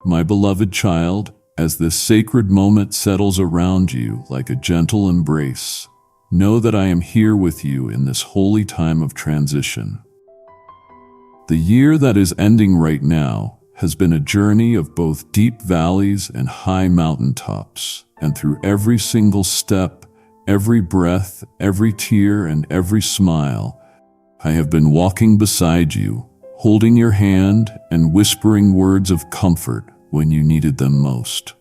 My beloved child, as this sacred moment settles around you like a gentle embrace, know that I am here with you in this holy time of transition. The year that is ending right now has been a journey of both deep valleys and high mountaintops, and through every single step, every breath, every tear, and every smile, I have been walking beside you, holding your hand and whispering words of comfort when you needed them most.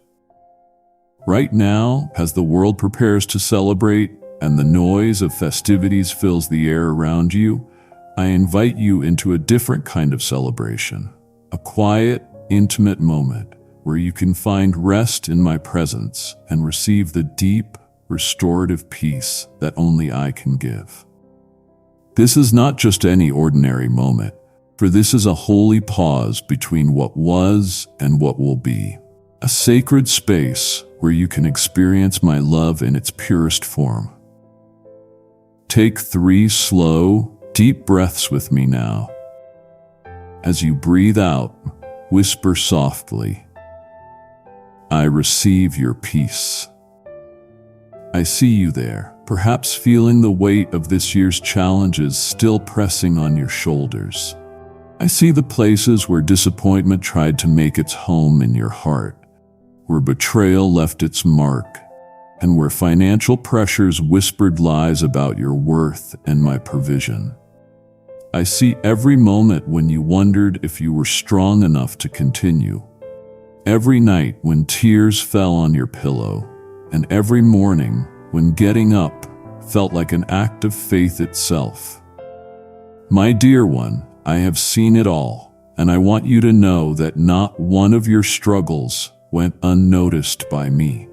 Right now, as the world prepares to celebrate and the noise of festivities fills the air around you, I invite you into a different kind of celebration, a quiet, intimate moment where you can find rest in my presence and receive the deep, restorative peace that only I can give. This is not just any ordinary moment, for this is a holy pause between what was and what will be, a sacred space where you can experience my love in its purest form. Take 3 slow, deep breaths with me now. As you breathe out, whisper softly, I receive your peace. I see you there, perhaps feeling the weight of this year's challenges still pressing on your shoulders. I see the places where disappointment tried to make its home in your heart, where betrayal left its mark, and where financial pressures whispered lies about your worth and my provision. I see every moment when you wondered if you were strong enough to continue, every night when tears fell on your pillow, and every morning when getting up felt like an act of faith itself. My dear one, I have seen it all, and I want you to know that not one of your struggles went unnoticed by me.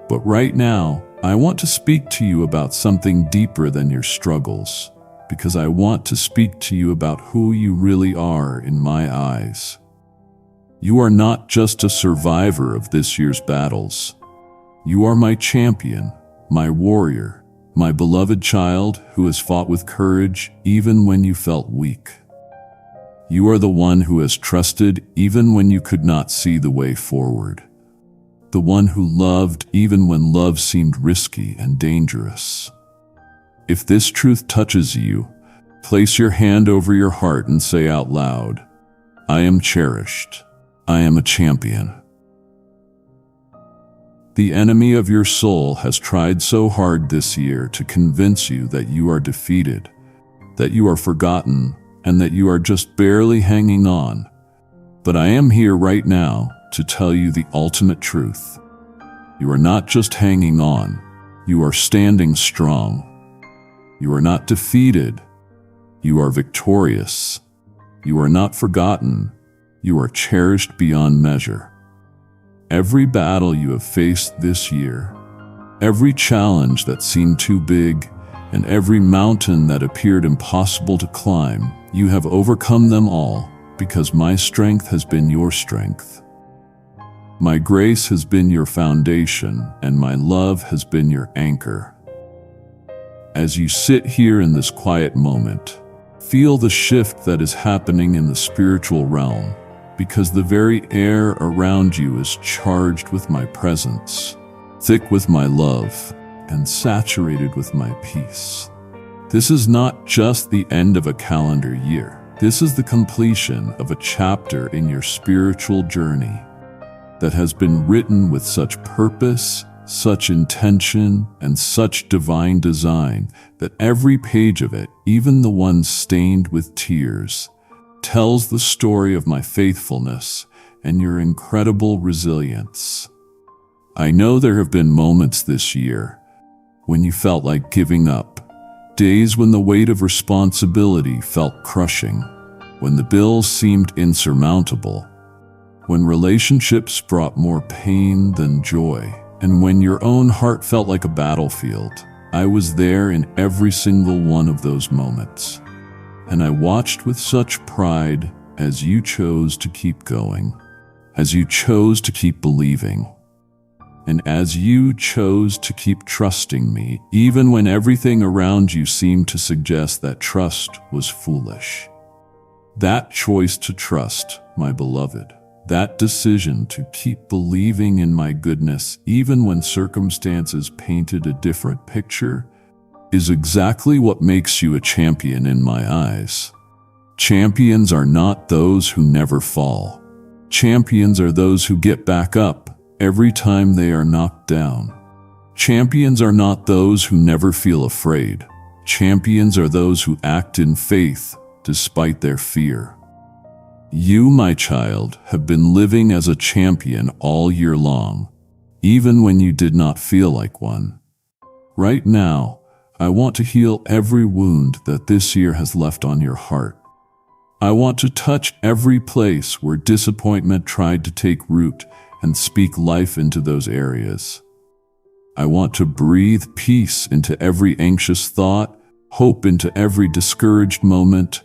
But right now, I want to speak to you about something deeper than your struggles, because I want to speak to you about who you really are in my eyes. You are not just a survivor of this year's battles. You are my champion, my warrior, my beloved child who has fought with courage even when you felt weak. You are the one who has trusted even when you could not see the way forward. The one who loved even when love seemed risky and dangerous. If this truth touches you, place your hand over your heart and say out loud, I am cherished. I am a champion. The enemy of your soul has tried so hard this year to convince you that you are defeated, that you are forgotten, and that you are just barely hanging on. But I am here right now to tell you the ultimate truth. You are not just hanging on, you are standing strong. You are not defeated, you are victorious. You are not forgotten, you are cherished beyond measure. Every battle you have faced this year, every challenge that seemed too big, and every mountain that appeared impossible to climb, you have overcome them all because my strength has been your strength. My grace has been your foundation, and my love has been your anchor. As you sit here in this quiet moment, feel the shift that is happening in the spiritual realm, because the very air around you is charged with my presence, thick with my love, and saturated with my peace. This is not just the end of a calendar year. This is the completion of a chapter in your spiritual journey that has been written with such purpose, such intention, and such divine design that every page of it, even the one stained with tears, tells the story of my faithfulness and your incredible resilience. I know there have been moments this year when you felt like giving up, days when the weight of responsibility felt crushing, when the bills seemed insurmountable, when relationships brought more pain than joy, and when your own heart felt like a battlefield. I was there in every single one of those moments, and I watched with such pride as you chose to keep going, as you chose to keep believing, and as you chose to keep trusting me, even when everything around you seemed to suggest that trust was foolish. That choice to trust, my beloved, That decision to keep believing in my goodness even when circumstances painted a different picture is exactly what makes you a champion in my eyes. Champions are not those who never fall. Champions are those who get back up every time they are knocked down. Champions are not those who never feel afraid. Champions are those who act in faith despite their fear. You, my child, have been living as a champion all year long, even when you did not feel like one. Right now, I want to heal every wound that this year has left on your heart. I want to touch every place where disappointment tried to take root and speak life into those areas. I want to breathe peace into every anxious thought, hope into every discouraged moment,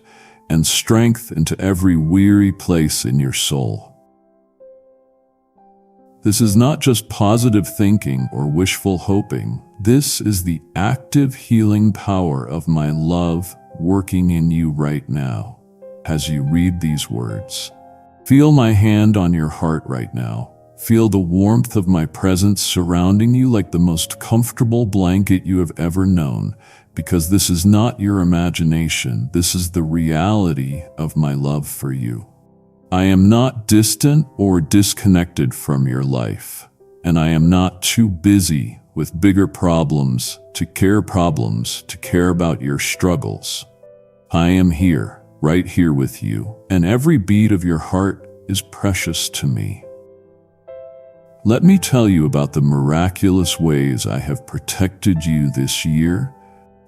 and strength into every weary place in your soul. This is not just positive thinking or wishful hoping. This is the active healing power of my love working in you right now. As you read these words, feel my hand on your heart right now. Feel the warmth of my presence surrounding you like the most comfortable blanket you have ever known, because this is not your imagination. This is the reality of my love for you. I am not distant or disconnected from your life, and I am not too busy with bigger problems to care about your struggles. I am here, right here with you, and every beat of your heart is precious to me. Let me tell you about the miraculous ways I have protected you this year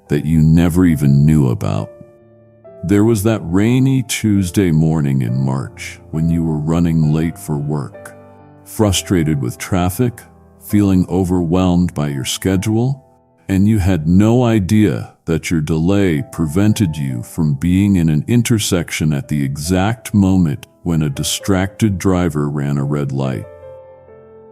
that you never even knew about. There was that rainy Tuesday morning in March when you were running late for work, frustrated with traffic, feeling overwhelmed by your schedule, and you had no idea that your delay prevented you from being in an intersection at the exact moment when a distracted driver ran a red light.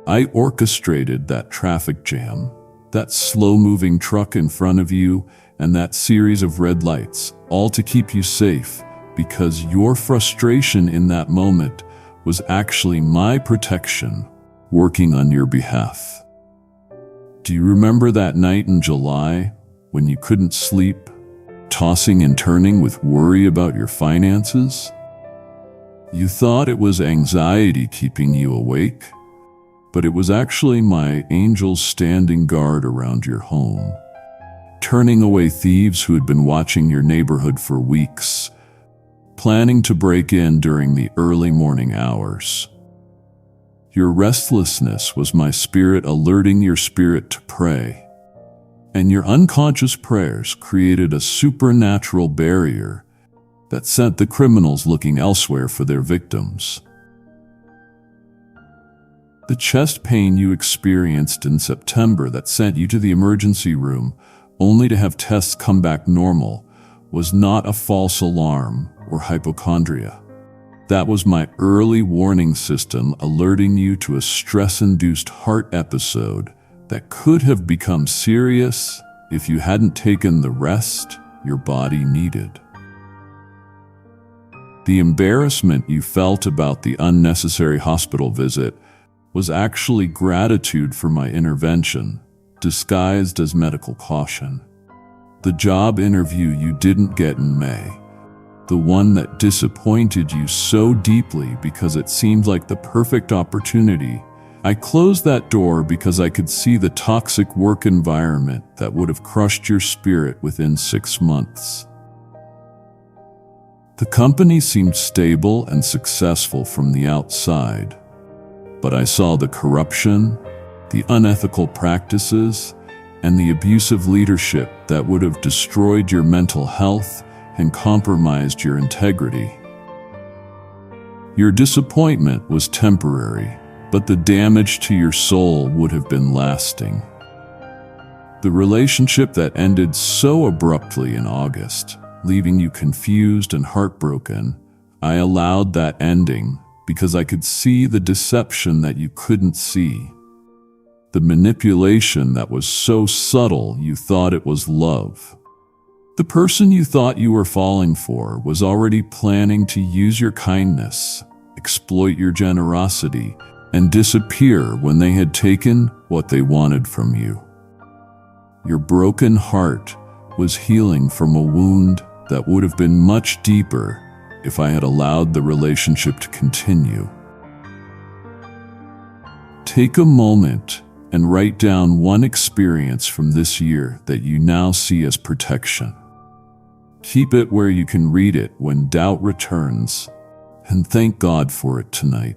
I orchestrated that traffic jam, that slow-moving truck in front of you, and that series of red lights, all to keep you safe, because your frustration in that moment was actually my protection working on your behalf. Do you remember that night in July when you couldn't sleep, tossing and turning with worry about your finances? You thought it was anxiety keeping you awake, but it was actually my angels standing guard around your home, turning away thieves who had been watching your neighborhood for weeks, planning to break in during the early morning hours. Your restlessness was my spirit alerting your spirit to pray, and your unconscious prayers created a supernatural barrier that sent the criminals looking elsewhere for their victims. The chest pain you experienced in September that sent you to the emergency room only to have tests come back normal was not a false alarm or hypochondria. That was my early warning system alerting you to a stress-induced heart episode that could have become serious if you hadn't taken the rest your body needed. The embarrassment you felt about the unnecessary hospital visit was actually gratitude for my intervention, disguised as medical caution. The job interview you didn't get in May, the one that disappointed you so deeply because it seemed like the perfect opportunity, I closed that door because I could see the toxic work environment that would have crushed your spirit within 6 months. The company seemed stable and successful from the outside, but I saw the corruption, the unethical practices, and the abusive leadership that would have destroyed your mental health and compromised your integrity. Your disappointment was temporary, but the damage to your soul would have been lasting. The relationship that ended so abruptly in August, leaving you confused and heartbroken, I allowed that ending because I could see the deception that you couldn't see. The manipulation that was so subtle you thought it was love. The person you thought you were falling for was already planning to use your kindness, exploit your generosity and disappear when they had taken what they wanted from you. Your broken heart was healing from a wound that would have been much deeper if I had allowed the relationship to continue. Take a moment and write down one experience from this year that you now see as protection. Keep it where you can read it when doubt returns, and thank God for it tonight.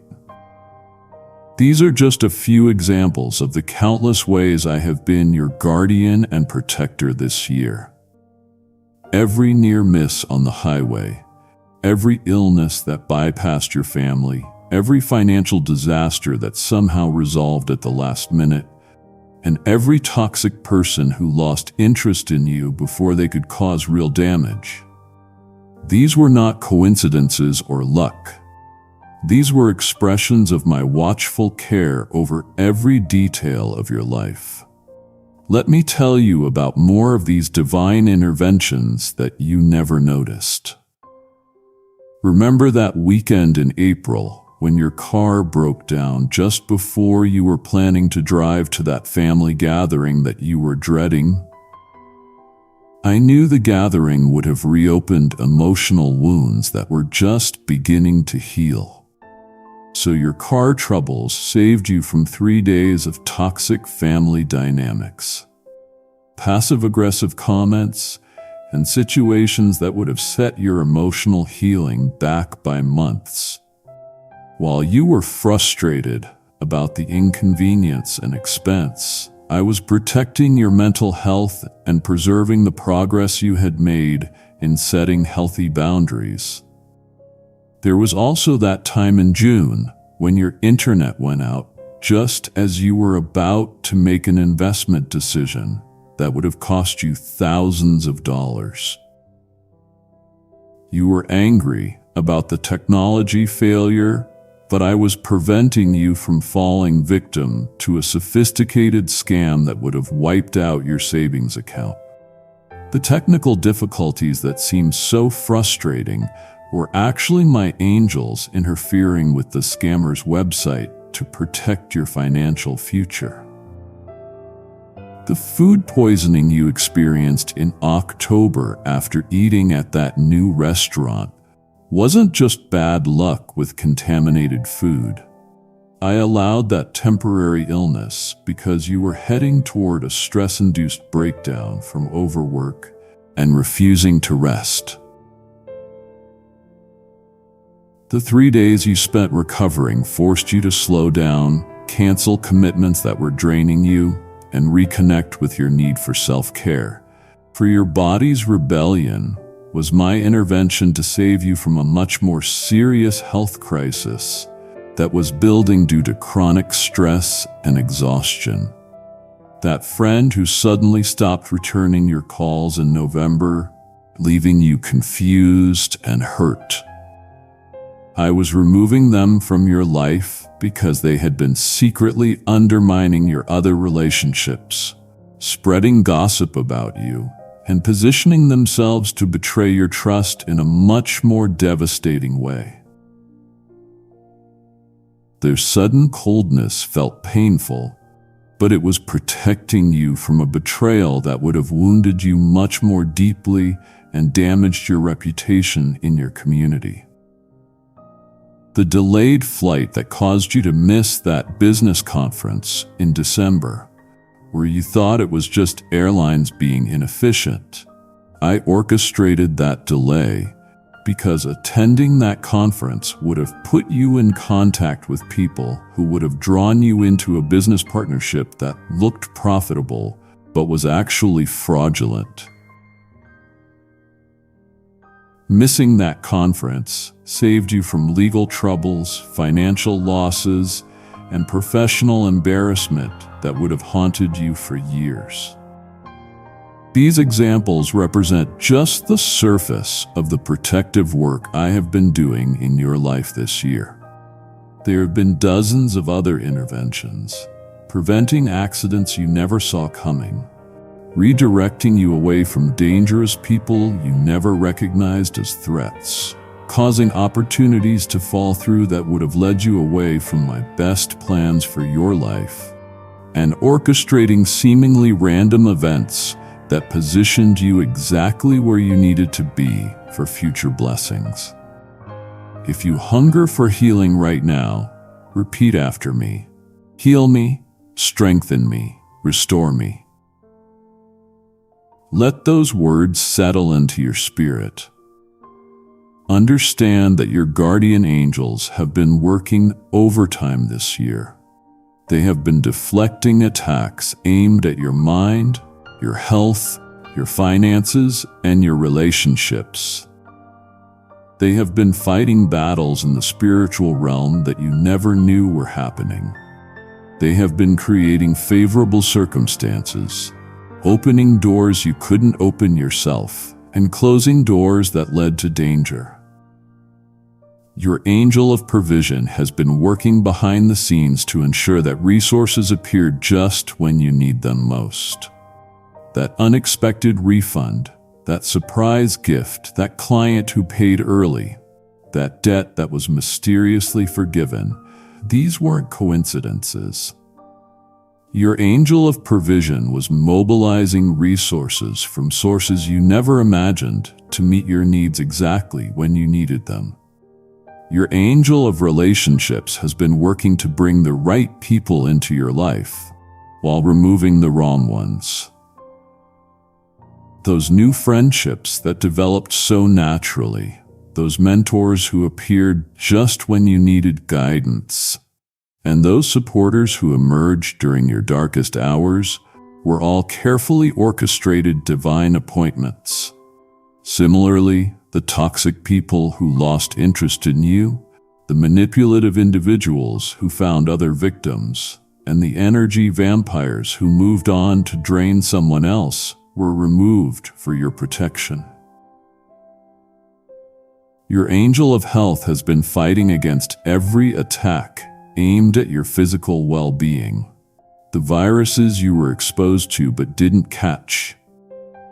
These are just a few examples of the countless ways I have been your guardian and protector this year. Every near miss on the highway, every illness that bypassed your family, every financial disaster that somehow resolved at the last minute, and every toxic person who lost interest in you before they could cause real damage. These were not coincidences or luck. These were expressions of my watchful care over every detail of your life. Let me tell you about more of these divine interventions that you never noticed. Remember that weekend in April when your car broke down just before you were planning to drive to that family gathering that you were dreading? I knew the gathering would have reopened emotional wounds that were just beginning to heal. So your car troubles saved you from 3 days of toxic family dynamics, passive-aggressive comments, and situations that would have set your emotional healing back by months. While you were frustrated about the inconvenience and expense, I was protecting your mental health and preserving the progress you had made in setting healthy boundaries. There was also that time in June when your internet went out just as you were about to make an investment decision that would have cost you thousands of dollars. You were angry about the technology failure, but I was preventing you from falling victim to a sophisticated scam that would have wiped out your savings account. The technical difficulties that seemed so frustrating were actually my angels interfering with the scammer's website to protect your financial future. The food poisoning you experienced in October after eating at that new restaurant wasn't just bad luck with contaminated food. I allowed that temporary illness because you were heading toward a stress-induced breakdown from overwork and refusing to rest. The 3 days you spent recovering forced you to slow down, cancel commitments that were draining you, and reconnect with your need for self-care. For your body's rebellion was my intervention to save you from a much more serious health crisis that was building due to chronic stress and exhaustion. That friend who suddenly stopped returning your calls in November, leaving you confused and hurt. I was removing them from your life because they had been secretly undermining your other relationships, spreading gossip about you, and positioning themselves to betray your trust in a much more devastating way. Their sudden coldness felt painful, but it was protecting you from a betrayal that would have wounded you much more deeply and damaged your reputation in your community. The delayed flight that caused you to miss that business conference in December, where you thought it was just airlines being inefficient. I orchestrated that delay because attending that conference would have put you in contact with people who would have drawn you into a business partnership that looked profitable but was actually fraudulent. Missing that conference saved you from legal troubles, financial losses, and professional embarrassment that would have haunted you for years. These examples represent just the surface of the protective work I have been doing in your life this year. There have been dozens of other interventions, preventing accidents you never saw coming, redirecting you away from dangerous people you never recognized as threats, causing opportunities to fall through that would have led you away from my best plans for your life, and orchestrating seemingly random events that positioned you exactly where you needed to be for future blessings. If you hunger for healing right now, repeat after me. Heal me, strengthen me, restore me. Let those words settle into your spirit. Understand that your guardian angels have been working overtime this year. They have been deflecting attacks aimed at your mind, your health, your finances, and your relationships. They have been fighting battles in the spiritual realm that you never knew were happening. They have been creating favorable circumstances, opening doors you couldn't open yourself, and closing doors that led to danger. Your angel of provision has been working behind the scenes to ensure that resources appear just when you need them most. That unexpected refund, that surprise gift, that client who paid early, that debt that was mysteriously forgiven, these weren't coincidences. Your angel of provision was mobilizing resources from sources you never imagined to meet your needs exactly when you needed them. Your angel of relationships has been working to bring the right people into your life while removing the wrong ones. Those new friendships that developed so naturally, those mentors who appeared just when you needed guidance, and those supporters who emerged during your darkest hours were all carefully orchestrated divine appointments. Similarly, the toxic people who lost interest in you, the manipulative individuals who found other victims, and the energy vampires who moved on to drain someone else were removed for your protection. Your angel of health has been fighting against every attack aimed at your physical well-being. The viruses you were exposed to but didn't catch.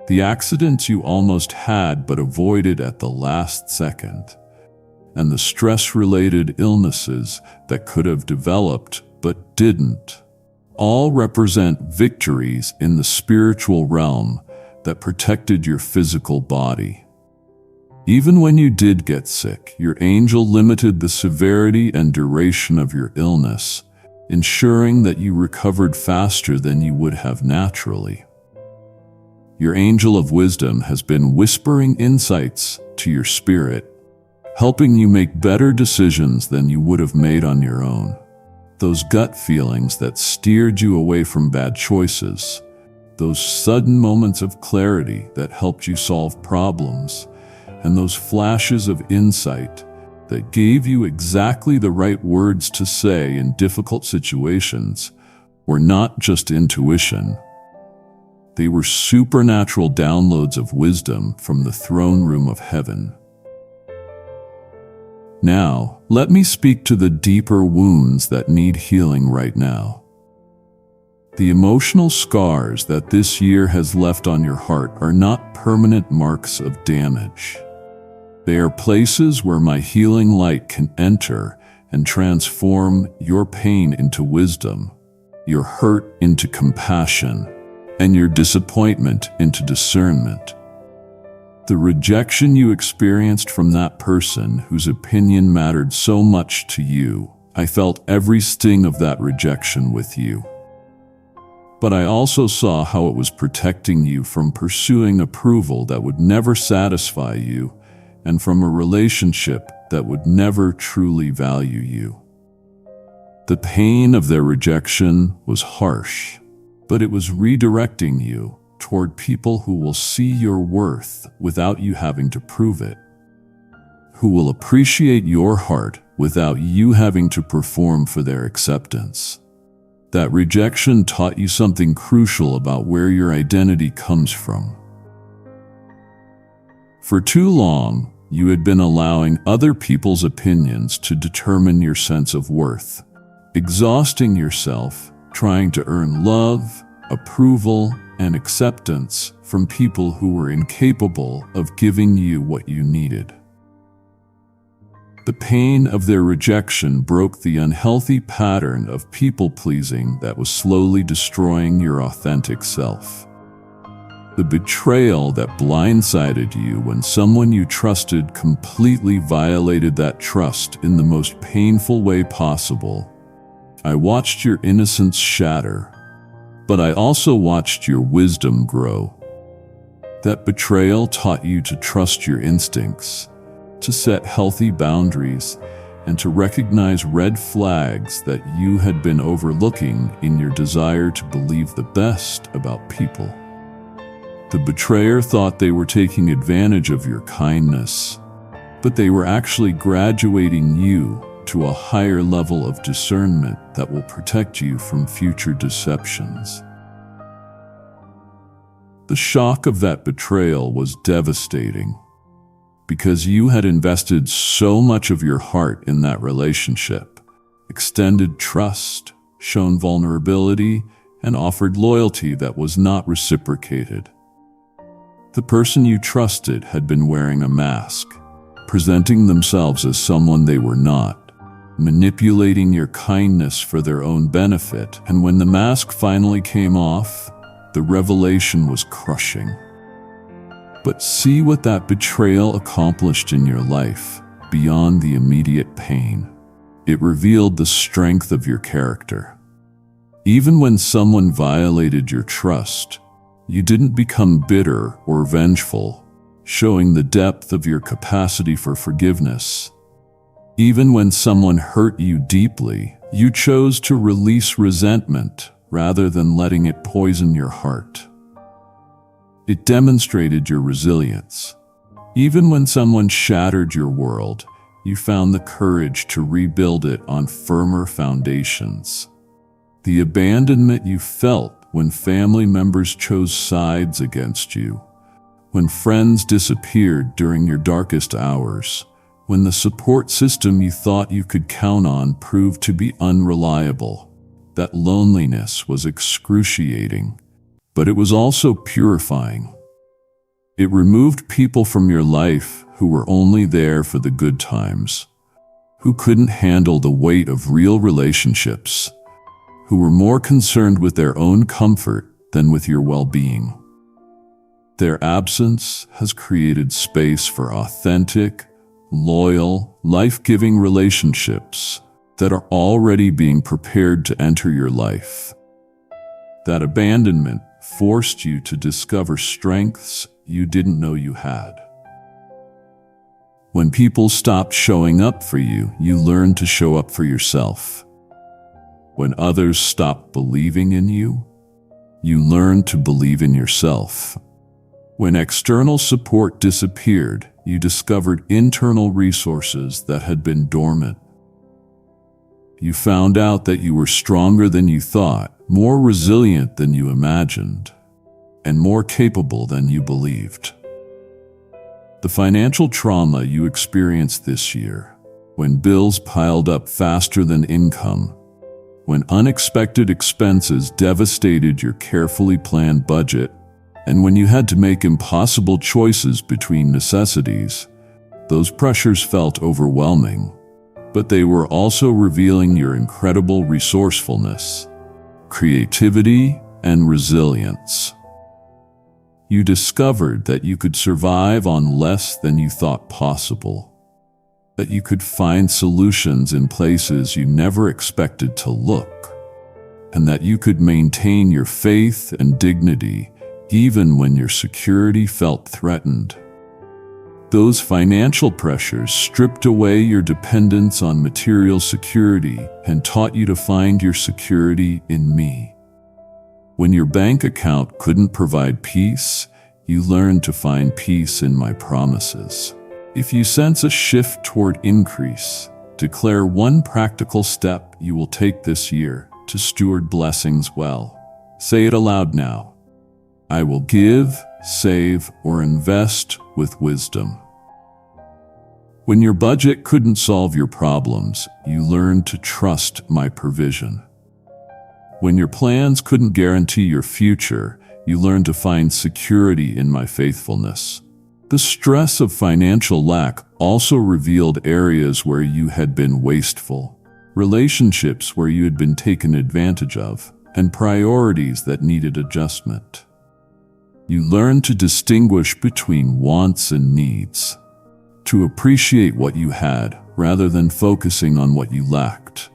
The accidents you almost had but avoided at the last second. And the stress-related illnesses that could have developed but didn't. All represent victories in the spiritual realm that protected your physical body. Even when you did get sick, your angel limited the severity and duration of your illness, ensuring that you recovered faster than you would have naturally. Your angel of wisdom has been whispering insights to your spirit, helping you make better decisions than you would have made on your own. Those gut feelings that steered you away from bad choices, those sudden moments of clarity that helped you solve problems, and those flashes of insight that gave you exactly the right words to say in difficult situations were not just intuition. They were supernatural downloads of wisdom from the throne room of heaven. Now, let me speak to the deeper wounds that need healing right now. The emotional scars that this year has left on your heart are not permanent marks of damage. They are places where my healing light can enter and transform your pain into wisdom, your hurt into compassion, and your disappointment into discernment. The rejection you experienced from that person whose opinion mattered so much to you, I felt every sting of that rejection with you. But I also saw how it was protecting you from pursuing approval that would never satisfy you and from a relationship that would never truly value you. The pain of their rejection was harsh, but it was redirecting you toward people who will see your worth without you having to prove it, who will appreciate your heart without you having to perform for their acceptance. That rejection taught you something crucial about where your identity comes from. For too long, you had been allowing other people's opinions to determine your sense of worth, exhausting yourself trying to earn love, approval, and acceptance from people who were incapable of giving you what you needed. The pain of their rejection broke the unhealthy pattern of people-pleasing that was slowly destroying your authentic self. The betrayal that blindsided you when someone you trusted completely violated that trust in the most painful way possible. I watched your innocence shatter, but I also watched your wisdom grow. That betrayal taught you to trust your instincts, to set healthy boundaries, and to recognize red flags that you had been overlooking in your desire to believe the best about people. The betrayer thought they were taking advantage of your kindness, but they were actually graduating you to a higher level of discernment that will protect you from future deceptions. The shock of that betrayal was devastating, because you had invested so much of your heart in that relationship, extended trust, shown vulnerability, and offered loyalty that was not reciprocated. The person you trusted had been wearing a mask, presenting themselves as someone they were not, manipulating your kindness for their own benefit, and when the mask finally came off, the revelation was crushing. But see what that betrayal accomplished in your life, beyond the immediate pain. It revealed the strength of your character. Even when someone violated your trust, you didn't become bitter or vengeful, showing the depth of your capacity for forgiveness. Even when someone hurt you deeply, you chose to release resentment rather than letting it poison your heart. It demonstrated your resilience. Even when someone shattered your world, you found the courage to rebuild it on firmer foundations. The abandonment you felt when family members chose sides against you, when friends disappeared during your darkest hours, when the support system you thought you could count on proved to be unreliable. That loneliness was excruciating, but it was also purifying. It removed people from your life who were only there for the good times, who couldn't handle the weight of real relationships, who were more concerned with their own comfort than with your well-being. Their absence has created space for authentic, loyal, life-giving relationships that are already being prepared to enter your life. That abandonment forced you to discover strengths you didn't know you had. When people stopped showing up for you, you learned to show up for yourself. When others stopped believing in you, you learned to believe in yourself. When external support disappeared, you discovered internal resources that had been dormant. You found out that you were stronger than you thought, more resilient than you imagined, and more capable than you believed. The financial trauma you experienced this year, when bills piled up faster than income, when unexpected expenses devastated your carefully planned budget, and when you had to make impossible choices between necessities, those pressures felt overwhelming. But they were also revealing your incredible resourcefulness, creativity, and resilience. You discovered that you could survive on less than you thought possible, that you could find solutions in places you never expected to look, and that you could maintain your faith and dignity even when your security felt threatened. Those financial pressures stripped away your dependence on material security and taught you to find your security in me. When your bank account couldn't provide peace, you learned to find peace in my promises. If you sense a shift toward increase, declare one practical step you will take this year to steward blessings well. Say it aloud now. I will give, save, or invest with wisdom. When your budget couldn't solve your problems, you learned to trust my provision. When your plans couldn't guarantee your future, you learned to find security in my faithfulness. The stress of financial lack also revealed areas where you had been wasteful, relationships where you had been taken advantage of, and priorities that needed adjustment. You learned to distinguish between wants and needs, to appreciate what you had rather than focusing on what you lacked,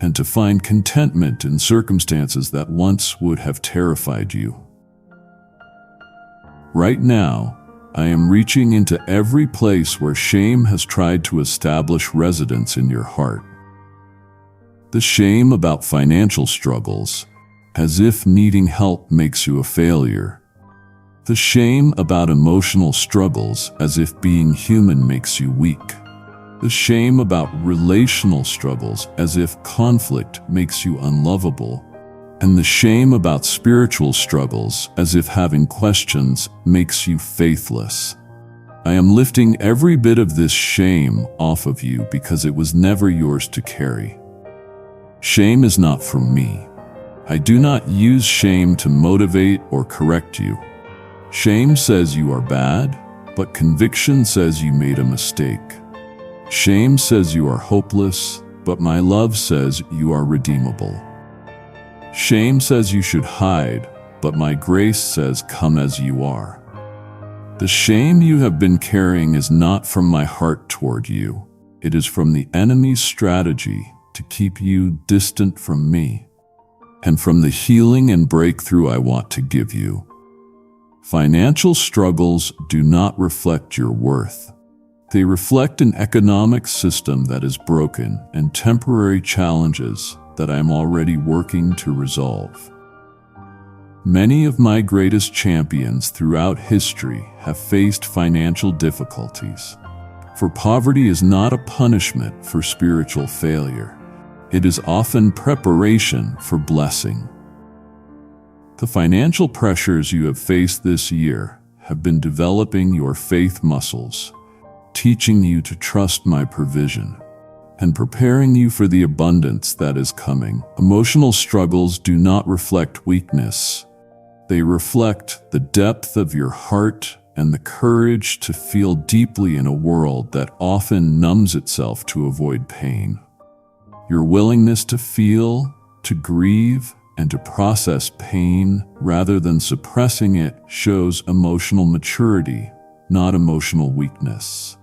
and to find contentment in circumstances that once would have terrified you. Right now, I am reaching into every place where shame has tried to establish residence in your heart. The shame about financial struggles, as if needing help makes you a failure. The shame about emotional struggles, as if being human makes you weak. The shame about relational struggles, as if conflict makes you unlovable. And the shame about spiritual struggles, as if having questions makes you faithless. I am lifting every bit of this shame off of you because it was never yours to carry. Shame is not from me. I do not use shame to motivate or correct you. Shame says you are bad, but conviction says you made a mistake. Shame says you are hopeless, but my love says you are redeemable. Shame says you should hide, but my grace says come as you are. The shame you have been carrying is not from my heart toward you. It is from the enemy's strategy to keep you distant from me, and from the healing and breakthrough I want to give you. Financial struggles do not reflect your worth. They reflect an economic system that is broken and temporary challenges that I am already working to resolve. Many of my greatest champions throughout history have faced financial difficulties. For poverty is not a punishment for spiritual failure. It is often preparation for blessing. The financial pressures you have faced this year have been developing your faith muscles, teaching you to trust my provision, and preparing you for the abundance that is coming. Emotional struggles do not reflect weakness. They reflect the depth of your heart and the courage to feel deeply in a world that often numbs itself to avoid pain. Your willingness to feel, to grieve, and to process pain rather than suppressing it shows emotional maturity, not emotional weakness.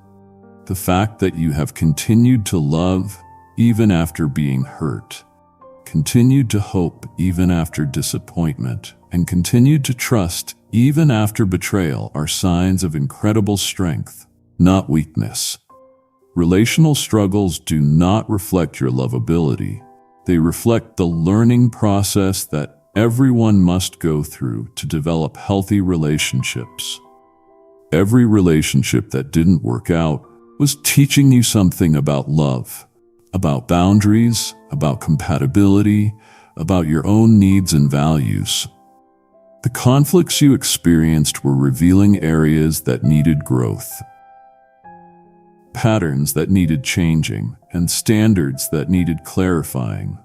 The fact that you have continued to love even after being hurt, continued to hope even after disappointment, and continued to trust even after betrayal are signs of incredible strength, not weakness. Relational struggles do not reflect your lovability. They reflect the learning process that everyone must go through to develop healthy relationships. Every relationship that didn't work out was teaching you something about love, about boundaries, about compatibility, about your own needs and values. The conflicts you experienced were revealing areas that needed growth, patterns that needed changing, and standards that needed clarifying.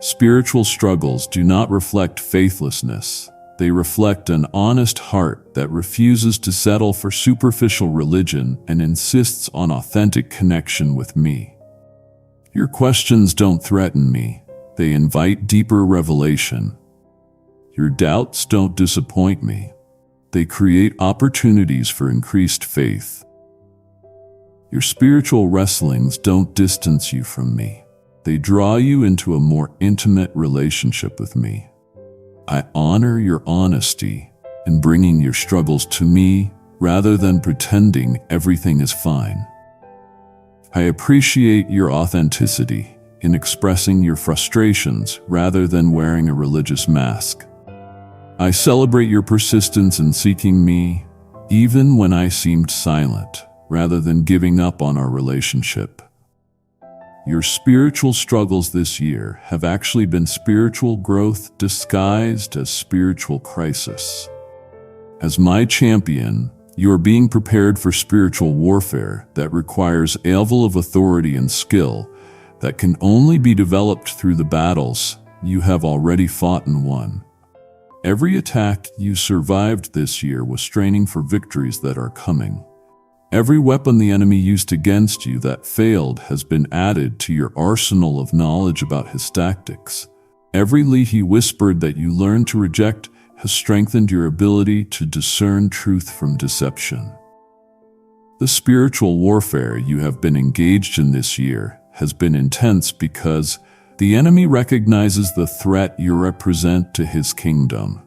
Spiritual struggles do not reflect faithlessness. They reflect an honest heart that refuses to settle for superficial religion and insists on authentic connection with me. Your questions don't threaten me. They invite deeper revelation. Your doubts don't disappoint me. They create opportunities for increased faith. Your spiritual wrestlings don't distance you from me. They draw you into a more intimate relationship with me. I honor your honesty in bringing your struggles to me rather than pretending everything is fine. I appreciate your authenticity in expressing your frustrations rather than wearing a religious mask. I celebrate your persistence in seeking me, even when I seemed silent, rather than giving up on our relationship. Your spiritual struggles this year have actually been spiritual growth disguised as spiritual crisis. As my champion, you are being prepared for spiritual warfare that requires a level of authority and skill that can only be developed through the battles you have already fought and won. Every attack you survived this year was training for victories that are coming. Every weapon the enemy used against you that failed has been added to your arsenal of knowledge about his tactics. Every lie he whispered that you learned to reject has strengthened your ability to discern truth from deception. The spiritual warfare you have been engaged in this year has been intense because the enemy recognizes the threat you represent to his kingdom.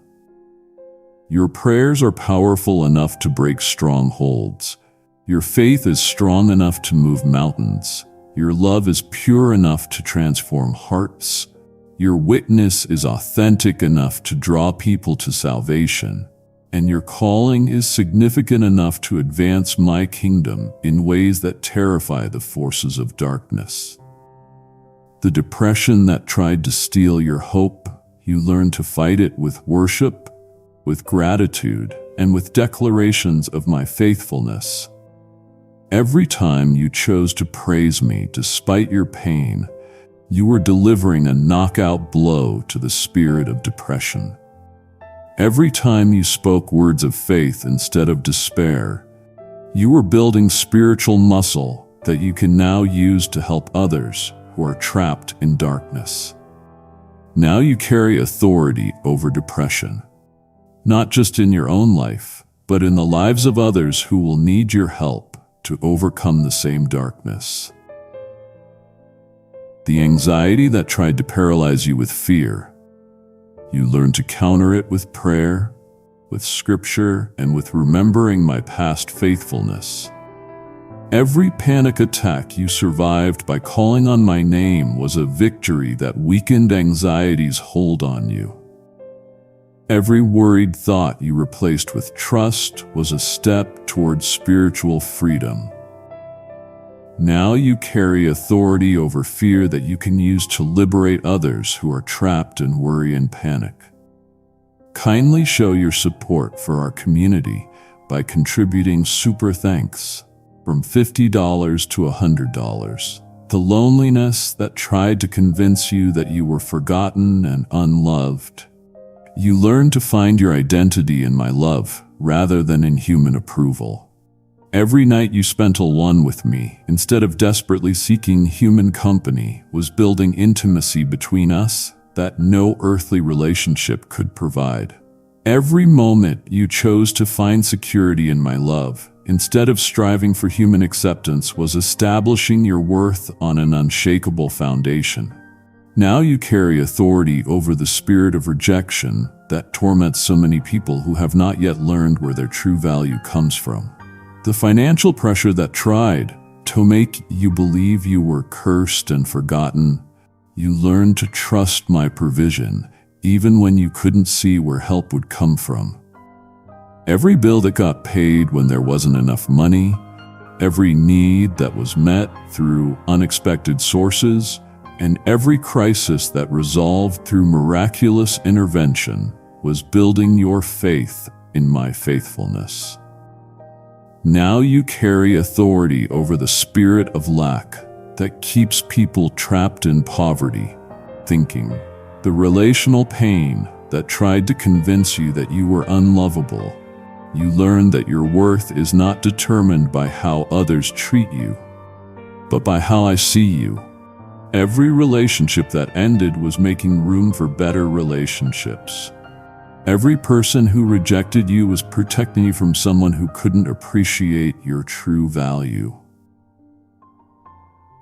Your prayers are powerful enough to break strongholds. Your faith is strong enough to move mountains. Your love is pure enough to transform hearts. Your witness is authentic enough to draw people to salvation. And your calling is significant enough to advance my kingdom in ways that terrify the forces of darkness. The depression that tried to steal your hope, you learned to fight it with worship, with gratitude, and with declarations of my faithfulness. Every time you chose to praise me despite your pain, you were delivering a knockout blow to the spirit of depression. Every time you spoke words of faith instead of despair, you were building spiritual muscle that you can now use to help others who are trapped in darkness. Now you carry authority over depression, not just in your own life, but in the lives of others who will need your help to overcome the same darkness. The anxiety that tried to paralyze you with fear, you learned to counter it with prayer, with scripture, and with remembering my past faithfulness. Every panic attack you survived by calling on my name was a victory that weakened anxiety's hold on you. Every worried thought you replaced with trust was a step towards spiritual freedom. Now you carry authority over fear that you can use to liberate others who are trapped in worry and panic. Kindly show your support for our community by contributing super thanks from $50 to $100. The loneliness that tried to convince you that you were forgotten and unloved. You learned to find your identity in my love rather than in human approval. Every night you spent alone with me, instead of desperately seeking human company, was building intimacy between us that no earthly relationship could provide. Every moment you chose to find security in my love, instead of striving for human acceptance, was establishing your worth on an unshakable foundation. Now you carry authority over the spirit of rejection that torments so many people who have not yet learned where their true value comes from. The financial pressure that tried to make you believe you were cursed and forgotten, you learned to trust my provision, even when you couldn't see where help would come from. Every bill that got paid when there wasn't enough money, every need that was met through unexpected sources, and every crisis that resolved through miraculous intervention was building your faith in my faithfulness. Now you carry authority over the spirit of lack that keeps people trapped in poverty, thinking, the relational pain that tried to convince you that you were unlovable. You learned that your worth is not determined by how others treat you, but by how I see you. Every relationship that ended was making room for better relationships. Every person who rejected you was protecting you from someone who couldn't appreciate your true value.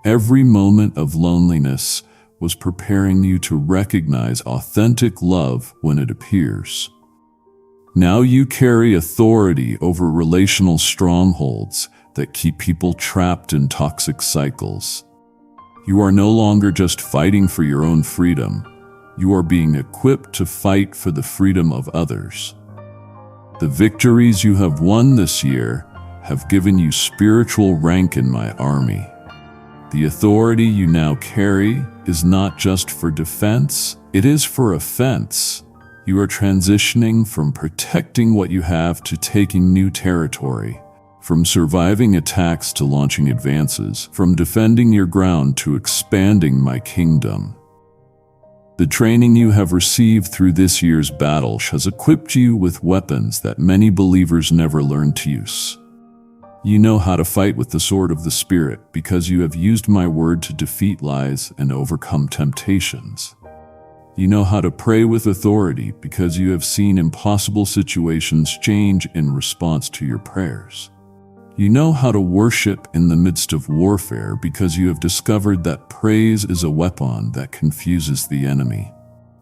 Every moment of loneliness was preparing you to recognize authentic love when it appears. Now you carry authority over relational strongholds that keep people trapped in toxic cycles. You are no longer just fighting for your own freedom. You are being equipped to fight for the freedom of others. The victories you have won this year have given you spiritual rank in my army. The authority you now carry is not just for defense, it is for offense. You are transitioning from protecting what you have to taking new territory, from surviving attacks to launching advances, from defending your ground to expanding my kingdom. The training you have received through this year's battle has equipped you with weapons that many believers never learned to use. You know how to fight with the sword of the Spirit because you have used my word to defeat lies and overcome temptations. You know how to pray with authority because you have seen impossible situations change in response to your prayers. You know how to worship in the midst of warfare because you have discovered that praise is a weapon that confuses the enemy.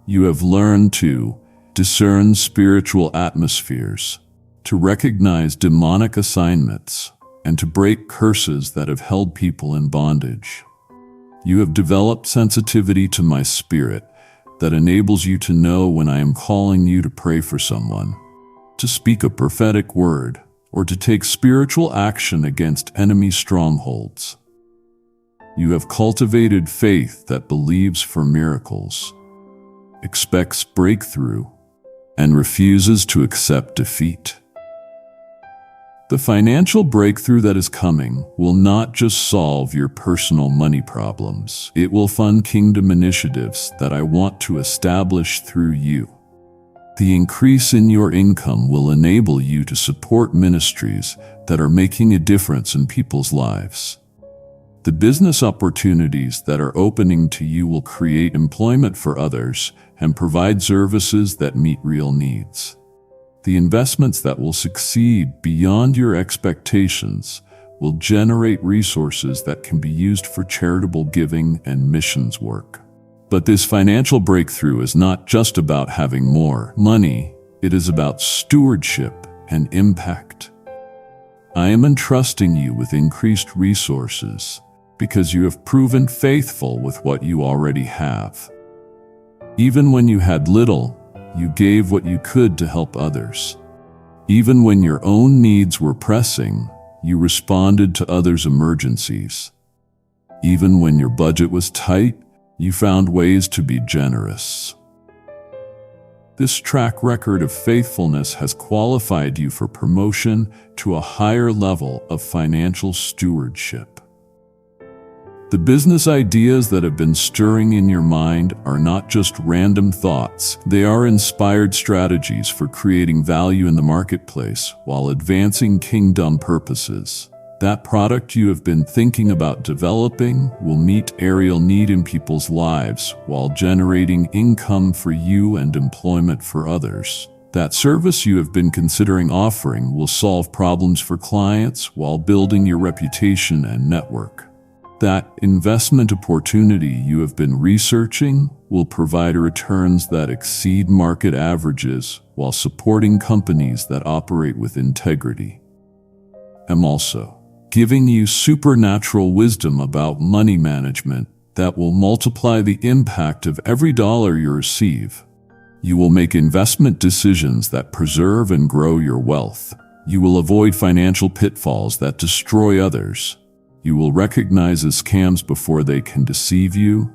You have learned to discern spiritual atmospheres, to recognize demonic assignments, and to break curses that have held people in bondage. You have developed sensitivity to my spirit that enables you to know when I am calling you to pray for someone, to speak a prophetic word, or to take spiritual action against enemy strongholds. You have cultivated faith that believes for miracles, expects breakthrough, and refuses to accept defeat. The financial breakthrough that is coming will not just solve your personal money problems. It will fund kingdom initiatives that I want to establish through you. The increase in your income will enable you to support ministries that are making a difference in people's lives. The business opportunities that are opening to you will create employment for others and provide services that meet real needs. The investments that will succeed beyond your expectations will generate resources that can be used for charitable giving and missions work. But this financial breakthrough is not just about having more money, it is about stewardship and impact. I am entrusting you with increased resources because you have proven faithful with what you already have. Even when you had little, you gave what you could to help others. Even when your own needs were pressing, you responded to others' emergencies. Even when your budget was tight, you found ways to be generous. This track record of faithfulness has qualified you for promotion to a higher level of financial stewardship. The business ideas that have been stirring in your mind are not just random thoughts. They are inspired strategies for creating value in the marketplace while advancing kingdom purposes. That product you have been thinking about developing will meet areal need in people's lives while generating income for you and employment for others. That service you have been considering offering will solve problems for clients while building your reputation and network. That investment opportunity you have been researching will provide returns that exceed market averages while supporting companies that operate with integrity. I'm also giving you supernatural wisdom about money management that will multiply the impact of every dollar you receive. You will make investment decisions that preserve and grow your wealth. You will avoid financial pitfalls that destroy others. You will recognize scams before they can deceive you.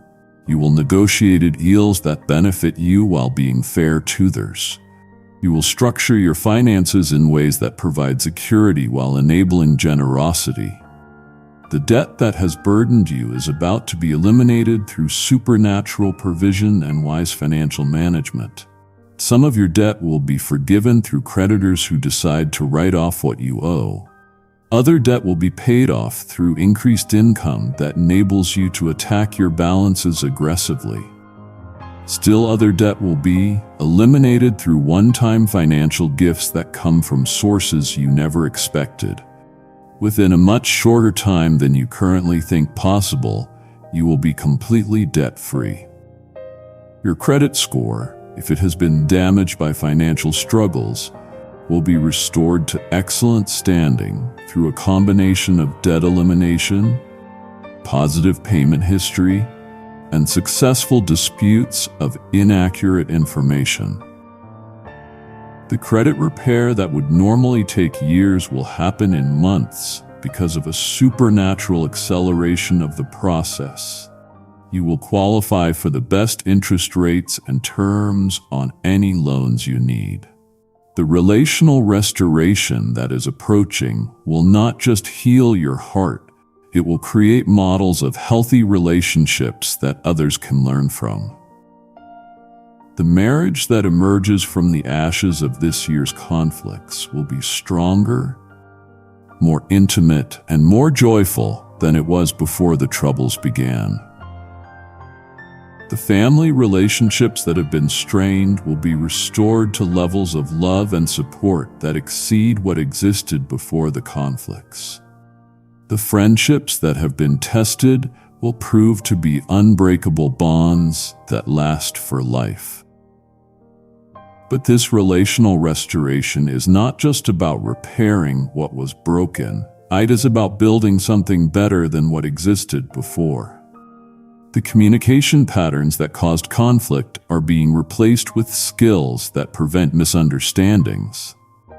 You will negotiate deals that benefit you while being fair to others. You will structure your finances in ways that provide security while enabling generosity. The debt that has burdened you is about to be eliminated through supernatural provision and wise financial management. Some of your debt will be forgiven through creditors who decide to write off what you owe. Other debt will be paid off through increased income that enables you to attack your balances aggressively. Still, other debt will be eliminated through one-time financial gifts that come from sources you never expected. Within a much shorter time than you currently think possible, you will be completely debt-free. Your credit score, if it has been damaged by financial struggles, will be restored to excellent standing through a combination of debt elimination, positive payment history, and successful disputes of inaccurate information. The credit repair that would normally take years will happen in months because of a supernatural acceleration of the process. You will qualify for the best interest rates and terms on any loans you need. The relational restoration that is approaching will not just heal your heart, it will create models of healthy relationships that others can learn from. The marriage that emerges from the ashes of this year's conflicts will be stronger, more intimate, and more joyful than it was before the troubles began. The family relationships that have been strained will be restored to levels of love and support that exceed what existed before the conflicts. The friendships that have been tested will prove to be unbreakable bonds that last for life. But this relational restoration is not just about repairing what was broken. It is about building something better than what existed before. The communication patterns that caused conflict are being replaced with skills that prevent misunderstandings.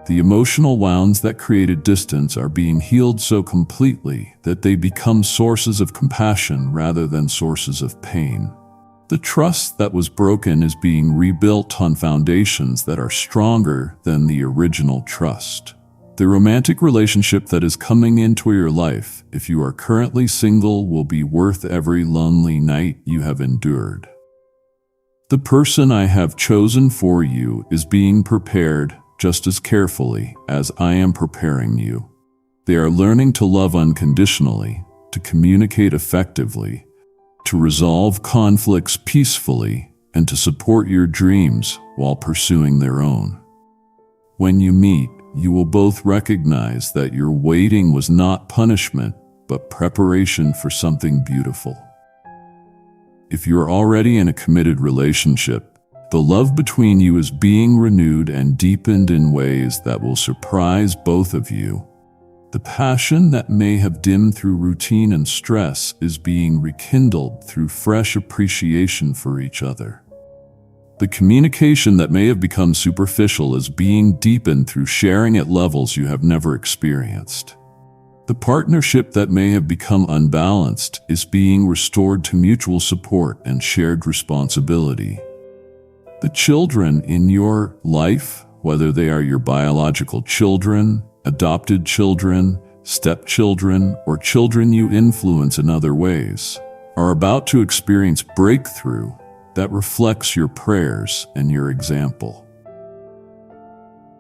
The emotional wounds that created distance are being healed so completely that they become sources of compassion rather than sources of pain. The trust that was broken is being rebuilt on foundations that are stronger than the original trust. The romantic relationship that is coming into your life, if you are currently single, will be worth every lonely night you have endured. The person I have chosen for you is being prepared just as carefully as I am preparing you. They are learning to love unconditionally, to communicate effectively, to resolve conflicts peacefully, and to support your dreams while pursuing their own. When you meet, you will both recognize that your waiting was not punishment, but preparation for something beautiful. If you're already in a committed relationship, the love between you is being renewed and deepened in ways that will surprise both of you. The passion that may have dimmed through routine and stress is being rekindled through fresh appreciation for each other. The communication that may have become superficial is being deepened through sharing at levels you have never experienced. The partnership that may have become unbalanced is being restored to mutual support and shared responsibility. The children in your life, whether they are your biological children, adopted children, stepchildren, or children you influence in other ways, are about to experience breakthrough that reflects your prayers and your example.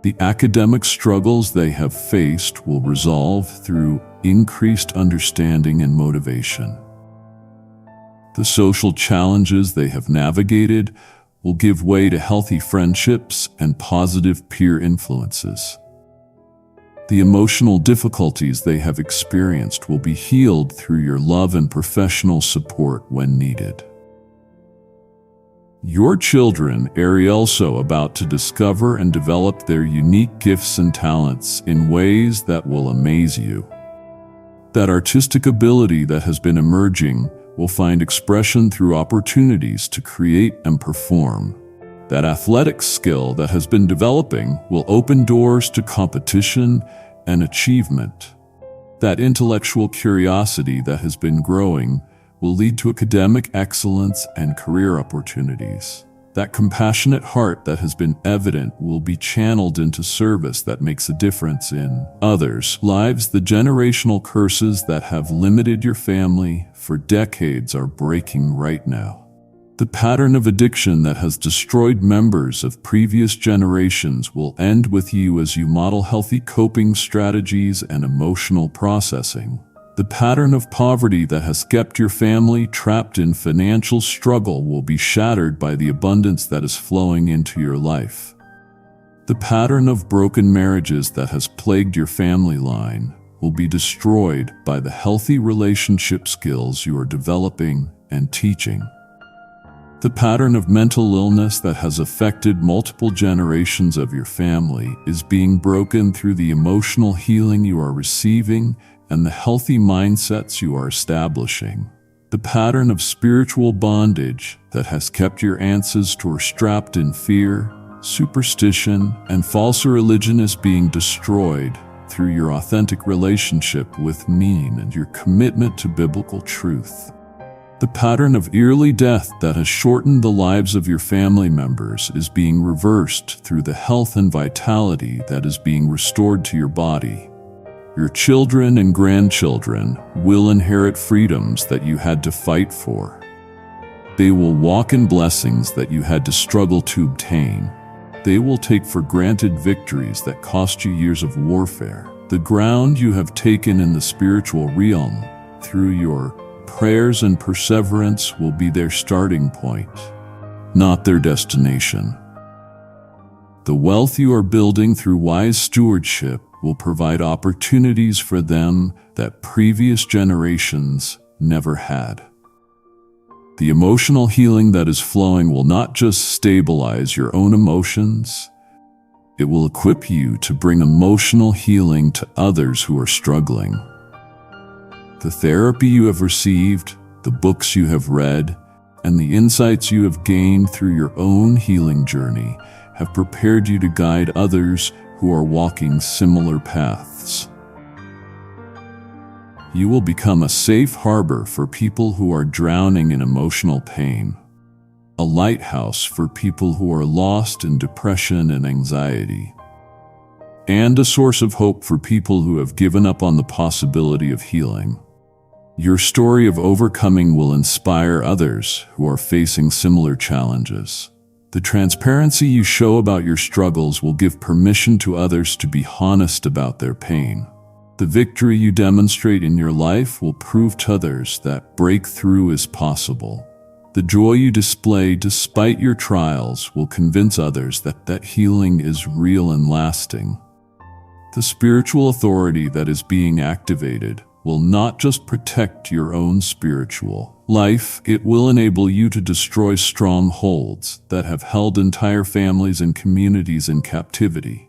The academic struggles they have faced will resolve through increased understanding and motivation. The social challenges they have navigated will give way to healthy friendships and positive peer influences. The emotional difficulties they have experienced will be healed through your love and professional support when needed. Your children are also about to discover and develop their unique gifts and talents in ways that will amaze you. That artistic ability that has been emerging will find expression through opportunities to create and perform. That athletic skill that has been developing will open doors to competition and achievement. That intellectual curiosity that has been growing will lead to academic excellence and career opportunities. That compassionate heart that has been evident will be channeled into service that makes a difference in others' lives. The generational curses that have limited your family for decades are breaking right now. The pattern of addiction that has destroyed members of previous generations will end with you as you model healthy coping strategies and emotional processing. The pattern of poverty that has kept your family trapped in financial struggle will be shattered by the abundance that is flowing into your life. The pattern of broken marriages that has plagued your family line will be destroyed by the healthy relationship skills you are developing and teaching. The pattern of mental illness that has affected multiple generations of your family is being broken through the emotional healing you are receiving and the healthy mindsets you are establishing. The pattern of spiritual bondage that has kept your ancestors strapped in fear, superstition, and false religion is being destroyed through your authentic relationship with meaning and your commitment to biblical truth. The pattern of early death that has shortened the lives of your family members is being reversed through the health and vitality that is being restored to your body. Your children and grandchildren will inherit freedoms that you had to fight for. They will walk in blessings that you had to struggle to obtain. They will take for granted victories that cost you years of warfare. The ground you have taken in the spiritual realm through your prayers and perseverance will be their starting point, not their destination. The wealth you are building through wise stewardship will provide opportunities for them that previous generations never had. The emotional healing that is flowing will not just stabilize your own emotions, it will equip you to bring emotional healing to others who are struggling. The therapy you have received, the books you have read, and the insights you have gained through your own healing journey have prepared you to guide others who are walking similar paths. You will become a safe harbor for people who are drowning in emotional pain, a lighthouse for people who are lost in depression and anxiety, and a source of hope for people who have given up on the possibility of healing. Your story of overcoming will inspire others who are facing similar challenges. The transparency you show about your struggles will give permission to others to be honest about their pain. The victory you demonstrate in your life will prove to others that breakthrough is possible. The joy you display despite your trials will convince others that healing is real and lasting. The spiritual authority that is being activated will not just protect your own spiritual life, it will enable you to destroy strongholds that have held entire families and communities in captivity.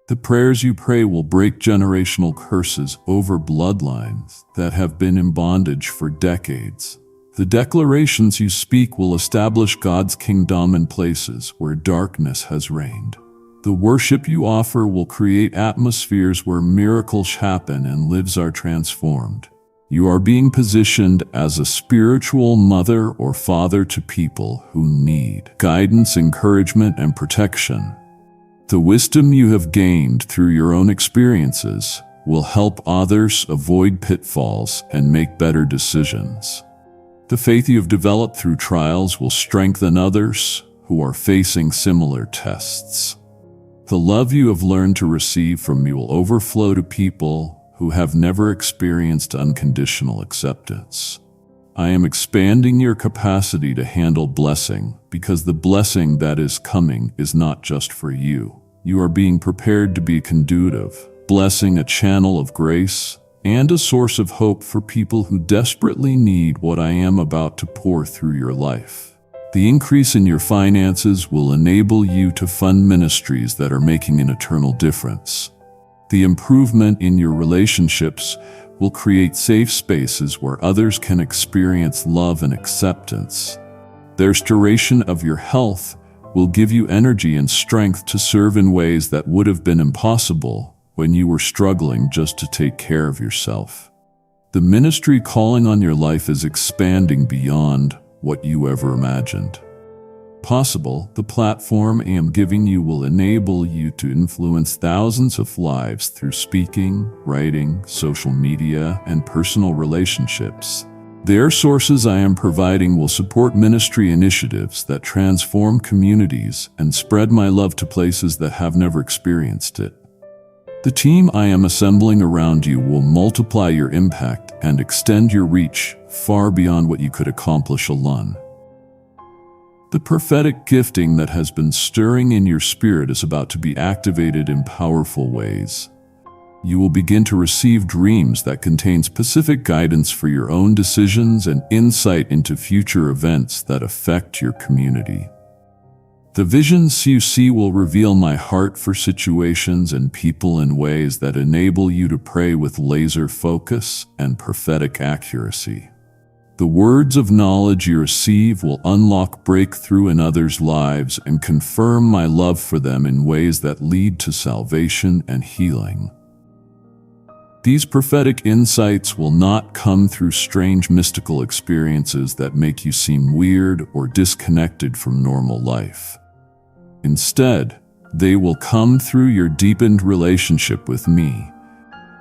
The prayers you pray will break generational curses over bloodlines that have been in bondage for decades. The declarations you speak will establish God's kingdom in places where darkness has reigned. The worship you offer will create atmospheres where miracles happen and lives are transformed. You are being positioned as a spiritual mother or father to people who need guidance, encouragement, and protection. The wisdom you have gained through your own experiences will help others avoid pitfalls and make better decisions. The faith you have developed through trials will strengthen others who are facing similar tests. The love you have learned to receive from me will overflow to people who have never experienced unconditional acceptance. I am expanding your capacity to handle blessing because the blessing that is coming is not just for you. You are being prepared to be a conduit of blessing, a channel of grace, and a source of hope for people who desperately need what I am about to pour through your life. The increase in your finances will enable you to fund ministries that are making an eternal difference. The improvement in your relationships will create safe spaces where others can experience love and acceptance. The restoration of your health will give you energy and strength to serve in ways that would have been impossible when you were struggling just to take care of yourself. The ministry calling on your life is expanding beyond what you ever imagined possible. The platform I am giving you will enable you to influence thousands of lives through speaking, writing, social media, and personal relationships. The resources I am providing will support ministry initiatives that transform communities and spread my love to places that have never experienced it. The team I am assembling around you will multiply your impact and extend your reach far beyond what you could accomplish alone. The prophetic gifting that has been stirring in your spirit is about to be activated in powerful ways. You will begin to receive dreams that contain specific guidance for your own decisions and insight into future events that affect your community. The visions you see will reveal my heart for situations and people in ways that enable you to pray with laser focus and prophetic accuracy. The words of knowledge you receive will unlock breakthrough in others' lives and confirm my love for them in ways that lead to salvation and healing. These prophetic insights will not come through strange mystical experiences that make you seem weird or disconnected from normal life. Instead, they will come through your deepened relationship with me,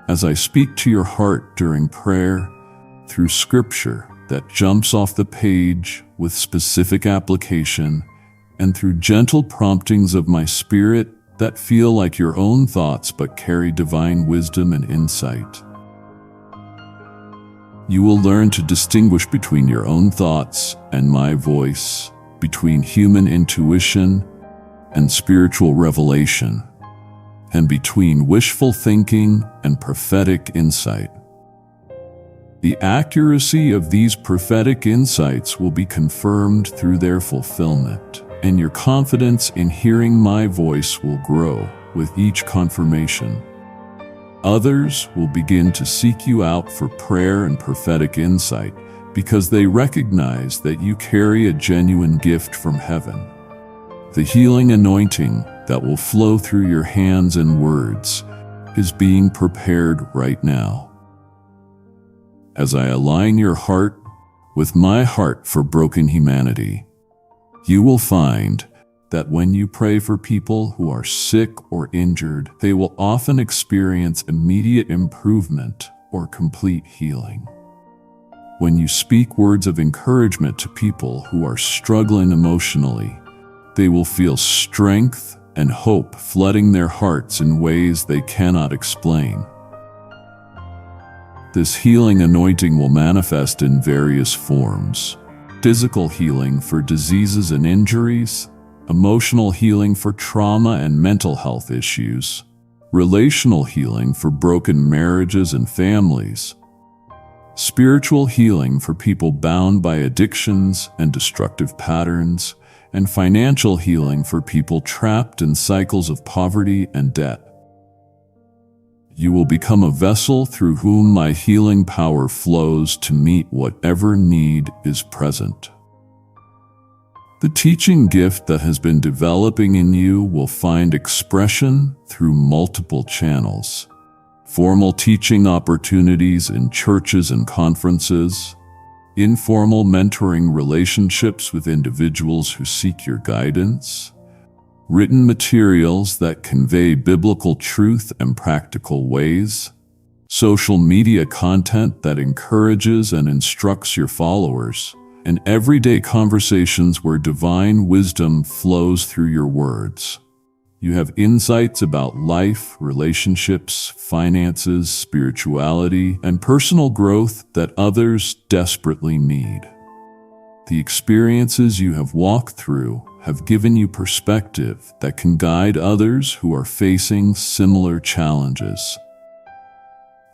as I speak to your heart during prayer, through scripture that jumps off the page with specific application, and through gentle promptings of my spirit that feel like your own thoughts but carry divine wisdom and insight. You will learn to distinguish between your own thoughts and my voice, between human intuition and spiritual revelation, and between wishful thinking and prophetic insight. The accuracy of these prophetic insights will be confirmed through their fulfillment, and your confidence in hearing my voice will grow with each confirmation. Others will begin to seek you out for prayer and prophetic insight because they recognize that you carry a genuine gift from heaven. The healing anointing that will flow through your hands and words is being prepared right now. As I align your heart with my heart for broken humanity, you will find that when you pray for people who are sick or injured, they will often experience immediate improvement or complete healing. When you speak words of encouragement to people who are struggling emotionally, they will feel strength and hope flooding their hearts in ways they cannot explain. This healing anointing will manifest in various forms: physical healing for diseases and injuries, emotional healing for trauma and mental health issues, relational healing for broken marriages and families, spiritual healing for people bound by addictions and destructive patterns, and financial healing for people trapped in cycles of poverty and debt. You will become a vessel through whom my healing power flows to meet whatever need is present. The teaching gift that has been developing in you will find expression through multiple channels: formal teaching opportunities in churches and conferences, informal mentoring relationships with individuals who seek your guidance, written materials that convey biblical truth and practical ways, social media content that encourages and instructs your followers, and everyday conversations where divine wisdom flows through your words. You have insights about life, relationships, finances, spirituality, and personal growth that others desperately need. The experiences you have walked through have given you perspective that can guide others who are facing similar challenges.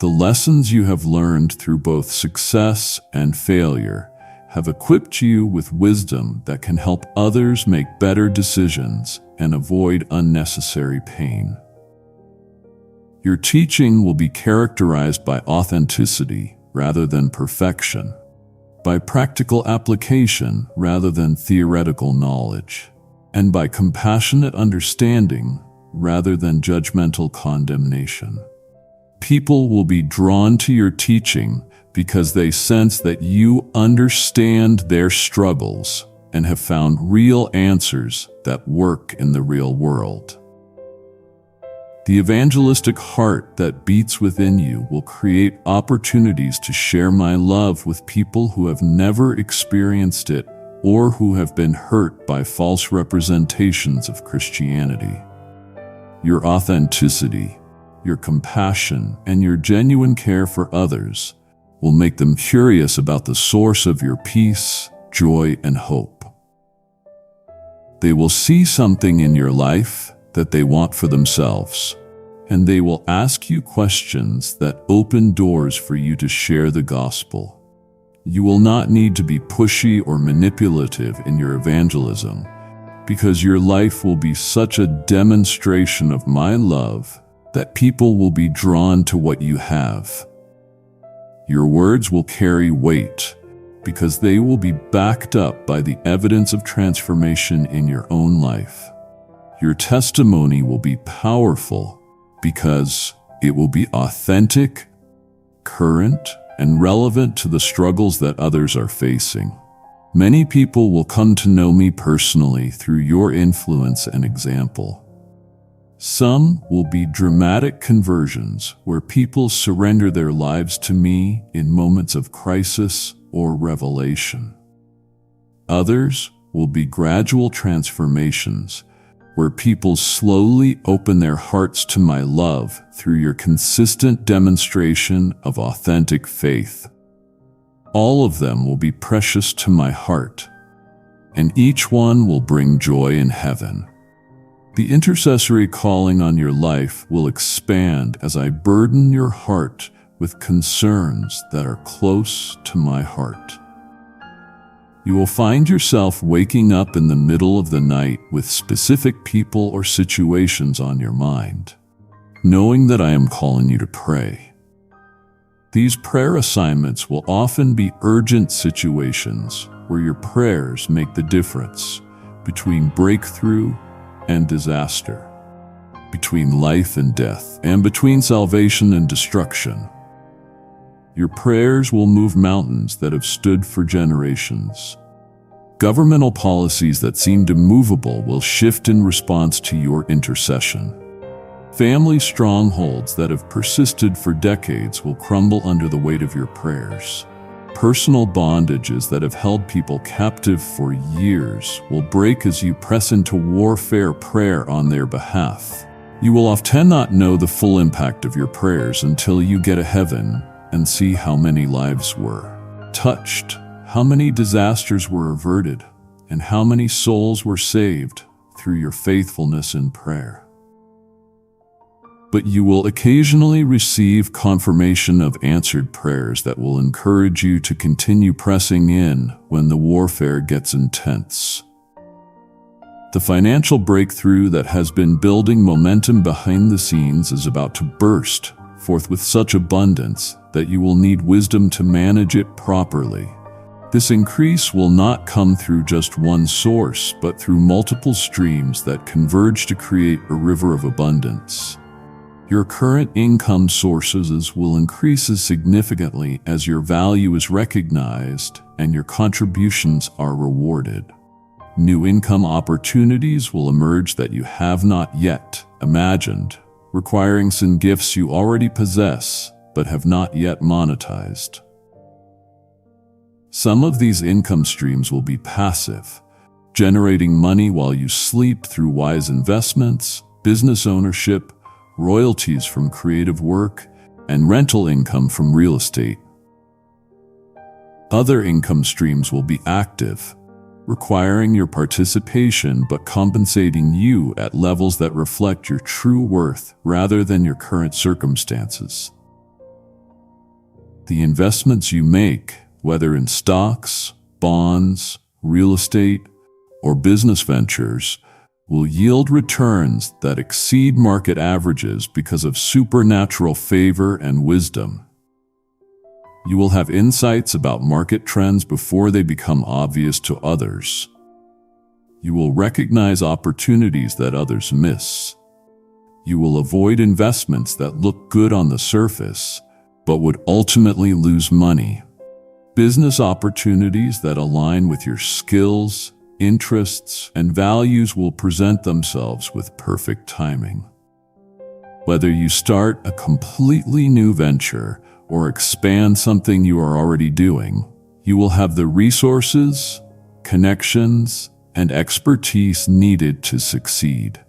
The lessons you have learned through both success and failure have equipped you with wisdom that can help others make better decisions and avoid unnecessary pain. Your teaching will be characterized by authenticity rather than perfection, by practical application rather than theoretical knowledge, and by compassionate understanding rather than judgmental condemnation. People will be drawn to your teaching because they sense that you understand their struggles and have found real answers that work in the real world. The evangelistic heart that beats within you will create opportunities to share my love with people who have never experienced it or who have been hurt by false representations of Christianity. Your authenticity, your compassion, and your genuine care for others will make them curious about the source of your peace, joy, and hope. They will see something in your life that they want for themselves, and they will ask you questions that open doors for you to share the gospel. You will not need to be pushy or manipulative in your evangelism, because your life will be such a demonstration of my love that people will be drawn to what you have. Your words will carry weight because they will be backed up by the evidence of transformation in your own life. Your testimony will be powerful because it will be authentic, current, and relevant to the struggles that others are facing. Many people will come to know me personally through your influence and example. Some will be dramatic conversions where people surrender their lives to me in moments of crisis or revelation. Others will be gradual transformations where people slowly open their hearts to my love through your consistent demonstration of authentic faith. All of them will be precious to my heart, and each one will bring joy in heaven. The intercessory calling on your life will expand as I burden your heart with concerns that are close to my heart. You will find yourself waking up in the middle of the night with specific people or situations on your mind, knowing that I am calling you to pray. These prayer assignments will often be urgent situations where your prayers make the difference between breakthrough and disaster, between life and death, and between salvation and destruction. Your prayers will move mountains that have stood for generations. Governmental policies that seemed immovable will shift in response to your intercession. Family strongholds that have persisted for decades will crumble under the weight of your prayers. Personal bondages that have held people captive for years will break as you press into warfare prayer on their behalf. You will often not know the full impact of your prayers until you get to heaven and see how many lives were touched, how many disasters were averted, and how many souls were saved through your faithfulness in prayer. But you will occasionally receive confirmation of answered prayers that will encourage you to continue pressing in when the warfare gets intense. The financial breakthrough that has been building momentum behind the scenes is about to burst forth with such abundance that you will need wisdom to manage it properly. This increase will not come through just one source, but through multiple streams that converge to create a river of abundance. Your current income sources will increase significantly as your value is recognized and your contributions are rewarded. New income opportunities will emerge that you have not yet imagined, requiring some gifts you already possess but have not yet monetized. Some of these income streams will be passive, generating money while you sleep through wise investments, business ownership, royalties from creative work, and rental income from real estate. Other income streams will be active, requiring your participation but compensating you at levels that reflect your true worth rather than your current circumstances. The investments you make, whether in stocks, bonds, real estate, or business ventures, will yield returns that exceed market averages because of supernatural favor and wisdom. You will have insights about market trends before they become obvious to others. You will recognize opportunities that others miss. You will avoid investments that look good on the surface, but would ultimately lose money. Business opportunities that align with your skills, interests, and values will present themselves with perfect timing. Whether you start a completely new venture or expand something you are already doing, you will have the resources, connections, and expertise needed to succeed.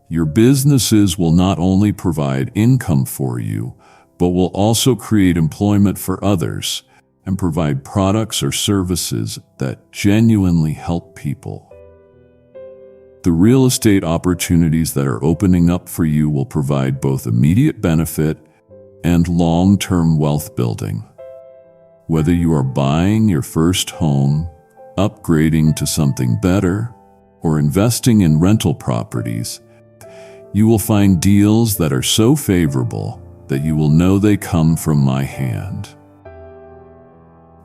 Your businesses will not only provide income for you, but will also create employment for others and provide products or services that genuinely help people. The real estate opportunities that are opening up for you will provide both immediate benefit and long-term wealth building. Whether you are buying your first home, upgrading to something better, or investing in rental properties, you will find deals that are so favorable that you will know they come from my hand.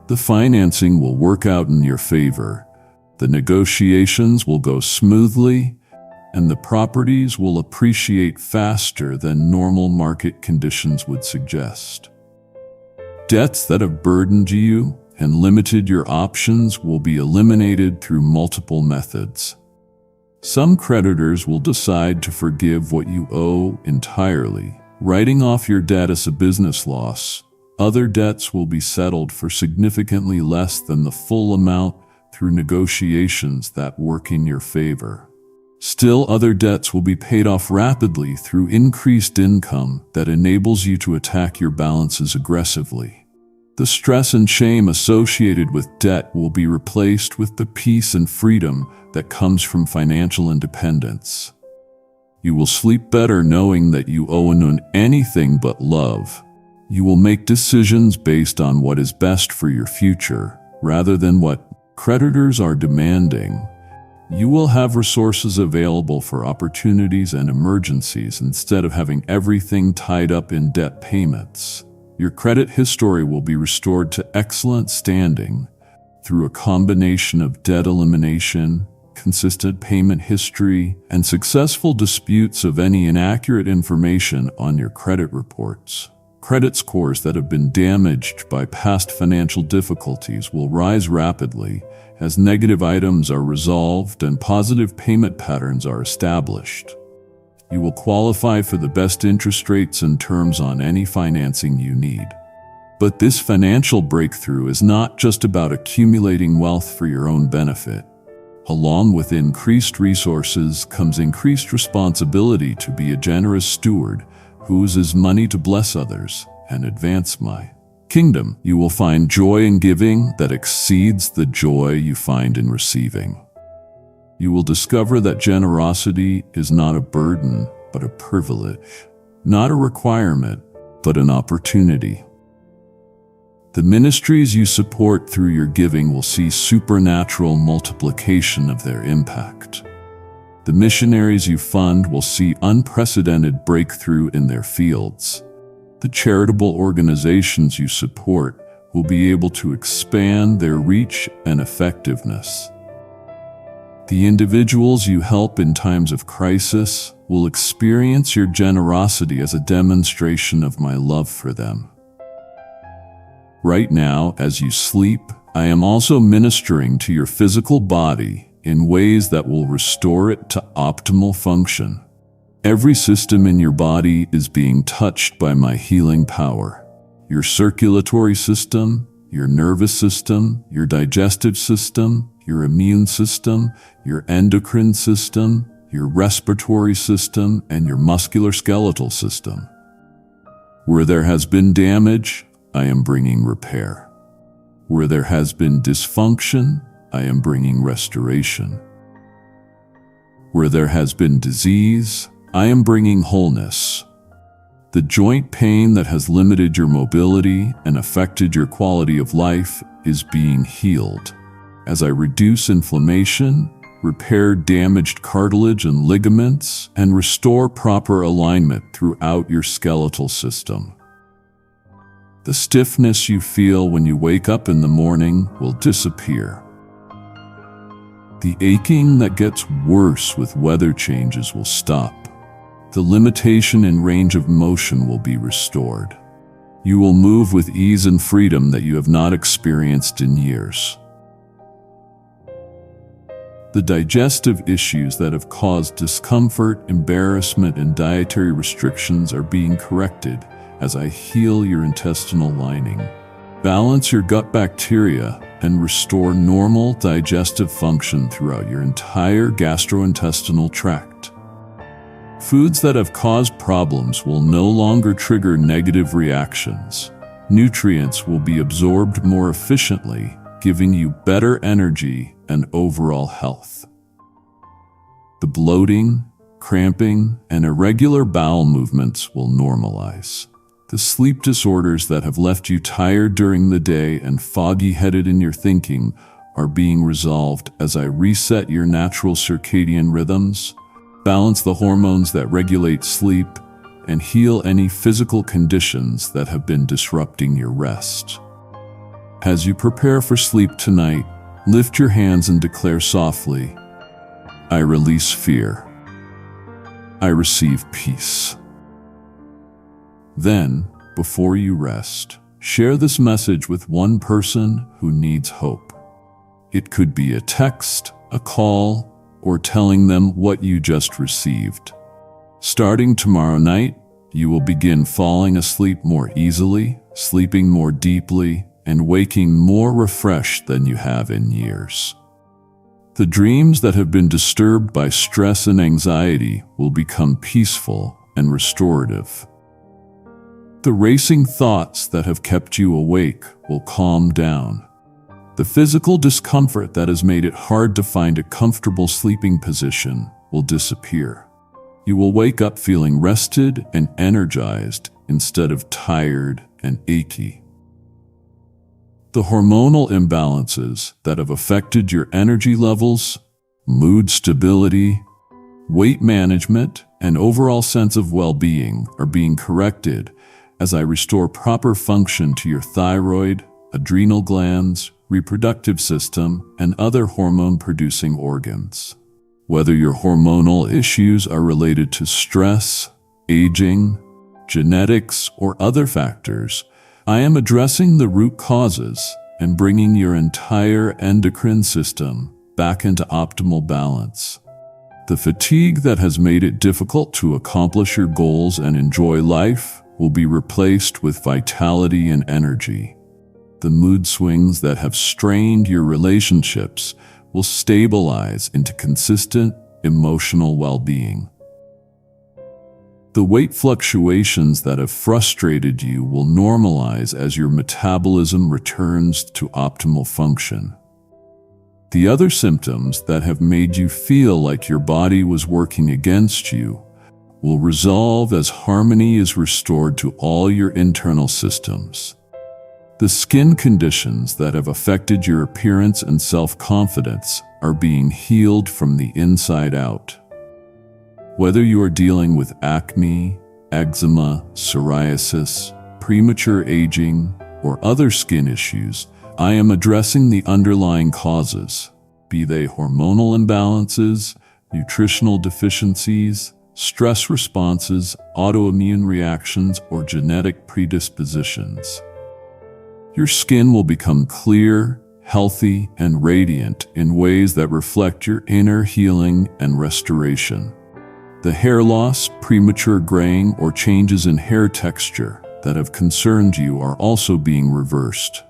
The financing will work out in your favor, the negotiations will go smoothly, and the properties will appreciate faster than normal market conditions would suggest. Debts that have burdened you and limited your options will be eliminated through multiple methods. Some creditors will decide to forgive what you owe entirely, writing off your debt as a business loss. Other debts will be settled for significantly less than the full amount through negotiations that work in your favor. Still, other debts will be paid off rapidly through increased income that enables you to attack your balances aggressively. The stress and shame associated with debt will be replaced with the peace and freedom that comes from financial independence. You will sleep better knowing that you owe no one anything but love. You will make decisions based on what is best for your future, rather than what creditors are demanding. You will have resources available for opportunities and emergencies instead of having everything tied up in debt payments. Your credit history will be restored to excellent standing through a combination of debt elimination, consistent payment history, and successful disputes of any inaccurate information on your credit reports. Credit scores that have been damaged by past financial difficulties will rise rapidly as negative items are resolved and positive payment patterns are established. You will qualify for the best interest rates and terms on any financing you need. But this financial breakthrough is not just about accumulating wealth for your own benefit. Along with increased resources comes increased responsibility to be a generous steward who uses money to bless others and advance my kingdom. You will find joy in giving that exceeds the joy you find in receiving. You will discover that generosity is not a burden, but a privilege, not a requirement, but an opportunity. The ministries you support through your giving will see supernatural multiplication of their impact. The missionaries you fund will see unprecedented breakthrough in their fields. The charitable organizations you support will be able to expand their reach and effectiveness. The individuals you help in times of crisis will experience your generosity as a demonstration of my love for them. Right now, as you sleep, I am also ministering to your physical body in ways that will restore it to optimal function. Every system in your body is being touched by my healing power. Your circulatory system, your nervous system, your digestive system, your immune system, your endocrine system, your respiratory system, and your musculoskeletal system. Where there has been damage, I am bringing repair. Where there has been dysfunction, I am bringing restoration. Where there has been disease, I am bringing wholeness. The joint pain that has limited your mobility and affected your quality of life is being healed. As I reduce inflammation, repair damaged cartilage and ligaments, and restore proper alignment throughout your skeletal system. The stiffness you feel when you wake up in the morning will disappear. The aching that gets worse with weather changes will stop. The limitation in range of motion will be restored. You will move with ease and freedom that you have not experienced in years. The digestive issues that have caused discomfort, embarrassment, and dietary restrictions are being corrected as I heal your intestinal lining, balance your gut bacteria, and restore normal digestive function throughout your entire gastrointestinal tract. Foods that have caused problems will no longer trigger negative reactions. Nutrients will be absorbed more efficiently, giving you better energy and overall health. The bloating, cramping, and irregular bowel movements will normalize. The sleep disorders that have left you tired during the day and foggy-headed in your thinking are being resolved as I reset your natural circadian rhythms, balance the hormones that regulate sleep, and heal any physical conditions that have been disrupting your rest. As you prepare for sleep tonight, lift your hands and declare softly, I release fear. I receive peace. Then, before you rest, share this message with one person who needs hope. It could be a text, a call, or telling them what you just received. Starting tomorrow night, you will begin falling asleep more easily, sleeping more deeply, and waking more refreshed than you have in years. The dreams that have been disturbed by stress and anxiety will become peaceful and restorative. The racing thoughts that have kept you awake will calm down. The physical discomfort that has made it hard to find a comfortable sleeping position will disappear. You will wake up feeling rested and energized instead of tired and achy. The hormonal imbalances that have affected your energy levels, mood stability, weight management, and overall sense of well-being are being corrected as I restore proper function to your thyroid, adrenal glands, reproductive system, and other hormone-producing organs. Whether your hormonal issues are related to stress, aging, genetics, or other factors, I am addressing the root causes and bringing your entire endocrine system back into optimal balance. The fatigue that has made it difficult to accomplish your goals and enjoy life will be replaced with vitality and energy. The mood swings that have strained your relationships will stabilize into consistent emotional well-being. The weight fluctuations that have frustrated you will normalize as your metabolism returns to optimal function. The other symptoms that have made you feel like your body was working against you will resolve as harmony is restored to all your internal systems. The skin conditions that have affected your appearance and self-confidence are being healed from the inside out. Whether you are dealing with acne, eczema, psoriasis, premature aging, or other skin issues, I am addressing the underlying causes, be they hormonal imbalances, nutritional deficiencies, stress responses, autoimmune reactions, or genetic predispositions. Your skin will become clear, healthy, and radiant in ways that reflect your inner healing and restoration. The hair loss, premature graying, or changes in hair texture that have concerned you are also being reversed.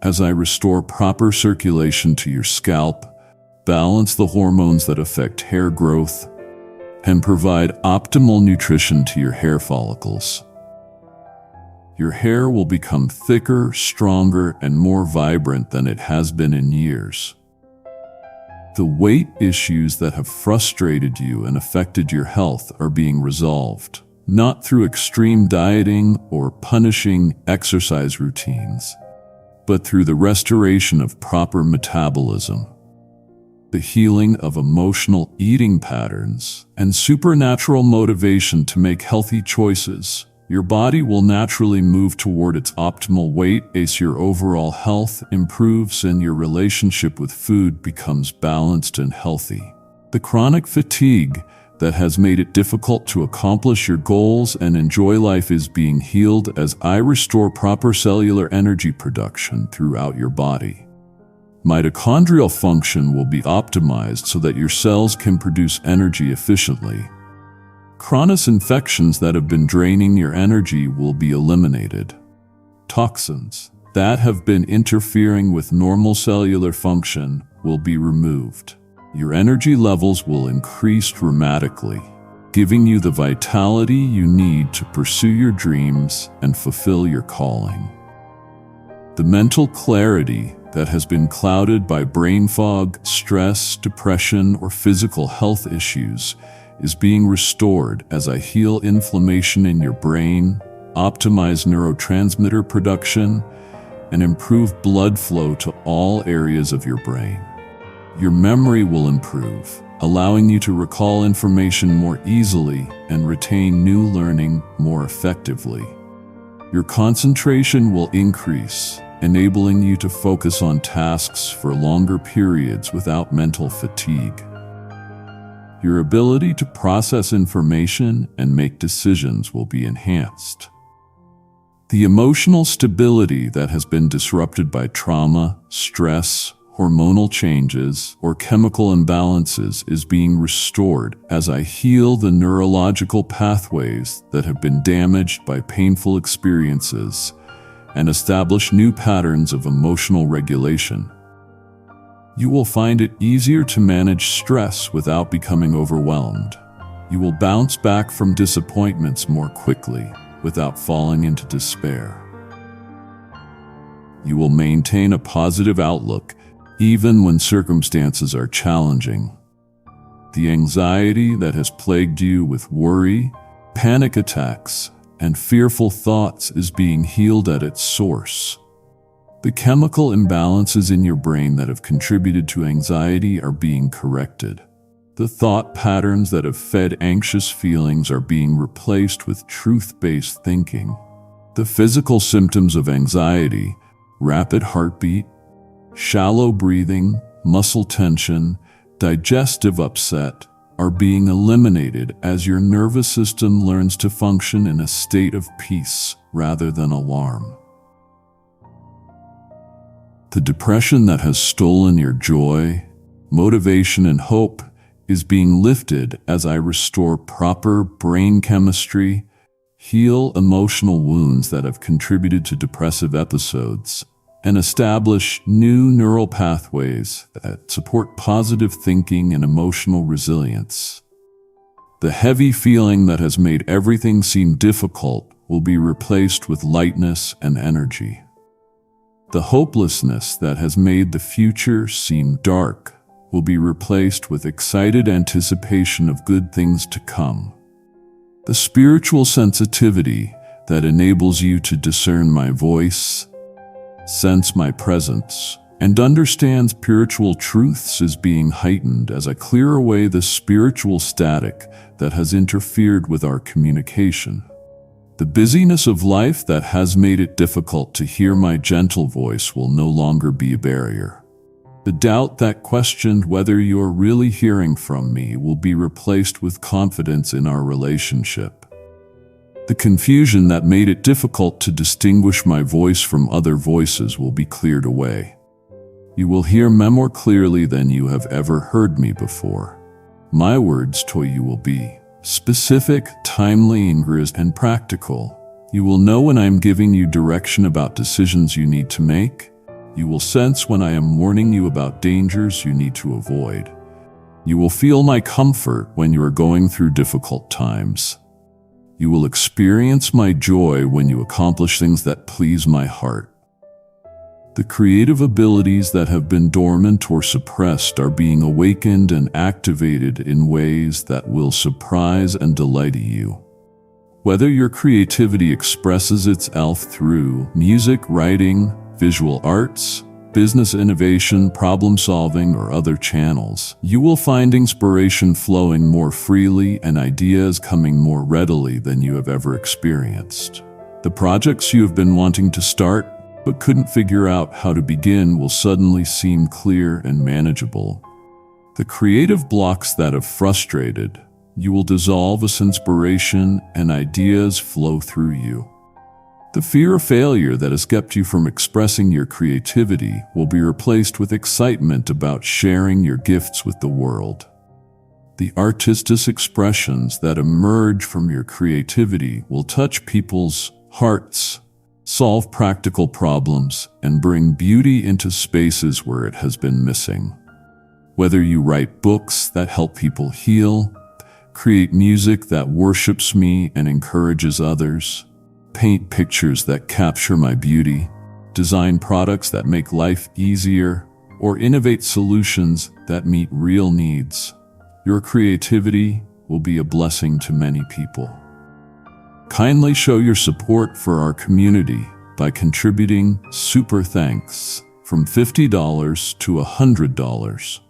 As I restore proper circulation to your scalp, balance the hormones that affect hair growth, and provide optimal nutrition to your hair follicles. Your hair will become thicker, stronger, and more vibrant than it has been in years. The weight issues that have frustrated you and affected your health are being resolved, not through extreme dieting or punishing exercise routines, but through the restoration of proper metabolism, the healing of emotional eating patterns, and supernatural motivation to make healthy choices. Your body will naturally move toward its optimal weight as your overall health improves and your relationship with food becomes balanced and healthy. The chronic fatigue that has made it difficult to accomplish your goals and enjoy life is being healed as I restore proper cellular energy production throughout your body. Mitochondrial function will be optimized so that your cells can produce energy efficiently. Chronic infections that have been draining your energy will be eliminated. Toxins that have been interfering with normal cellular function will be removed. Your energy levels will increase dramatically, giving you the vitality you need to pursue your dreams and fulfill your calling. The mental clarity that has been clouded by brain fog, stress, depression, or physical health issues is being restored as I heal inflammation in your brain, optimize neurotransmitter production, and improve blood flow to all areas of your brain. Your memory will improve, allowing you to recall information more easily and retain new learning more effectively. Your concentration will increase, enabling you to focus on tasks for longer periods without mental fatigue. Your ability to process information and make decisions will be enhanced. The emotional stability that has been disrupted by trauma, stress, hormonal changes, or chemical imbalances is being restored as I heal the neurological pathways that have been damaged by painful experiences and establish new patterns of emotional regulation. You will find it easier to manage stress without becoming overwhelmed. You will bounce back from disappointments more quickly without falling into despair. You will maintain a positive outlook even when circumstances are challenging. The anxiety that has plagued you with worry, panic attacks, and fearful thoughts is being healed at its source. The chemical imbalances in your brain that have contributed to anxiety are being corrected. The thought patterns that have fed anxious feelings are being replaced with truth-based thinking. The physical symptoms of anxiety, rapid heartbeat, shallow breathing, muscle tension, digestive upset, are being eliminated as your nervous system learns to function in a state of peace rather than alarm. The depression that has stolen your joy, motivation, and hope is being lifted as I restore proper brain chemistry, heal emotional wounds that have contributed to depressive episodes, and establish new neural pathways that support positive thinking and emotional resilience. The heavy feeling that has made everything seem difficult will be replaced with lightness and energy. The hopelessness that has made the future seem dark will be replaced with excited anticipation of good things to come. The spiritual sensitivity that enables you to discern my voice, sense my presence, and understand spiritual truths is being heightened as I clear away the spiritual static that has interfered with our communication. The busyness of life that has made it difficult to hear my gentle voice will no longer be a barrier. The doubt that questioned whether you're really hearing from me will be replaced with confidence in our relationship. The confusion that made it difficult to distinguish my voice from other voices will be cleared away. You will hear me more clearly than you have ever heard me before. My words to you will be specific, timely, and practical. You will know when I am giving you direction about decisions you need to make. You will sense when I am warning you about dangers you need to avoid. You will feel my comfort when you are going through difficult times. You will experience my joy when you accomplish things that please my heart. The creative abilities that have been dormant or suppressed are being awakened and activated in ways that will surprise and delight you. Whether your creativity expresses itself through music, writing, visual arts, business innovation, problem solving, or other channels, you will find inspiration flowing more freely and ideas coming more readily than you have ever experienced. The projects you have been wanting to start but couldn't figure out how to begin will suddenly seem clear and manageable. The creative blocks that have frustrated you will dissolve as inspiration and ideas flow through you. The fear of failure that has kept you from expressing your creativity will be replaced with excitement about sharing your gifts with the world. The artistic expressions that emerge from your creativity will touch people's hearts, solve practical problems, and bring beauty into spaces where it has been missing. Whether you write books that help people heal, create music that worships me and encourages others, paint pictures that capture my beauty, design products that make life easier, or innovate solutions that meet real needs, your creativity will be a blessing to many people. Kindly show your support for our community by contributing super thanks from $50 to $100.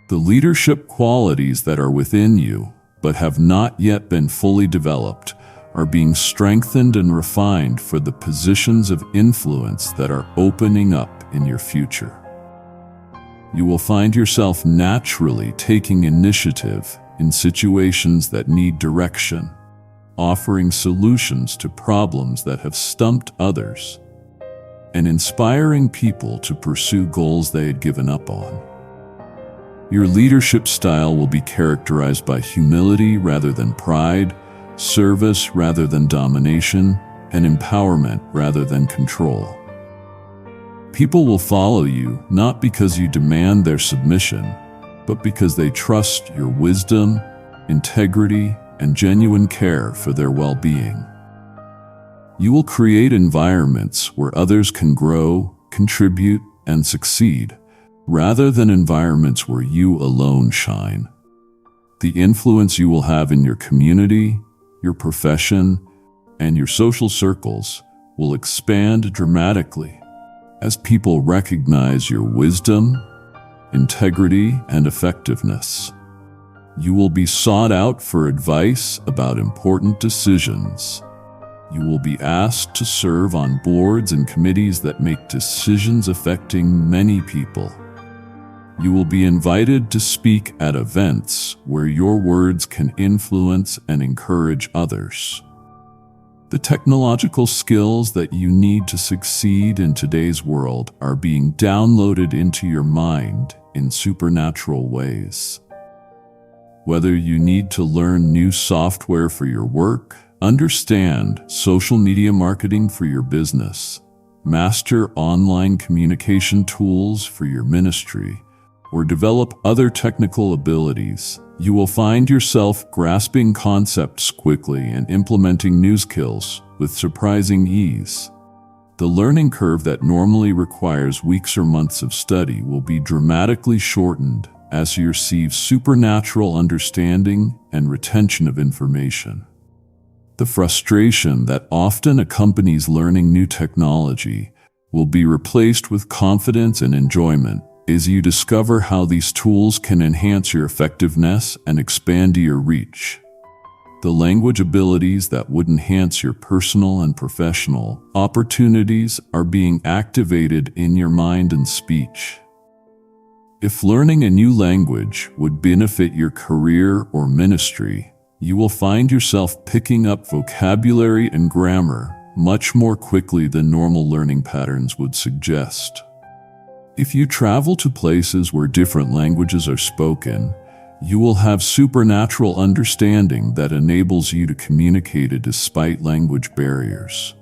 The leadership qualities that are within you but have not yet been fully developed are being strengthened and refined for the positions of influence that are opening up in your future. You will find yourself naturally taking initiative in situations that need direction, offering solutions to problems that have stumped others, and inspiring people to pursue goals they had given up on. Your leadership style will be characterized by humility rather than pride, service rather than domination, and empowerment rather than control. People will follow you not because you demand their submission, but because they trust your wisdom, integrity, and genuine care for their well-being. You will create environments where others can grow, contribute, and succeed, rather than environments where you alone shine. The influence you will have in your community, your profession, and your social circles will expand dramatically as people recognize your wisdom, integrity, and effectiveness. You will be sought out for advice about important decisions. You will be asked to serve on boards and committees that make decisions affecting many people. You will be invited to speak at events where your words can influence and encourage others. The technological skills that you need to succeed in today's world are being downloaded into your mind in supernatural ways. Whether you need to learn new software for your work, understand social media marketing for your business, master online communication tools for your ministry, or develop other technical abilities, you will find yourself grasping concepts quickly and implementing new skills with surprising ease. The learning curve that normally requires weeks or months of study will be dramatically shortened as you receive supernatural understanding and retention of information. The frustration that often accompanies learning new technology will be replaced with confidence and enjoyment as you discover how these tools can enhance your effectiveness and expand your reach. The language abilities that would enhance your personal and professional opportunities are being activated in your mind and speech. If learning a new language would benefit your career or ministry, you will find yourself picking up vocabulary and grammar much more quickly than normal learning patterns would suggest. If you travel to places where different languages are spoken, you will have supernatural understanding that enables you to communicate despite language barriers.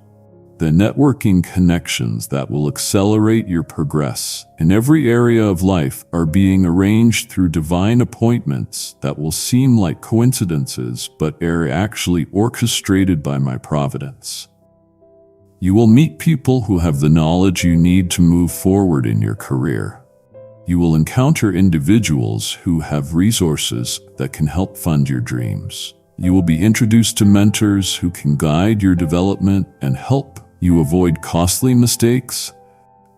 The networking connections that will accelerate your progress in every area of life are being arranged through divine appointments that will seem like coincidences but are actually orchestrated by my providence. You will meet people who have the knowledge you need to move forward in your career. You will encounter individuals who have resources that can help fund your dreams. You will be introduced to mentors who can guide your development and help you avoid costly mistakes.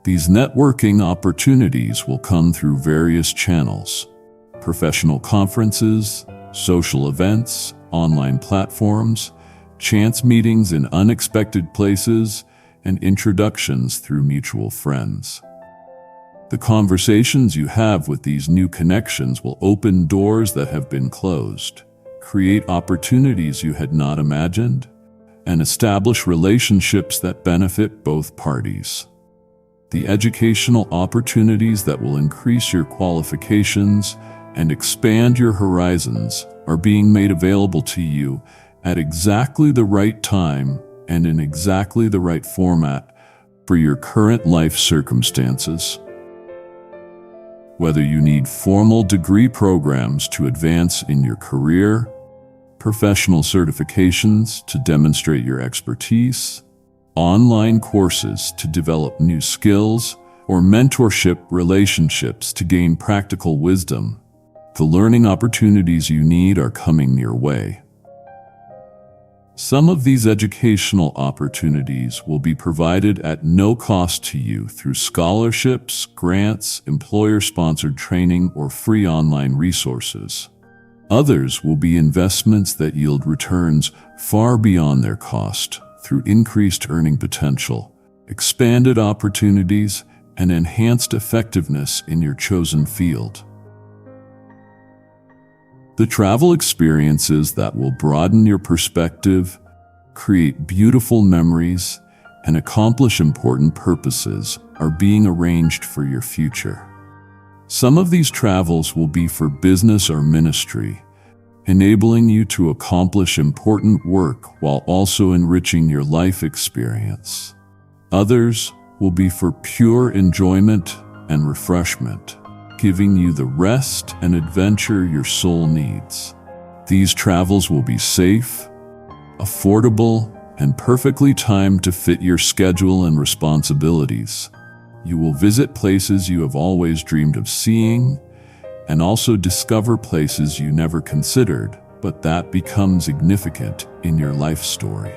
These networking opportunities will come through various channels: professional conferences, social events, online platforms, chance meetings in unexpected places, and introductions through mutual friends. The conversations you have with these new connections will open doors that have been closed, create opportunities you had not imagined, and establish relationships that benefit both parties. The educational opportunities that will increase your qualifications and expand your horizons are being made available to you at exactly the right time and in exactly the right format for your current life circumstances. Whether you need formal degree programs to advance in your career, professional certifications to demonstrate your expertise, online courses to develop new skills, or mentorship relationships to gain practical wisdom, the learning opportunities you need are coming your way. Some of these educational opportunities will be provided at no cost to you through scholarships, grants, employer-sponsored training, or free online resources. Others will be investments that yield returns far beyond their cost through increased earning potential, expanded opportunities, and enhanced effectiveness in your chosen field. The travel experiences that will broaden your perspective, create beautiful memories, and accomplish important purposes are being arranged for your future. Some of these travels will be for business or ministry, enabling you to accomplish important work while also enriching your life experience. Others will be for pure enjoyment and refreshment, giving you the rest and adventure your soul needs. These travels will be safe, affordable, and perfectly timed to fit your schedule and responsibilities. You will visit places you have always dreamed of seeing, and also discover places you never considered, but that become significant in your life story.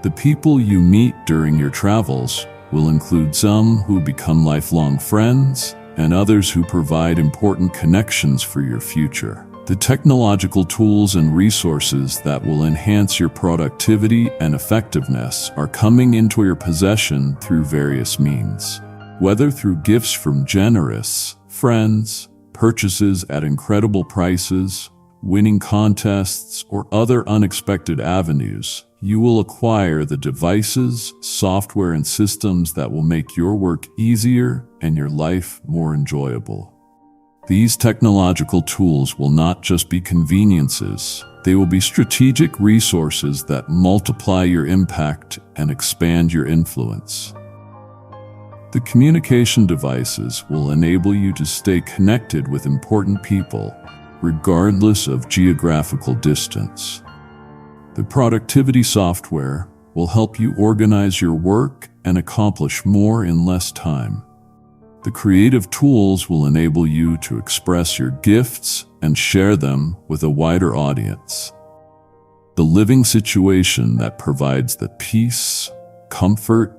The people you meet during your travels will include some who become lifelong friends and others who provide important connections for your future. The technological tools and resources that will enhance your productivity and effectiveness are coming into your possession through various means. Whether through gifts from generous friends, purchases at incredible prices, winning contests, or other unexpected avenues, you will acquire the devices, software, and systems that will make your work easier and your life more enjoyable. These technological tools will not just be conveniences, they will be strategic resources that multiply your impact and expand your influence. The communication devices will enable you to stay connected with important people, regardless of geographical distance. The productivity software will help you organize your work and accomplish more in less time. The creative tools will enable you to express your gifts and share them with a wider audience. The living situation that provides the peace, comfort,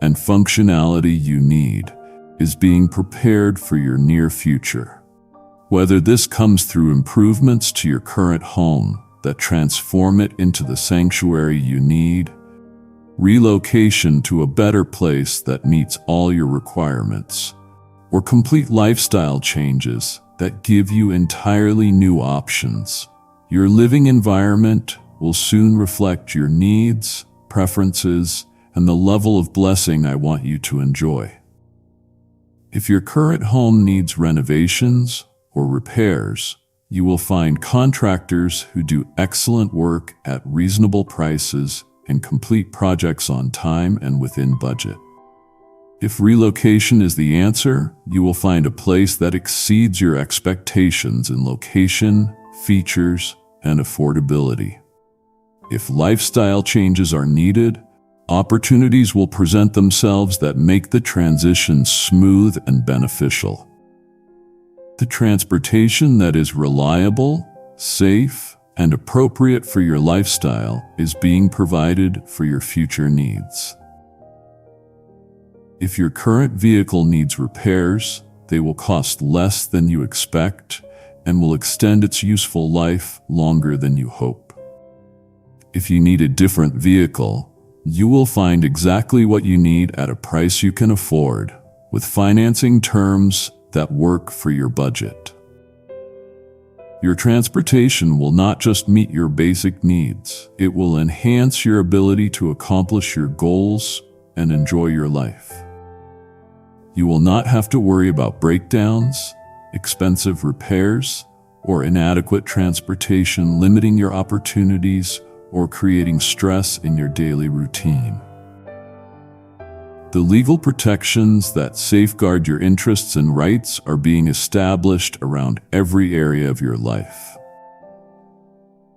and functionality you need is being prepared for your near future. Whether this comes through improvements to your current home that transform it into the sanctuary you need, relocation to a better place that meets all your requirements, or complete lifestyle changes that give you entirely new options, your living environment will soon reflect your needs, preferences, and the level of blessing I want you to enjoy. If your current home needs renovations or repairs, you will find contractors who do excellent work at reasonable prices and complete projects on time and within budget. If relocation is the answer, you will find a place that exceeds your expectations in location, features, and affordability. If lifestyle changes are needed, opportunities will present themselves that make the transition smooth and beneficial. The transportation that is reliable, safe, and appropriate for your lifestyle is being provided for your future needs. If your current vehicle needs repairs, they will cost less than you expect and will extend its useful life longer than you hope. If you need a different vehicle, you will find exactly what you need at a price you can afford, with financing terms that work for your budget. Your transportation will not just meet your basic needs, it will enhance your ability to accomplish your goals and enjoy your life. You will not have to worry about breakdowns, expensive repairs, or inadequate transportation limiting your opportunities or creating stress in your daily routine. The legal protections that safeguard your interests and rights are being established around every area of your life.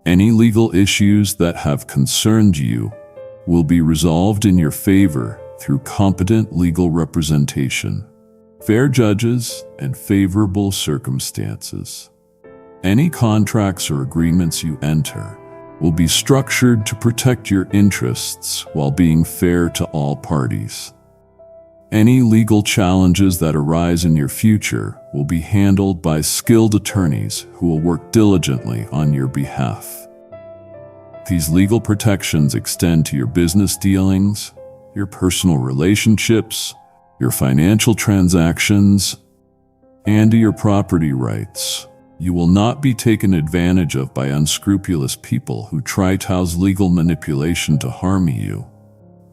Any legal issues that have concerned you will be resolved in your favor through competent legal representation, fair judges, and favorable circumstances. Any contracts or agreements you enter will be structured to protect your interests while being fair to all parties. Any legal challenges that arise in your future will be handled by skilled attorneys who will work diligently on your behalf. These legal protections extend to your business dealings, your personal relationships, your financial transactions, and to your property rights. You will not be taken advantage of by unscrupulous people who try to use legal manipulation to harm you.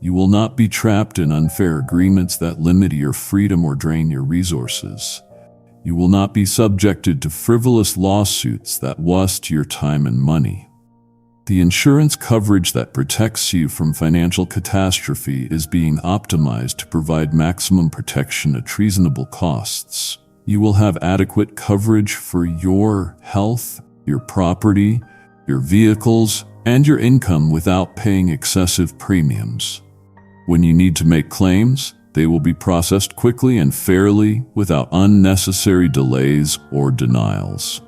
You will not be trapped in unfair agreements that limit your freedom or drain your resources. You will not be subjected to frivolous lawsuits that waste your time and money. The insurance coverage that protects you from financial catastrophe is being optimized to provide maximum protection at reasonable costs. You will have adequate coverage for your health, your property, your vehicles, and your income without paying excessive premiums. When you need to make claims, they will be processed quickly and fairly without unnecessary delays or denials.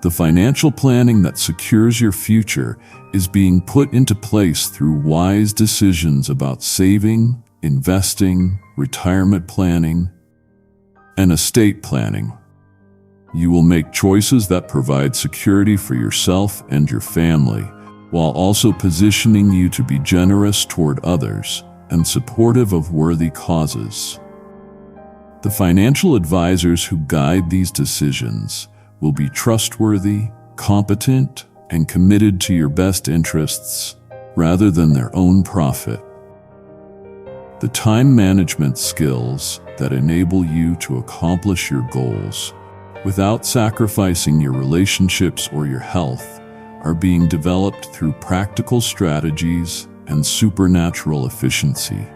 The financial planning that secures your future is being put into place through wise decisions about saving, investing, retirement planning, and estate planning. You will make choices that provide security for yourself and your family, while also positioning you to be generous toward others and supportive of worthy causes. The financial advisors who guide these decisions will be trustworthy, competent, and committed to your best interests rather than their own profit. The time management skills that enable you to accomplish your goals without sacrificing your relationships or your health are being developed through practical strategies and supernatural efficiency.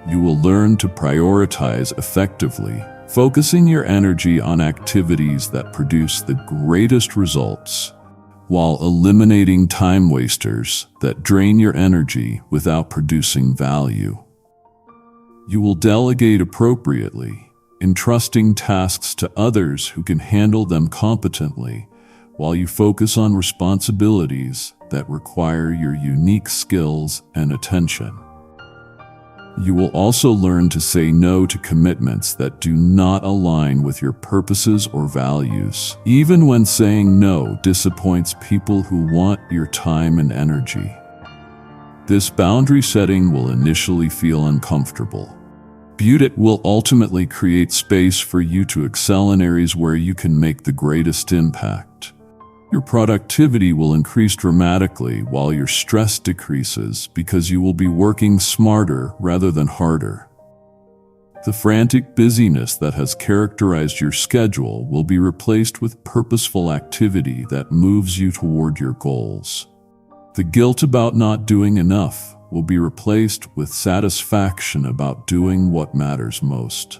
You will learn to prioritize effectively, focusing your energy on activities that produce the greatest results, while eliminating time wasters that drain your energy without producing value. You will delegate appropriately, entrusting tasks to others who can handle them competently, while you focus on responsibilities that require your unique skills and attention. You will also learn to say no to commitments that do not align with your purposes or values, even when saying no disappoints people who want your time and energy. This boundary setting will initially feel uncomfortable, but it will ultimately create space for you to excel in areas where you can make the greatest impact. Your productivity will increase dramatically while your stress decreases because you will be working smarter rather than harder. The frantic busyness that has characterized your schedule will be replaced with purposeful activity that moves you toward your goals. The guilt about not doing enough will be replaced with satisfaction about doing what matters most.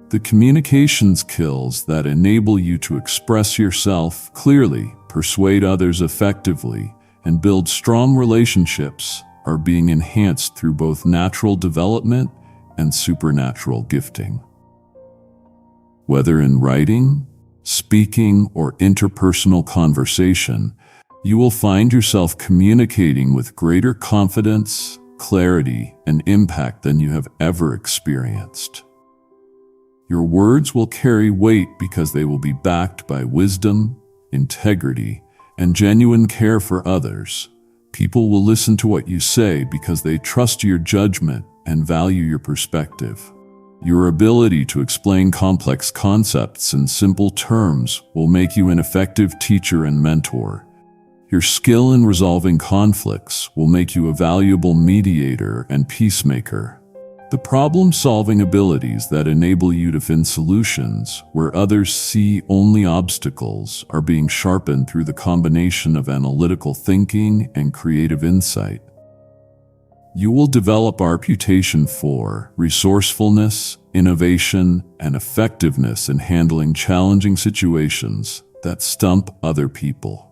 The communication skills that enable you to express yourself clearly, persuade others effectively, and build strong relationships are being enhanced through both natural development and supernatural gifting. Whether in writing, speaking, or interpersonal conversation, you will find yourself communicating with greater confidence, clarity, and impact than you have ever experienced. Your words will carry weight because they will be backed by wisdom, integrity, and genuine care for others. People will listen to what you say because they trust your judgment and value your perspective. Your ability to explain complex concepts in simple terms will make you an effective teacher and mentor. Your skill in resolving conflicts will make you a valuable mediator and peacemaker. The problem-solving abilities that enable you to find solutions where others see only obstacles are being sharpened through the combination of analytical thinking and creative insight. You will develop a reputation for resourcefulness, innovation, and effectiveness in handling challenging situations that stump other people.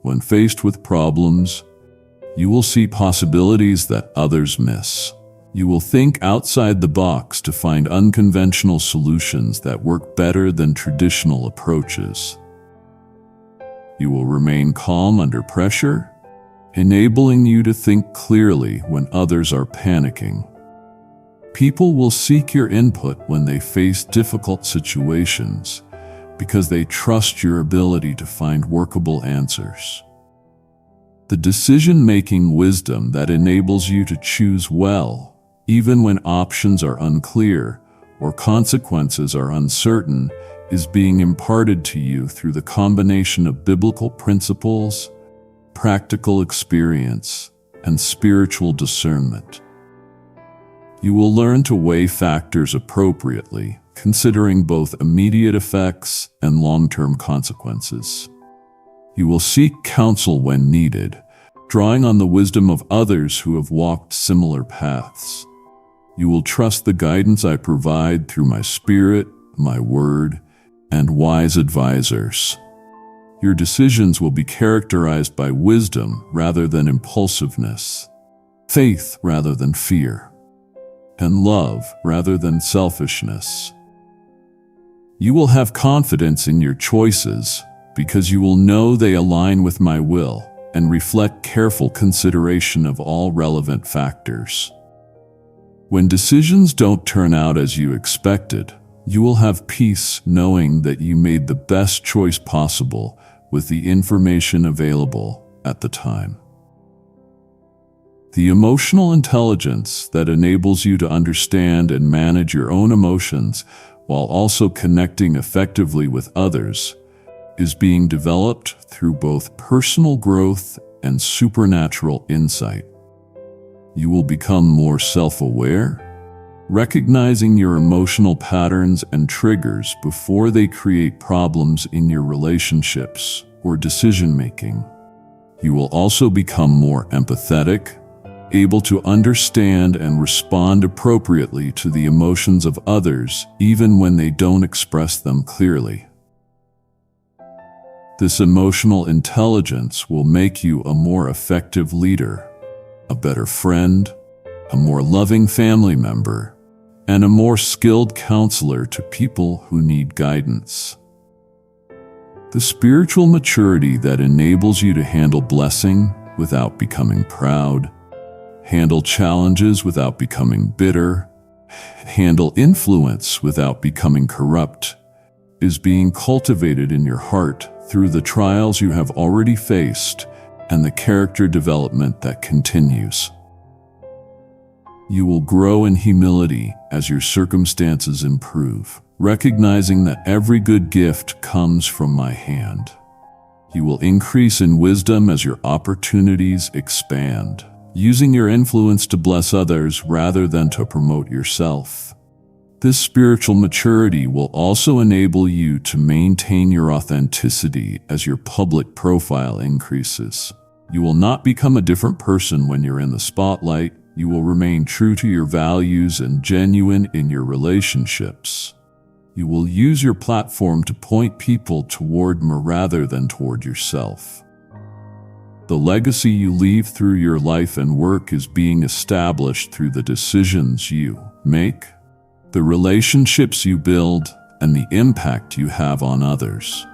When faced with problems, you will see possibilities that others miss. You will think outside the box to find unconventional solutions that work better than traditional approaches. You will remain calm under pressure, enabling you to think clearly when others are panicking. People will seek your input when they face difficult situations because they trust your ability to find workable answers. The decision-making wisdom that enables you to choose well, even when options are unclear or consequences are uncertain, is being imparted to you through the combination of biblical principles, practical experience, and spiritual discernment. You will learn to weigh factors appropriately, considering both immediate effects and long-term consequences. You will seek counsel when needed, drawing on the wisdom of others who have walked similar paths. You will trust the guidance I provide through my spirit, my word, and wise advisors. Your decisions will be characterized by wisdom rather than impulsiveness, faith rather than fear, and love rather than selfishness. You will have confidence in your choices because you will know they align with my will and reflect careful consideration of all relevant factors. When decisions don't turn out as you expected, you will have peace knowing that you made the best choice possible with the information available at the time. The emotional intelligence that enables you to understand and manage your own emotions while also connecting effectively with others is being developed through both personal growth and supernatural insight. You will become more self-aware, recognizing your emotional patterns and triggers before they create problems in your relationships or decision-making. You will also become more empathetic, able to understand and respond appropriately to the emotions of others even when they don't express them clearly. This emotional intelligence will make you a more effective leader, a better friend, a more loving family member, and a more skilled counselor to people who need guidance. The spiritual maturity that enables you to handle blessing without becoming proud, handle challenges without becoming bitter, handle influence without becoming corrupt, is being cultivated in your heart through the trials you have already faced and the character development that continues. You will grow in humility as your circumstances improve, recognizing that every good gift comes from my hand. You will increase in wisdom as your opportunities expand, using your influence to bless others rather than to promote yourself. This spiritual maturity will also enable you to maintain your authenticity as your public profile increases. You will not become a different person when you're in the spotlight. You will remain true to your values and genuine in your relationships. You will use your platform to point people toward more rather than toward yourself. The legacy you leave through your life and work is being established through the decisions you make, the relationships you build, and the impact you have on others.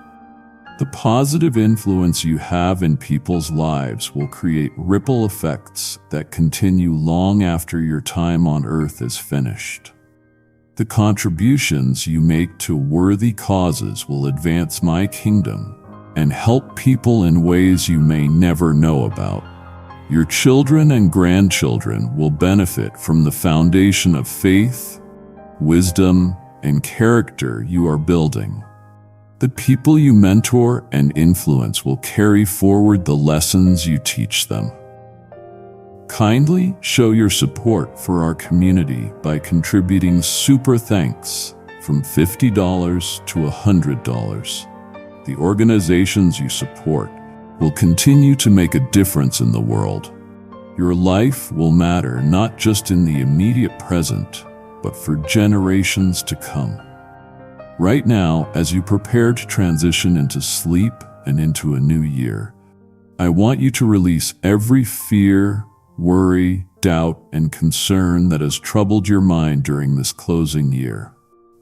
The positive influence you have in people's lives will create ripple effects that continue long after your time on earth is finished. The contributions you make to worthy causes will advance my kingdom and help people in ways you may never know about. Your children and grandchildren will benefit from the foundation of faith, wisdom, and character you are building. The people you mentor and influence will carry forward the lessons you teach them. Kindly show your support for our community by contributing super thanks from $50 to $100. The organizations you support will continue to make a difference in the world. Your life will matter not just in the immediate present, but for generations to come. Right now, as you prepare to transition into sleep and into a new year, I want you to release every fear, worry, doubt, and concern that has troubled your mind during this closing year.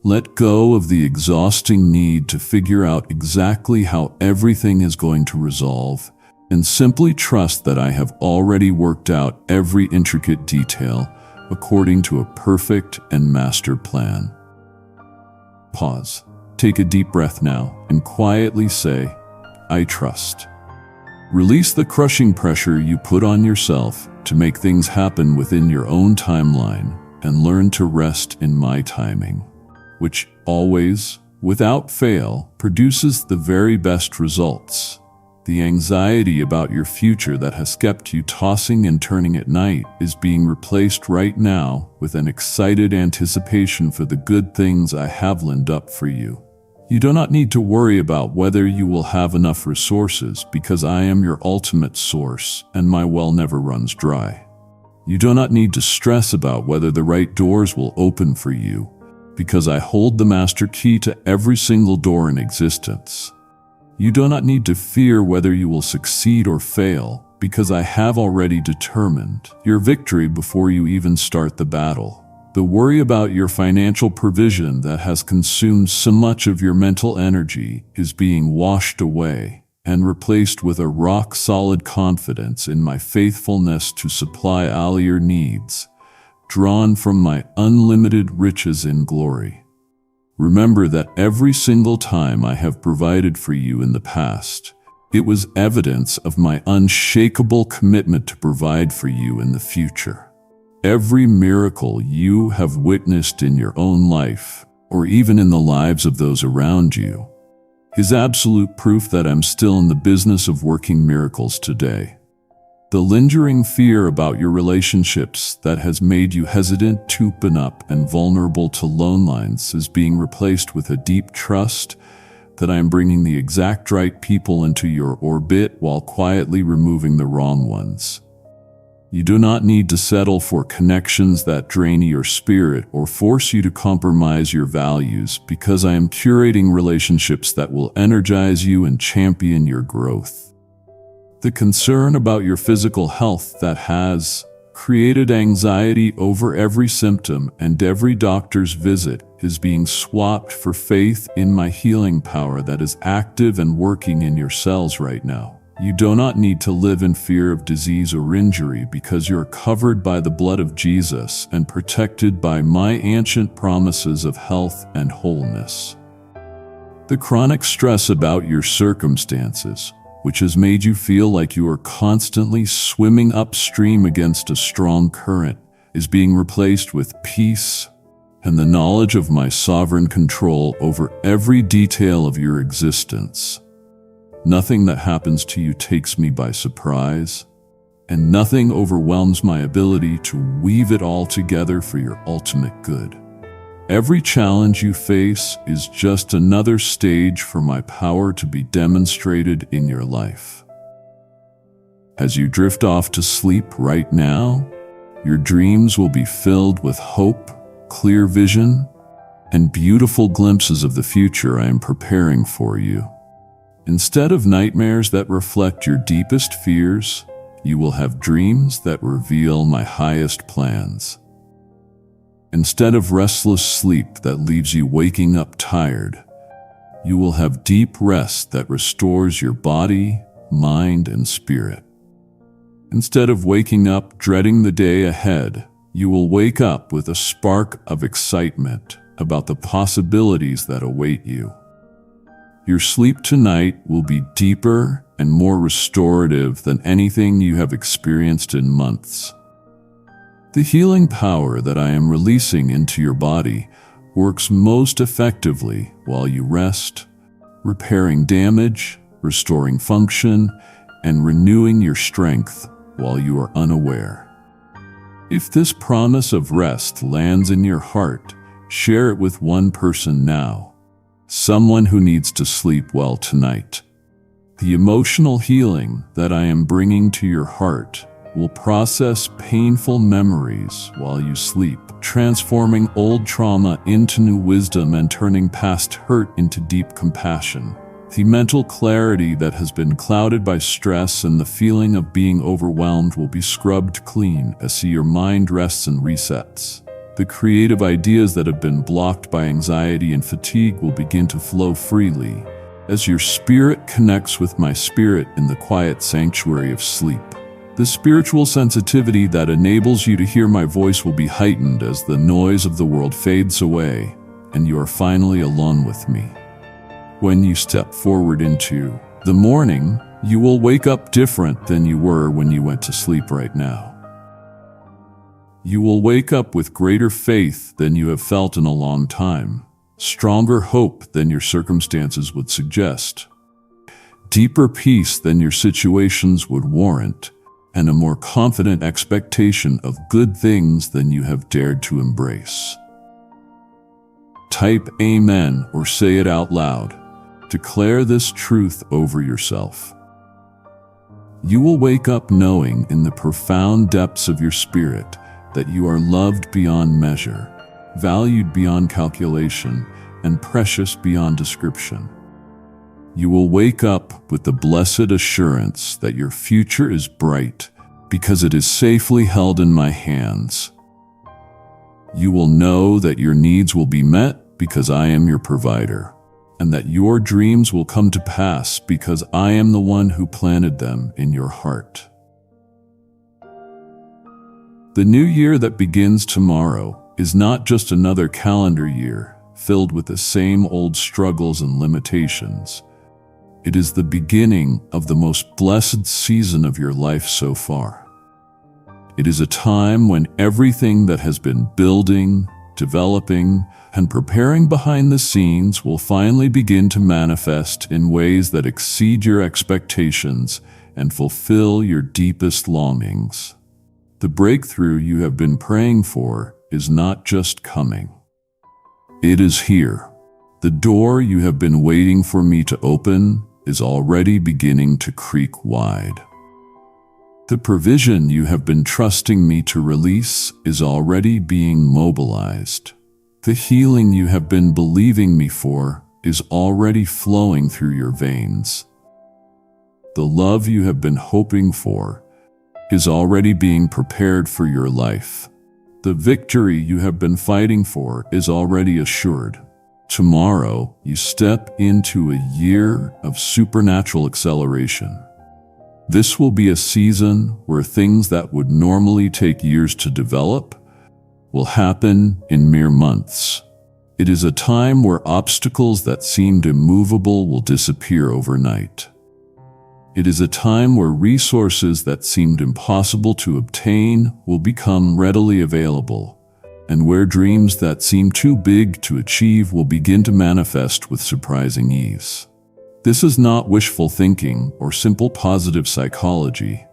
Let go of the exhausting need to figure out exactly how everything is going to resolve, and simply trust that I have already worked out every intricate detail according to a perfect and master plan. Pause. Take a deep breath now and quietly say, I trust. Release the crushing pressure you put on yourself to make things happen within your own timeline and learn to rest in my timing, which always, without fail, produces the very best results. The anxiety about your future that has kept you tossing and turning at night is being replaced right now with an excited anticipation for the good things I have lined up for you. You do not need to worry about whether you will have enough resources, because I am your ultimate source and my well never runs dry. You do not need to stress about whether the right doors will open for you, because I hold the master key to every single door in existence. You do not need to fear whether you will succeed or fail, because I have already determined your victory before you even start the battle. The worry about your financial provision that has consumed so much of your mental energy is being washed away and replaced with a rock-solid confidence in my faithfulness to supply all your needs, drawn from my unlimited riches in glory. Remember that every single time I have provided for you in the past, it was evidence of my unshakable commitment to provide for you in the future. Every miracle you have witnessed in your own life, or even in the lives of those around you, is absolute proof that I'm still in the business of working miracles today. The lingering fear about your relationships that has made you hesitant to open up and vulnerable to loan lines is being replaced with a deep trust that I am bringing the exact right people into your orbit while quietly removing the wrong ones. You do not need to settle for connections that drain your spirit or force you to compromise your values, because I am curating relationships that will energize you and champion your growth. The concern about your physical health that has created anxiety over every symptom and every doctor's visit is being swapped for faith in my healing power that is active and working in your cells right now. You do not need to live in fear of disease or injury, because you are covered by the blood of Jesus and protected by my ancient promises of health and wholeness. The chronic stress about your circumstances, which has made you feel like you are constantly swimming upstream against a strong current, is being replaced with peace and the knowledge of my sovereign control over every detail of your existence. Nothing that happens to you takes me by surprise, and nothing overwhelms my ability to weave it all together for your ultimate good. Every challenge you face is just another stage for my power to be demonstrated in your life. As you drift off to sleep right now, your dreams will be filled with hope, clear vision, and beautiful glimpses of the future I am preparing for you. Instead of nightmares that reflect your deepest fears, you will have dreams that reveal my highest plans. Instead of restless sleep that leaves you waking up tired, you will have deep rest that restores your body, mind, and spirit. Instead of waking up dreading the day ahead, you will wake up with a spark of excitement about the possibilities that await you. Your sleep tonight will be deeper and more restorative than anything you have experienced in months. The healing power that I am releasing into your body works most effectively while you rest, repairing damage, restoring function, and renewing your strength while you are unaware. If this promise of rest lands in your heart, share it with one person now. Someone who needs to sleep well tonight. The emotional healing that I am bringing to your heart will process painful memories while you sleep, transforming old trauma into new wisdom and turning past hurt into deep compassion. The mental clarity that has been clouded by stress and the feeling of being overwhelmed will be scrubbed clean as your mind rests and resets. The creative ideas that have been blocked by anxiety and fatigue will begin to flow freely as your spirit connects with my spirit in the quiet sanctuary of sleep. The spiritual sensitivity that enables you to hear my voice will be heightened as the noise of the world fades away and you are finally alone with me. When you step forward into the morning, you will wake up different than you were when you went to sleep right now. You will wake up with greater faith than you have felt in a long time, stronger hope than your circumstances would suggest, deeper peace than your situations would warrant, and a more confident expectation of good things than you have dared to embrace. Type Amen or say it out loud. Declare this truth over yourself. You will wake up knowing in the profound depths of your spirit that you are loved beyond measure, valued beyond calculation, and precious beyond description. You will wake up with the blessed assurance that your future is bright because it is safely held in my hands. You will know that your needs will be met because I am your provider, and that your dreams will come to pass because I am the one who planted them in your heart. The new year that begins tomorrow is not just another calendar year filled with the same old struggles and limitations. It is the beginning of the most blessed season of your life so far. It is a time when everything that has been building, developing, and preparing behind the scenes will finally begin to manifest in ways that exceed your expectations and fulfill your deepest longings. The breakthrough you have been praying for is not just coming. It is here. The door you have been waiting for me to open is already beginning to creak wide. The provision you have been trusting me to release is already being mobilized. The healing you have been believing me for is already flowing through your veins. The love you have been hoping for is already being prepared for your life. The victory you have been fighting for is already assured. Tomorrow, you step into a year of supernatural acceleration. This will be a season where things that would normally take years to develop will happen in mere months. It is a time where obstacles that seemed immovable will disappear overnight. It is a time where resources that seemed impossible to obtain will become readily available, and where dreams that seem too big to achieve will begin to manifest with surprising ease. This is not wishful thinking or simple positive psychology.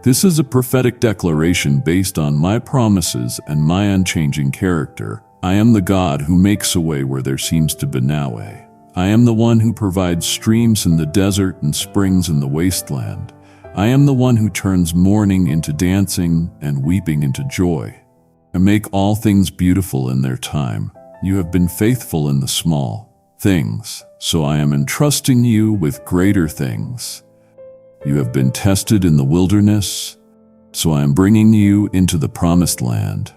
This is a prophetic declaration based on my promises and my unchanging character. I am the God who makes a way where there seems to be no way. I am the one who provides streams in the desert and springs in the wasteland. I am the one who turns mourning into dancing and weeping into joy. I make all things beautiful in their time. You have been faithful in the small things, so I am entrusting you with greater things. You have been tested in the wilderness, so I am bringing you into the promised land.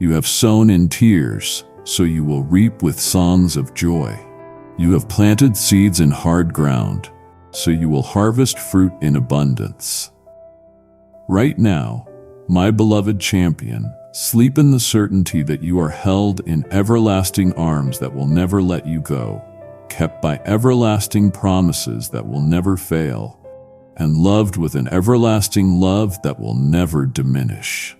You have sown in tears, so you will reap with songs of joy. You have planted seeds in hard ground, so you will harvest fruit in abundance. Right now, my beloved champion, sleep in the certainty that you are held in everlasting arms that will never let you go, kept by everlasting promises that will never fail, and loved with an everlasting love that will never diminish.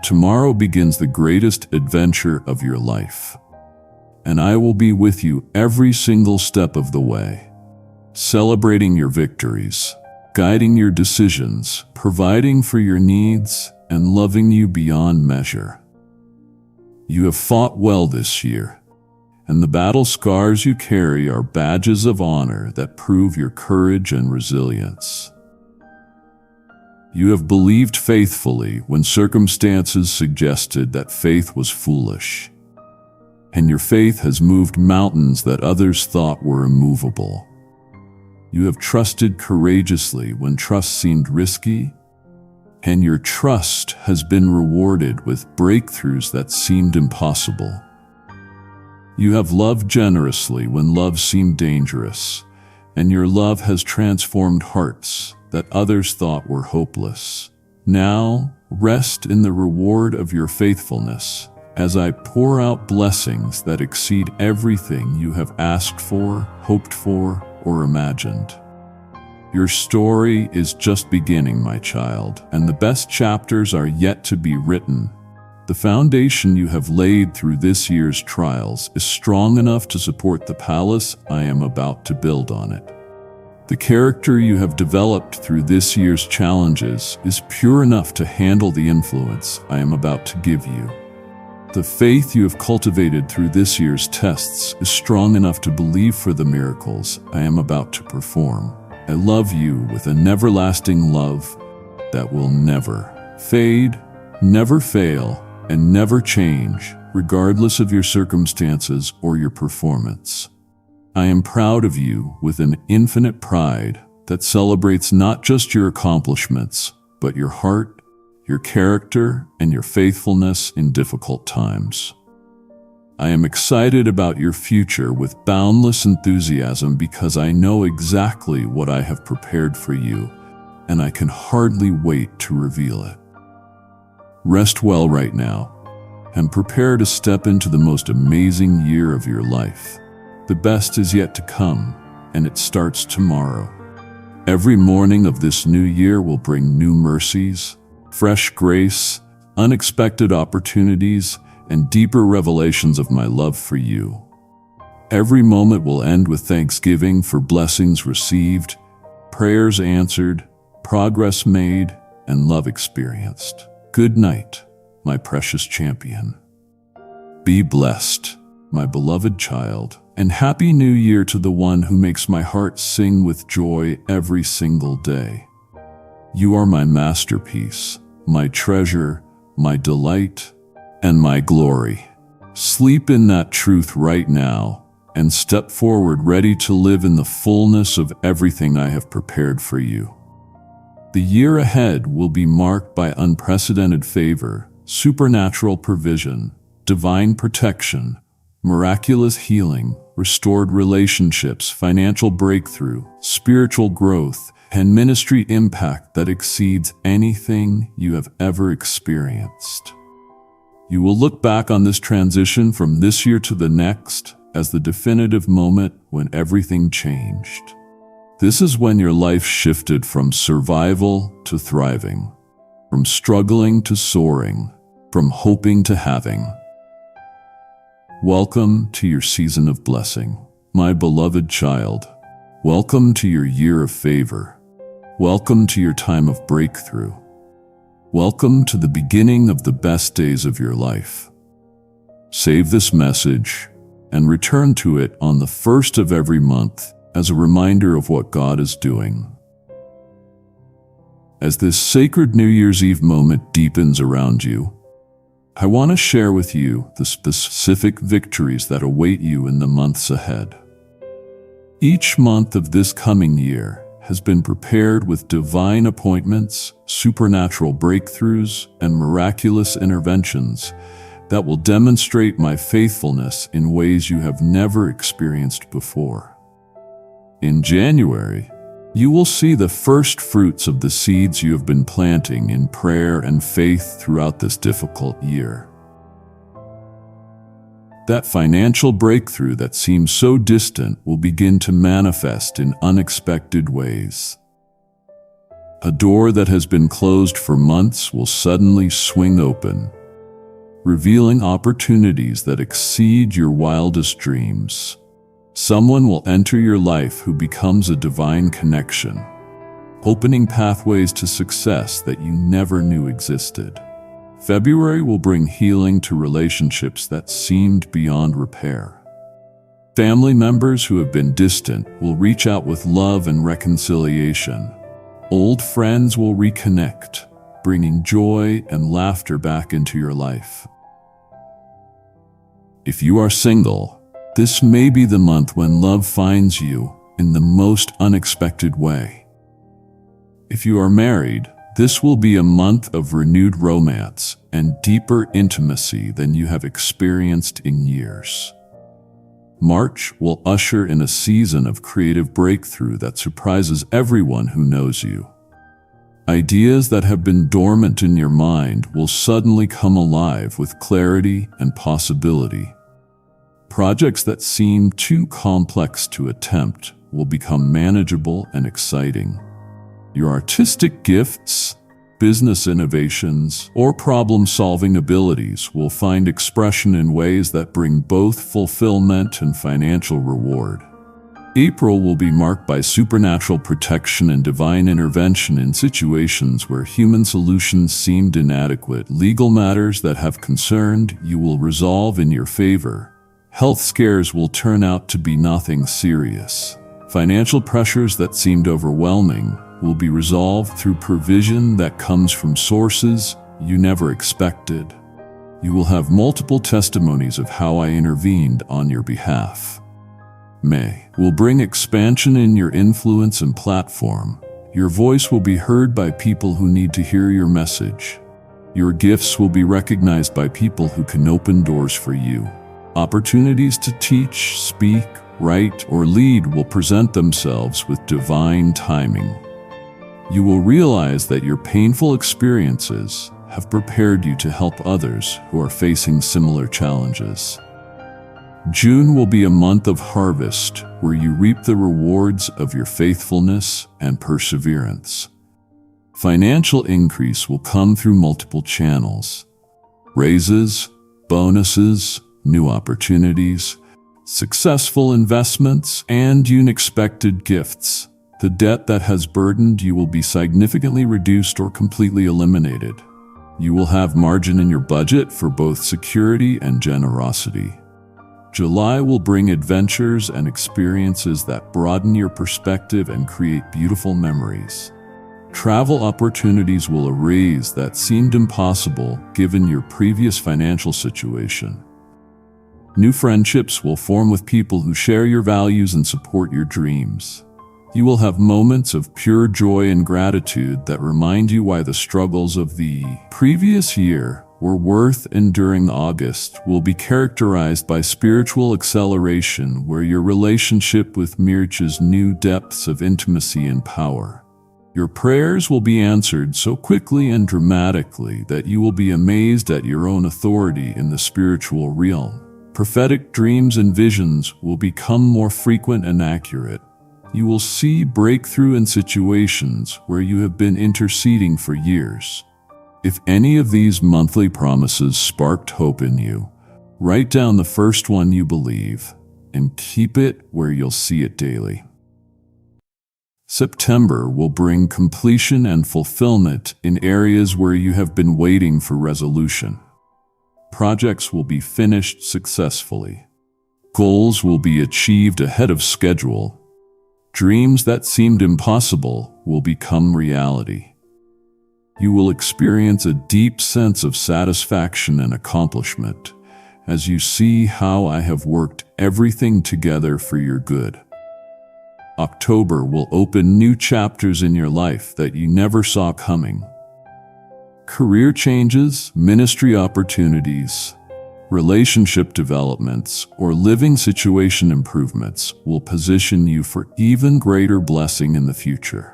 Tomorrow begins the greatest adventure of your life, and I will be with you every single step of the way, celebrating your victories, guiding your decisions, providing for your needs, and loving you beyond measure. You have fought well this year, and the battle scars you carry are badges of honor that prove your courage and resilience. You have believed faithfully when circumstances suggested that faith was foolish, and your faith has moved mountains that others thought were immovable. You have trusted courageously when trust seemed risky, and your trust has been rewarded with breakthroughs that seemed impossible. You have loved generously when love seemed dangerous, and your love has transformed hearts that others thought were hopeless. Now, rest in the reward of your faithfulness as I pour out blessings that exceed everything you have asked for, hoped for, or imagined. Your story is just beginning, my child, and the best chapters are yet to be written. The foundation you have laid through this year's trials is strong enough to support the palace I am about to build on it. The character you have developed through this year's challenges is pure enough to handle the influence I am about to give you. The faith you have cultivated through this year's tests is strong enough to believe for the miracles I am about to perform. I love you with an everlasting love that will never fade, never fail, and never change, regardless of your circumstances or your performance. I am proud of you with an infinite pride that celebrates not just your accomplishments, but your heart, your character, and your faithfulness in difficult times. I am excited about your future with boundless enthusiasm because I know exactly what I have prepared for you, and I can hardly wait to reveal it. Rest well right now, and prepare to step into the most amazing year of your life. The best is yet to come, and it starts tomorrow. Every morning of this new year will bring new mercies, fresh grace, unexpected opportunities, and deeper revelations of my love for you. Every moment will end with thanksgiving for blessings received, prayers answered, progress made, and love experienced. Good night, my precious champion. Be blessed, my beloved child, and Happy New Year to the one who makes my heart sing with joy every single day. You are my masterpiece, my treasure, my delight, and my glory. Sleep in that truth right now and step forward ready to live in the fullness of everything I have prepared for you. The year ahead will be marked by unprecedented favor, supernatural provision, divine protection, miraculous healing, restored relationships, financial breakthrough, spiritual growth, and ministry impact that exceeds anything you have ever experienced. You will look back on this transition from this year to the next as the definitive moment when everything changed. This is when your life shifted from survival to thriving, from struggling to soaring, from hoping to having. Welcome to your season of blessing, my beloved child. Welcome to your year of favor. Welcome to your time of breakthrough. Welcome to the beginning of the best days of your life. Save this message and return to it on the first of every month as a reminder of what God is doing. As this sacred New Year's Eve moment deepens around you, I want to share with you the specific victories that await you in the months ahead. Each month of this coming year has been prepared with divine appointments, supernatural breakthroughs, and miraculous interventions that will demonstrate my faithfulness in ways you have never experienced before. In January, you will see the first fruits of the seeds you have been planting in prayer and faith throughout this difficult year. That financial breakthrough that seems so distant will begin to manifest in unexpected ways. A door that has been closed for months will suddenly swing open, revealing opportunities that exceed your wildest dreams. Someone will enter your life who becomes a divine connection, opening pathways to success that you never knew existed. February will bring healing to relationships that seemed beyond repair. Family members who have been distant will reach out with love and reconciliation. Old friends will reconnect, bringing joy and laughter back into your life. If you are single, this may be the month when love finds you in the most unexpected way. If you are married, this will be a month of renewed romance and deeper intimacy than you have experienced in years. March will usher in a season of creative breakthrough that surprises everyone who knows you. Ideas that have been dormant in your mind will suddenly come alive with clarity and possibility. Projects that seem too complex to attempt will become manageable and exciting. Your artistic gifts, business innovations, or problem-solving abilities will find expression in ways that bring both fulfillment and financial reward. April will be marked by supernatural protection and divine intervention in situations where human solutions seemed inadequate. Legal matters that have concerned you will resolve in your favor. Health scares will turn out to be nothing serious. Financial pressures that seemed overwhelming will be resolved through provision that comes from sources you never expected. You will have multiple testimonies of how I intervened on your behalf. May will bring expansion in your influence and platform. Your voice will be heard by people who need to hear your message. Your gifts will be recognized by people who can open doors for you. Opportunities to teach, speak, write, or lead will present themselves with divine timing. You will realize that your painful experiences have prepared you to help others who are facing similar challenges. June will be a month of harvest where you reap the rewards of your faithfulness and perseverance. Financial increase will come through multiple channels: raises, bonuses, new opportunities, successful investments, and unexpected gifts. The debt that has burdened you will be significantly reduced or completely eliminated. You will have margin in your budget for both security and generosity. July will bring adventures and experiences that broaden your perspective and create beautiful memories. Travel opportunities will arise that seemed impossible given your previous financial situation. New friendships will form with people who share your values and support your dreams. You will have moments of pure joy and gratitude that remind you why the struggles of the previous year were worth enduring. August will be characterized by spiritual acceleration, where your relationship with me reaches new depths of intimacy and power. Your prayers will be answered so quickly and dramatically that you will be amazed at your own authority in the spiritual realm. Prophetic dreams and visions will become more frequent and accurate. You will see breakthrough in situations where you have been interceding for years. If any of these monthly promises sparked hope in you, write down the first one you believe and keep it where you'll see it daily. September will bring completion and fulfillment in areas where you have been waiting for resolution. Projects will be finished successfully. Goals will be achieved ahead of schedule. Dreams that seemed impossible will become reality. You will experience a deep sense of satisfaction and accomplishment as you see how I have worked everything together for your good. October will open new chapters in your life that you never saw coming. Career changes, ministry opportunities, relationship developments, or living situation improvements will position you for even greater blessing in the future.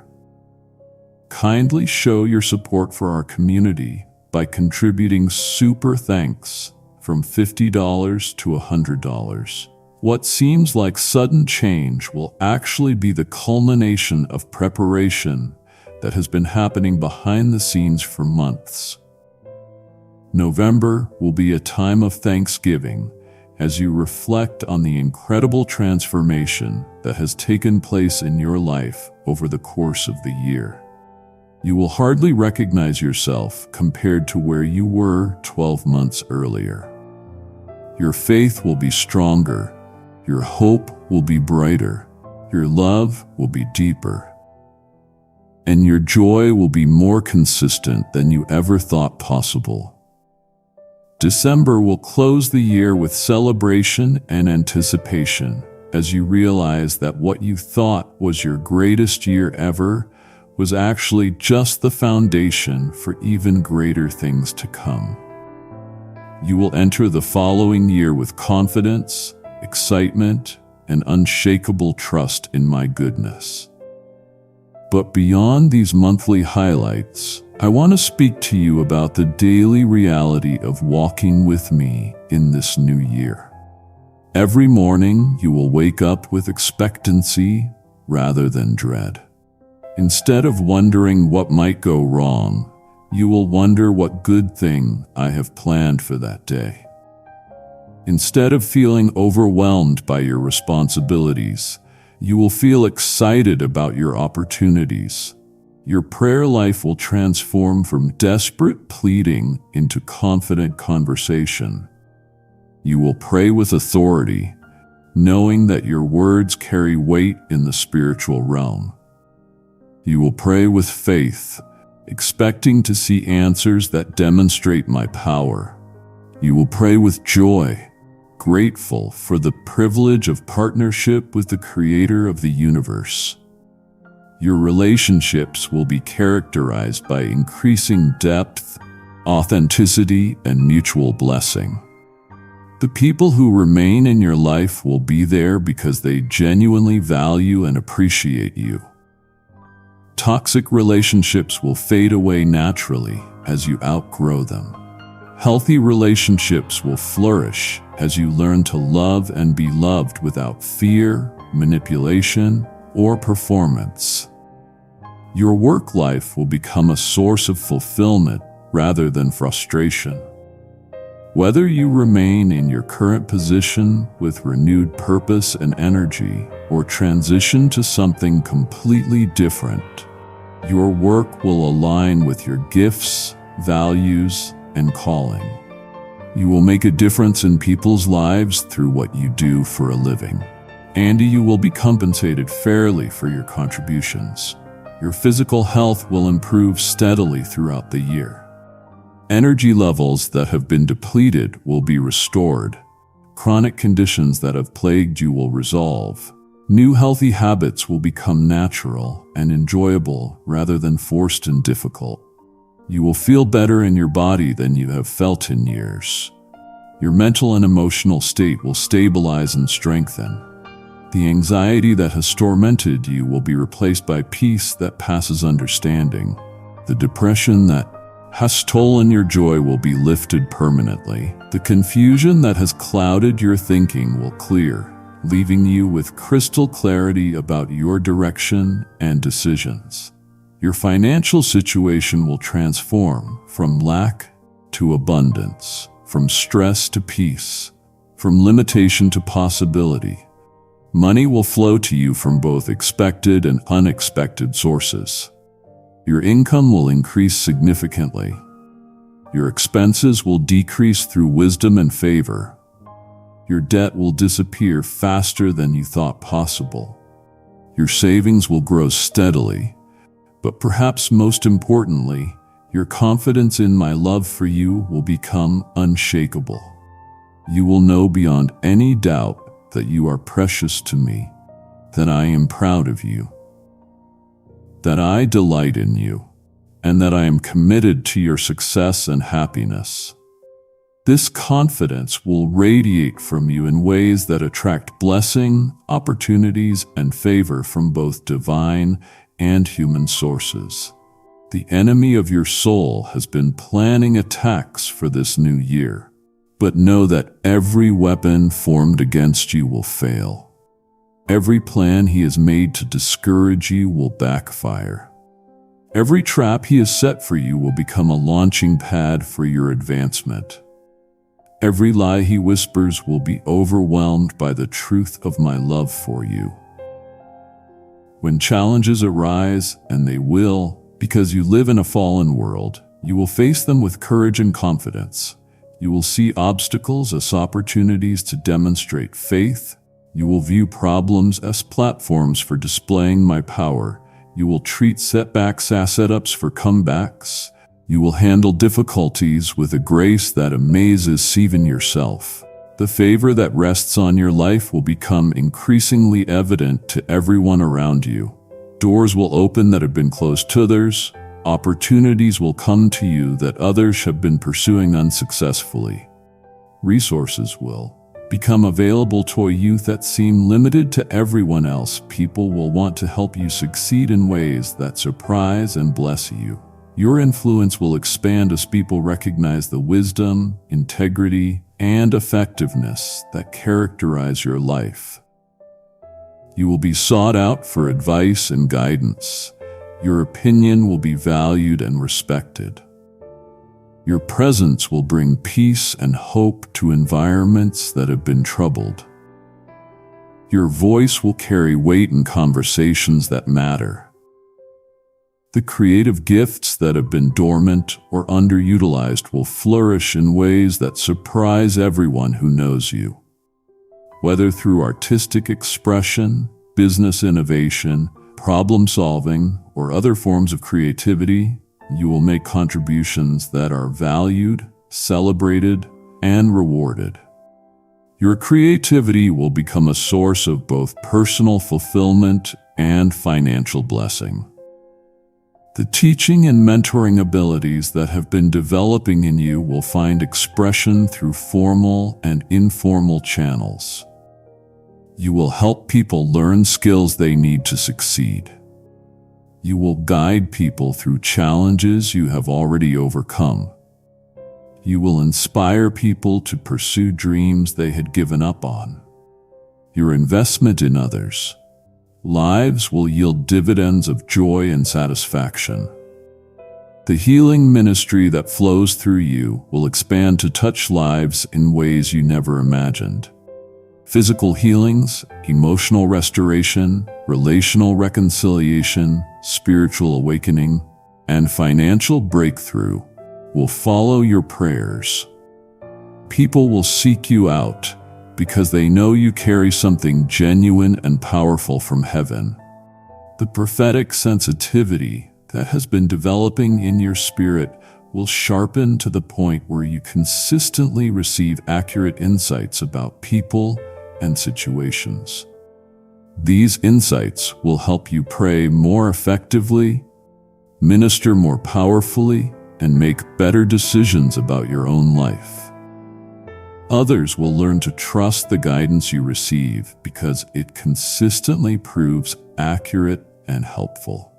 Kindly show your support for our community by contributing super thanks from $50 to $100. What seems like sudden change will actually be the culmination of preparation that has been happening behind the scenes for months. November will be a time of thanksgiving as you reflect on the incredible transformation that has taken place in your life over the course of the year. You will hardly recognize yourself compared to where you were 12 months earlier. Your faith will be stronger, your hope will be brighter, your love will be deeper, and your joy will be more consistent than you ever thought possible. December will close the year with celebration and anticipation as you realize that what you thought was your greatest year ever was actually just the foundation for even greater things to come. You will enter the following year with confidence, excitement, and unshakable trust in my goodness. But beyond these monthly highlights, I want to speak to you about the daily reality of walking with me in this new year. Every morning, you will wake up with expectancy rather than dread. Instead of wondering what might go wrong, you will wonder what good thing I have planned for that day. Instead of feeling overwhelmed by your responsibilities, You will feel excited about your opportunities. Your prayer life will transform from desperate pleading into confident conversation. You will pray with authority, knowing that your words carry weight in the spiritual realm. You will pray with faith, expecting to see answers that demonstrate my power. You will pray with joy, grateful for the privilege of partnership with the Creator of the universe. Your relationships will be characterized by increasing depth, authenticity, and mutual blessing. The people who remain in your life will be there because they genuinely value and appreciate you. Toxic relationships will fade away naturally as you outgrow them. Healthy relationships will flourish as you learn to love and be loved without fear, manipulation, or performance. Your work life will become a source of fulfillment rather than frustration. Whether you remain in your current position with renewed purpose and energy or transition to something completely different, your work will align with your gifts, values, and calling. You will make a difference in people's lives through what you do for a living, and you will be compensated fairly for your contributions. Your physical health will improve steadily throughout the year. Energy levels that have been depleted will be restored. Chronic conditions that have plagued you will resolve. New healthy habits will become natural and enjoyable rather than forced and difficult. You will feel better in your body than you have felt in years. Your mental and emotional state will stabilize and strengthen. The anxiety that has tormented you will be replaced by peace that passes understanding. The depression that has stolen your joy will be lifted permanently. The confusion that has clouded your thinking will clear, leaving you with crystal clarity about your direction and decisions. Your financial situation will transform from lack to abundance, from stress to peace, from limitation to possibility. Money will flow to you from both expected and unexpected sources. Your income will increase significantly. Your expenses will decrease through wisdom and favor. Your debt will disappear faster than you thought possible. Your savings will grow steadily. But perhaps most importantly, your confidence in my love for you will become unshakable. You will know beyond any doubt that you are precious to me, that I am proud of you, that I delight in you, and that I am committed to your success and happiness. This confidence will radiate from you in ways that attract blessing, opportunities, and favor from both divine and human sources. The enemy of your soul has been planning attacks for this new year, but know that every weapon formed against you will fail. Every plan he has made to discourage you will backfire. Every trap he has set for you will become a launching pad for your advancement. Every lie he whispers will be overwhelmed by the truth of my love for you. When challenges arise, and they will, because you live in a fallen world, you will face them with courage and confidence. You will see obstacles as opportunities to demonstrate faith. You will view problems as platforms for displaying my power. You will treat setbacks as setups for comebacks. You will handle difficulties with a grace that amazes even yourself. The favor that rests on your life will become increasingly evident to everyone around you. Doors will open that have been closed to others. Opportunities will come to you that others have been pursuing unsuccessfully. Resources will become available to a youth that seem limited to everyone else. People will want to help you succeed in ways that surprise and bless you. Your influence will expand as people recognize the wisdom, integrity, and effectiveness that characterize your life. You will be sought out for advice and guidance. Your opinion will be valued and respected. Your presence will bring peace and hope to environments that have been troubled. Your voice will carry weight in conversations that matter. The creative gifts that have been dormant or underutilized will flourish in ways that surprise everyone who knows you. Whether through artistic expression, business innovation, problem solving, or other forms of creativity, you will make contributions that are valued, celebrated, and rewarded. Your creativity will become a source of both personal fulfillment and financial blessing. The teaching and mentoring abilities that have been developing in you will find expression through formal and informal channels. You will help people learn skills they need to succeed. You will guide people through challenges you have already overcome. You will inspire people to pursue dreams they had given up on. Your investment in others' lives will yield dividends of joy and satisfaction. The healing ministry that flows through you will expand to touch lives in ways you never imagined. Physical healings, emotional restoration, relational reconciliation, spiritual awakening, and financial breakthrough will follow your prayers. People will seek you out because they know you carry something genuine and powerful from heaven. The prophetic sensitivity that has been developing in your spirit will sharpen to the point where you consistently receive accurate insights about people and situations. These insights will help you pray more effectively, minister more powerfully, and make better decisions about your own life. Others will learn to trust the guidance you receive because it consistently proves accurate and helpful.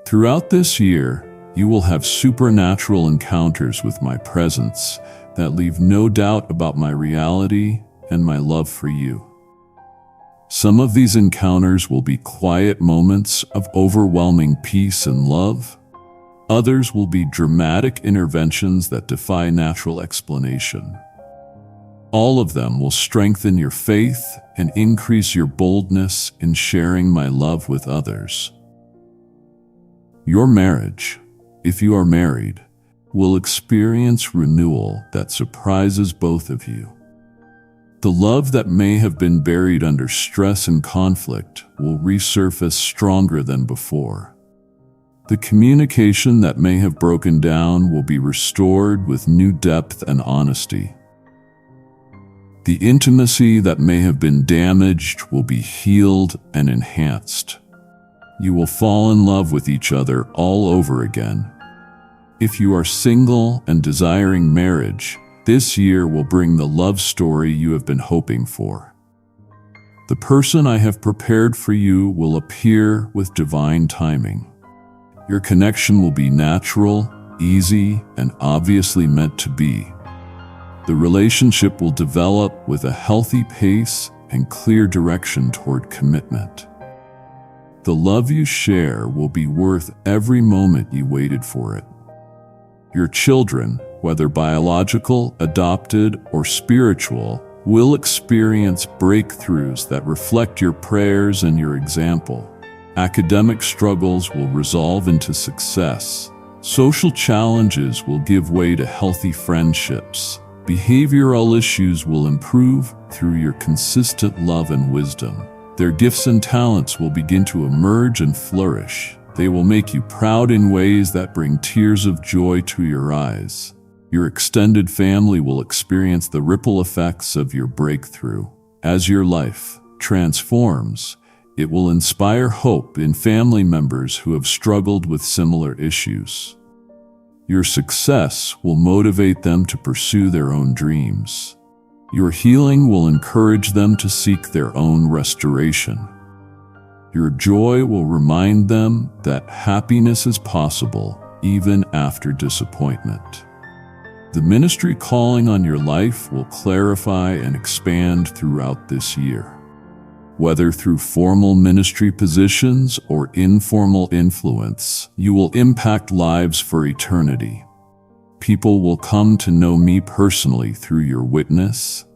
Throughout this year, you will have supernatural encounters with my presence that leave no doubt about my reality and my love for you. Some of these encounters will be quiet moments of overwhelming peace and love. Others will be dramatic interventions that defy natural explanation. All of them will strengthen your faith and increase your boldness in sharing my love with others. Your marriage, if you are married, will experience renewal that surprises both of you. The love that may have been buried under stress and conflict will resurface stronger than before. The communication that may have broken down will be restored with new depth and honesty. The intimacy that may have been damaged will be healed and enhanced. You will fall in love with each other all over again. If you are single and desiring marriage, this year will bring the love story you have been hoping for. The person I have prepared for you will appear with divine timing. Your connection will be natural, easy, and obviously meant to be. The relationship will develop with a healthy pace and clear direction toward commitment. The love you share will be worth every moment you waited for it. Your children, whether biological, adopted, or spiritual, will experience breakthroughs that reflect your prayers and your example. Academic struggles will resolve into success. Social challenges will give way to healthy friendships. Behavioral issues will improve through your consistent love and wisdom. Their gifts and talents will begin to emerge and flourish. They will make you proud in ways that bring tears of joy to your eyes. Your extended family will experience the ripple effects of your breakthrough. As your life transforms, it will inspire hope in family members who have struggled with similar issues. Your success will motivate them to pursue their own dreams. Your healing will encourage them to seek their own restoration. Your joy will remind them that happiness is possible even after disappointment. The ministry calling on your life will clarify and expand throughout this year. Whether through formal ministry positions or informal influence, you will impact lives for eternity. People will come to know me personally through your witness.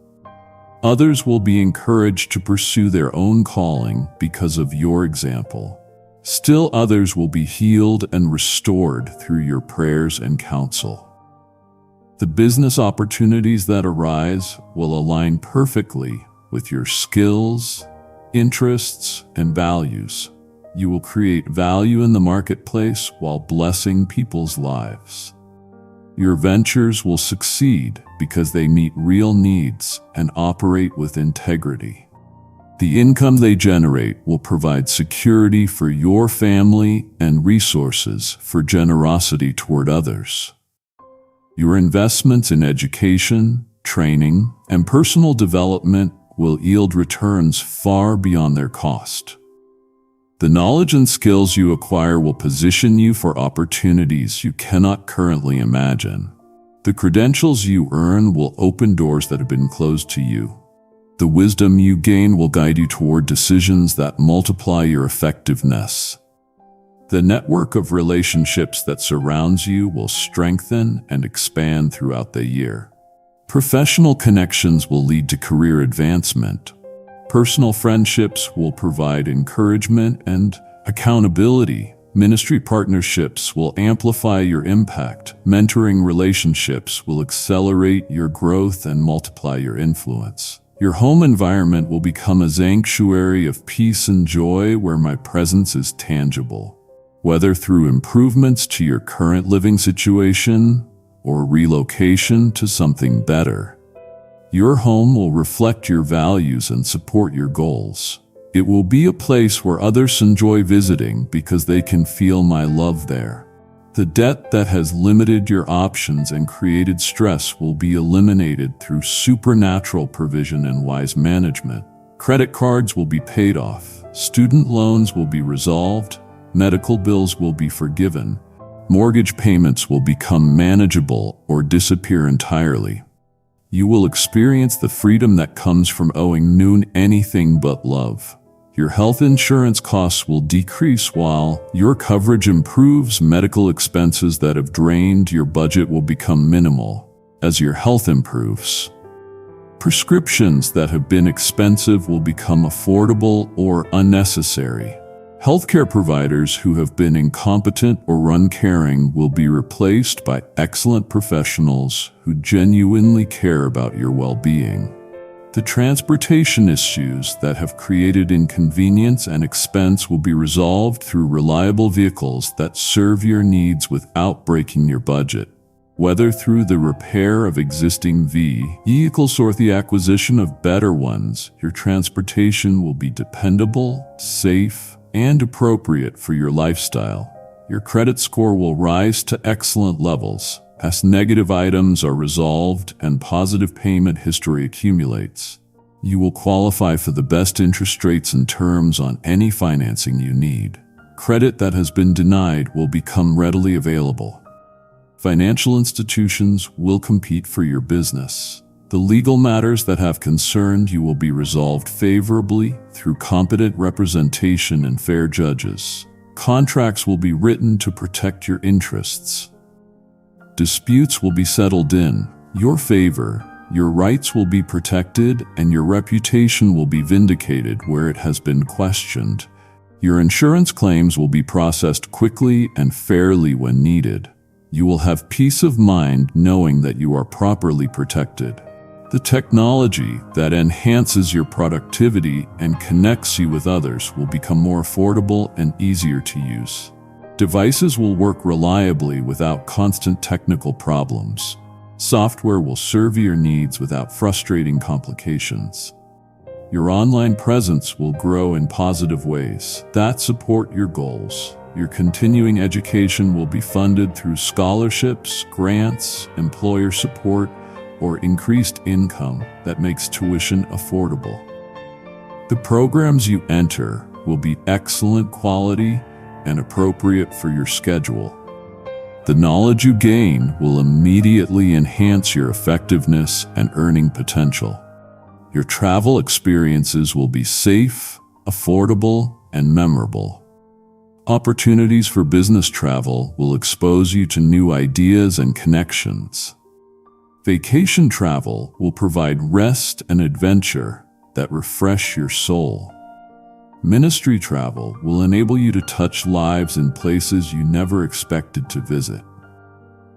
Others will be encouraged to pursue their own calling because of your example. Still others will be healed and restored through your prayers and counsel. The business opportunities that arise will align perfectly with your skills, interests, and values. You will create value in the marketplace while blessing people's lives. Your ventures will succeed because they meet real needs and operate with integrity. The income they generate will provide security for your family and resources for generosity toward others. Your investments in education, training, and personal development will yield returns far beyond their cost. The knowledge and skills you acquire will position you for opportunities you cannot currently imagine. The credentials you earn will open doors that have been closed to you. The wisdom you gain will guide you toward decisions that multiply your effectiveness. The network of relationships that surrounds you will strengthen and expand throughout the year. Professional connections will lead to career advancement. Personal friendships will provide encouragement and accountability. Ministry partnerships will amplify your impact. Mentoring relationships will accelerate your growth and multiply your influence. Your home environment will become a sanctuary of peace and joy where my presence is tangible. Whether through improvements to your current living situation or relocation to something better, your home will reflect your values and support your goals. It will be a place where others enjoy visiting because they can feel my love there. The debt that has limited your options and created stress will be eliminated through supernatural provision and wise management. Credit cards will be paid off. Student loans will be resolved. Medical bills will be forgiven. Mortgage payments will become manageable or disappear entirely. You will experience the freedom that comes from owing anything but love. Your health insurance costs will decrease while your coverage improves. Medical expenses that have drained your budget will become minimal as your health improves. Prescriptions that have been expensive will become affordable or unnecessary. Healthcare providers who have been incompetent or uncaring will be replaced by excellent professionals who genuinely care about your well-being. The transportation issues that have created inconvenience and expense will be resolved through reliable vehicles that serve your needs without breaking your budget. Whether through the repair of existing vehicles or the acquisition of better ones, your transportation will be dependable, safe, and appropriate for your lifestyle. Your credit score will rise to excellent levels. Past negative items are resolved and positive payment history accumulates. You will qualify for the best interest rates and terms on any financing you need. Credit that has been denied will become readily available. Financial institutions will compete for your business. The legal matters that have concerned you will be resolved favorably through competent representation and fair judges. Contracts will be written to protect your interests. Disputes will be settled in your favor. Your rights will be protected and your reputation will be vindicated where it has been questioned. Your insurance claims will be processed quickly and fairly when needed. You will have peace of mind knowing that you are properly protected. The technology that enhances your productivity and connects you with others will become more affordable and easier to use. Devices will work reliably without constant technical problems. Software will serve your needs without frustrating complications. Your online presence will grow in positive ways that support your goals. Your continuing education will be funded through scholarships, grants, employer support, or increased income that makes tuition affordable. The programs you enter will be excellent quality and appropriate for your schedule. The knowledge you gain will immediately enhance your effectiveness and earning potential. Your travel experiences will be safe, affordable, and memorable. Opportunities for business travel will expose you to new ideas and connections. Vacation travel will provide rest and adventure that refresh your soul. Ministry travel will enable you to touch lives in places you never expected to visit.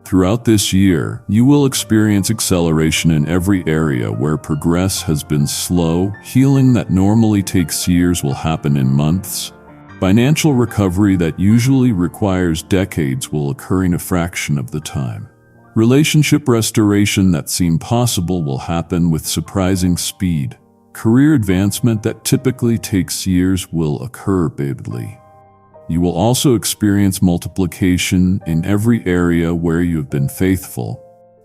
Throughout this year, you will experience acceleration in every area where progress has been slow. Healing that normally takes years will happen in months. Financial recovery that usually requires decades will occur in a fraction of the time. Relationship restoration that seemed possible will happen with surprising speed. Career advancement that typically takes years will occur rapidly. You will also experience multiplication in every area where you have been faithful.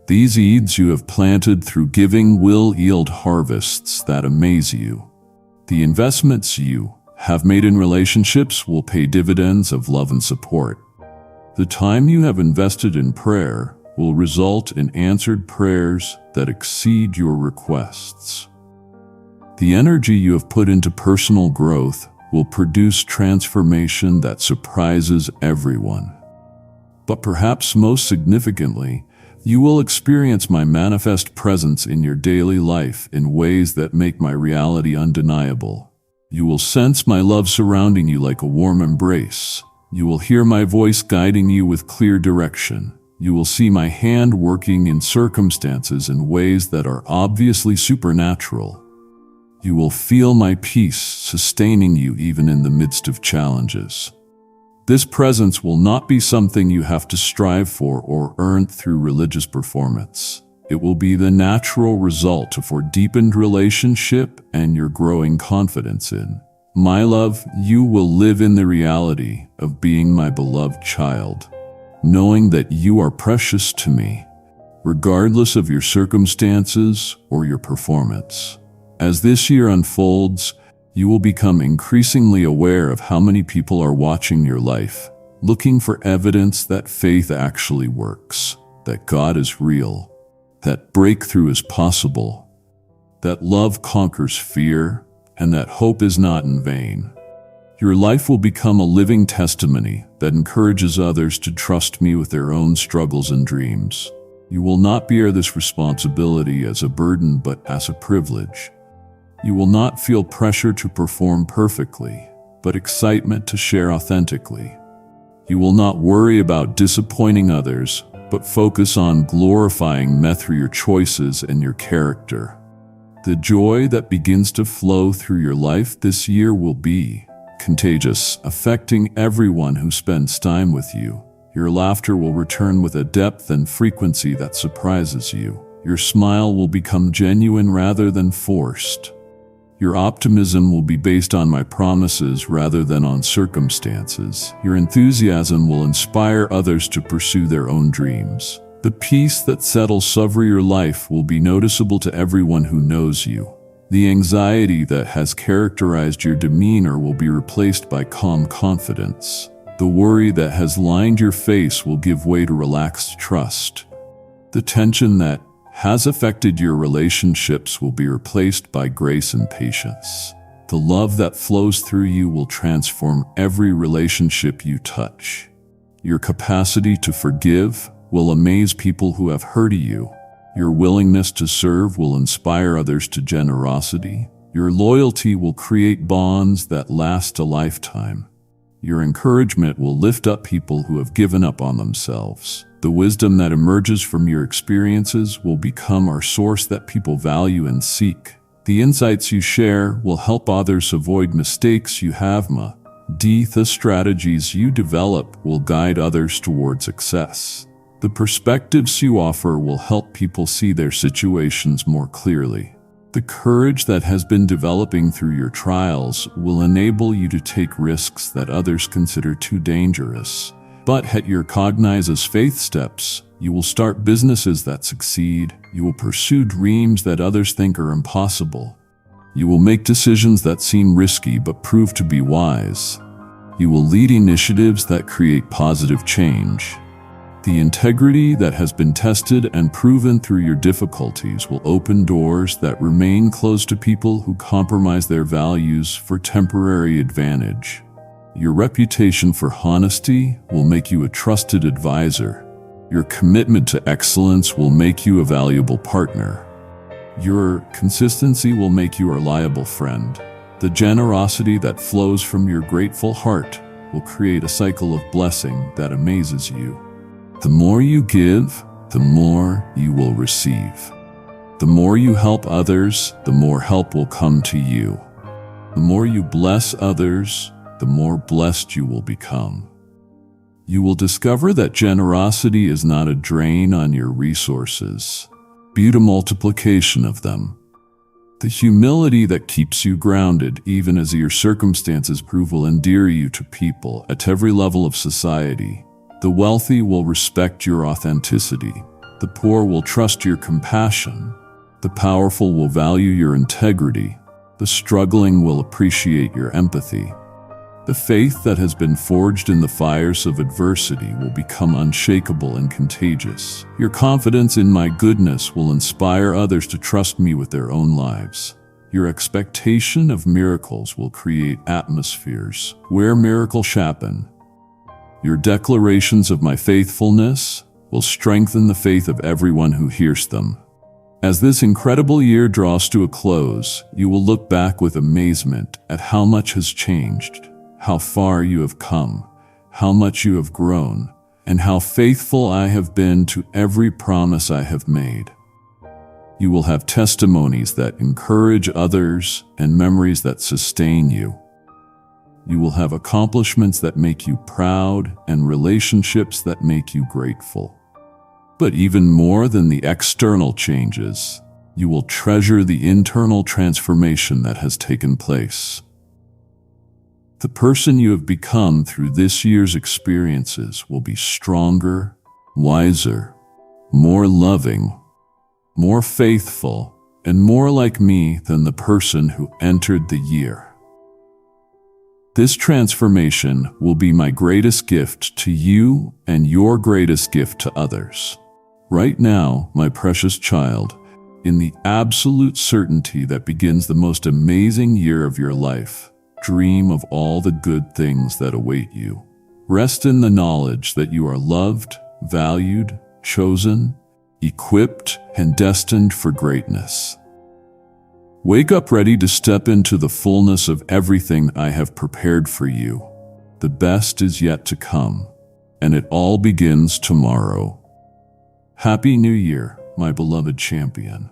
These seeds you have planted through giving will yield harvests that amaze you. The investments you have made in relationships will pay dividends of love and support. The time you have invested in prayer will result in answered prayers that exceed your requests. The energy you have put into personal growth will produce transformation that surprises everyone. But perhaps most significantly, you will experience my manifest presence in your daily life in ways that make my reality undeniable. You will sense my love surrounding you like a warm embrace. You will hear my voice guiding you with clear direction. You will see my hand working in circumstances in ways that are obviously supernatural. You will feel my peace sustaining you even in the midst of challenges. This presence will not be something you have to strive for or earn through religious performance. It will be the natural result of our deepened relationship and your growing confidence in my love. You will live in the reality of being my beloved child, knowing that you are precious to me, regardless of your circumstances or your performance. As this year unfolds, you will become increasingly aware of how many people are watching your life, looking for evidence that faith actually works, that God is real, that breakthrough is possible, that love conquers fear, and that hope is not in vain. Your life will become a living testimony that encourages others to trust me with their own struggles and dreams. You will not bear this responsibility as a burden but as a privilege. You will not feel pressure to perform perfectly, but excitement to share authentically. You will not worry about disappointing others, but focus on glorifying me through your choices and your character. The joy that begins to flow through your life this year will be contagious, affecting everyone who spends time with you. Your laughter will return with a depth and frequency that surprises you. Your smile will become genuine rather than forced. Your optimism will be based on my promises rather than on circumstances. Your enthusiasm will inspire others to pursue their own dreams. The peace that settles over your life will be noticeable to everyone who knows you. The anxiety that has characterized your demeanor will be replaced by calm confidence. The worry that has lined your face will give way to relaxed trust. The tension that has affected your relationships will be replaced by grace and patience. The love that flows through you will transform every relationship you touch. Your capacity to forgive will amaze people who have hurt you. Your willingness to serve will inspire others to generosity. Your loyalty will create bonds that last a lifetime. Your encouragement will lift up people who have given up on themselves. The wisdom that emerges from your experiences will become our source that people value and seek. The insights you share will help others avoid mistakes you have made. The strategies you develop will guide others toward success. The perspectives you offer will help people see their situations more clearly. The courage that has been developing through your trials will enable you to take risks that others consider too dangerous. But at your cognize as faith steps, you will start businesses that succeed. You will pursue dreams that others think are impossible. You will make decisions that seem risky but prove to be wise. You will lead initiatives that create positive change. The integrity that has been tested and proven through your difficulties will open doors that remain closed to people who compromise their values for temporary advantage. Your reputation for honesty will make you a trusted advisor. Your commitment to excellence will make you a valuable partner. Your consistency will make you a reliable friend. The generosity that flows from your grateful heart will create a cycle of blessing that amazes you. The more you give, the more you will receive. The more you help others, the more help will come to you. The more you bless others, the more blessed you will become. You will discover that generosity is not a drain on your resources, but a multiplication of them. The humility that keeps you grounded even as your circumstances prove will endear you to people at every level of society. The wealthy will respect your authenticity. The poor will trust your compassion. The powerful will value your integrity. The struggling will appreciate your empathy. The faith that has been forged in the fires of adversity will become unshakable and contagious. Your confidence in my goodness will inspire others to trust me with their own lives. Your expectation of miracles will create atmospheres where miracles happen. Your declarations of my faithfulness will strengthen the faith of everyone who hears them. As this incredible year draws to a close, you will look back with amazement at how much has changed, how far you have come, how much you have grown, and how faithful I have been to every promise I have made. You will have testimonies that encourage others and memories that sustain you. You will have accomplishments that make you proud and relationships that make you grateful. But even more than the external changes, you will treasure the internal transformation that has taken place. The person you have become through this year's experiences will be stronger, wiser, more loving, more faithful, and more like me than the person who entered the year. This transformation will be my greatest gift to you and your greatest gift to others. Right now, my precious child, in the absolute certainty that begins the most amazing year of your life, dream of all the good things that await you. Rest in the knowledge that you are loved, valued, chosen, equipped, and destined for greatness. Wake up ready to step into the fullness of everything I have prepared for you. The best is yet to come, and it all begins tomorrow. Happy New Year, my beloved champion.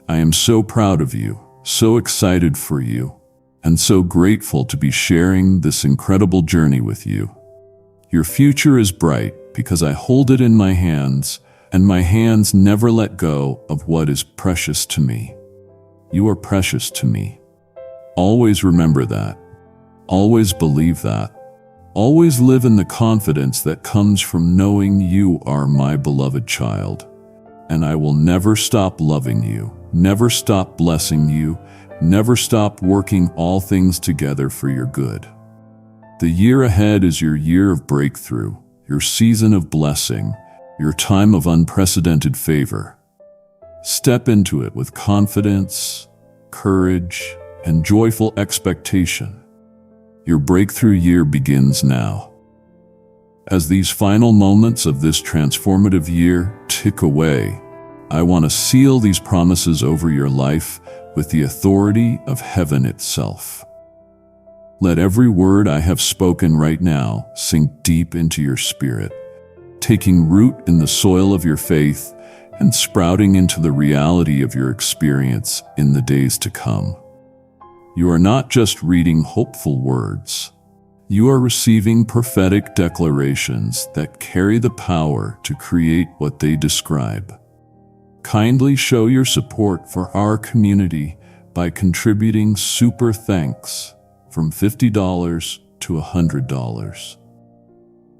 I am so proud of you, so excited for you, and so grateful to be sharing this incredible journey with you. Your future is bright because I hold it in my hands, and my hands never let go of what is precious to me. You are precious to me. Always remember that. Always believe that. Always live in the confidence that comes from knowing you are my beloved child. And I will never stop loving you, never stop blessing you, never stop working all things together for your good. The year ahead is your year of breakthrough, your season of blessing, your time of unprecedented favor. Step into it with confidence, courage, and joyful expectation. Your breakthrough year begins now. As these final moments of this transformative year tick away, I want to seal these promises over your life with the authority of heaven itself. Let every word I have spoken right now sink deep into your spirit, taking root in the soil of your faith and sprouting into the reality of your experience in the days to come. You are not just reading hopeful words. You are receiving prophetic declarations that carry the power to create what they describe. Kindly show your support for our community by contributing super thanks from $50 to $100.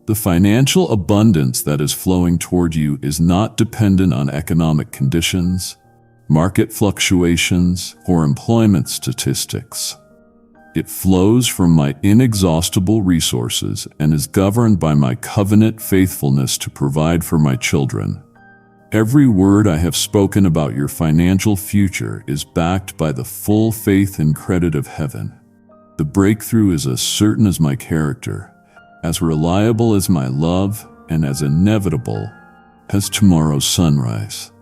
The financial abundance that is flowing toward you is not dependent on economic conditions, market fluctuations, or employment statistics. It flows from my inexhaustible resources and is governed by my covenant faithfulness to provide for my children. Every word I have spoken about your financial future is backed by the full faith and credit of heaven. The breakthrough is as certain as my character, as reliable as my love, and as inevitable as tomorrow's sunrise.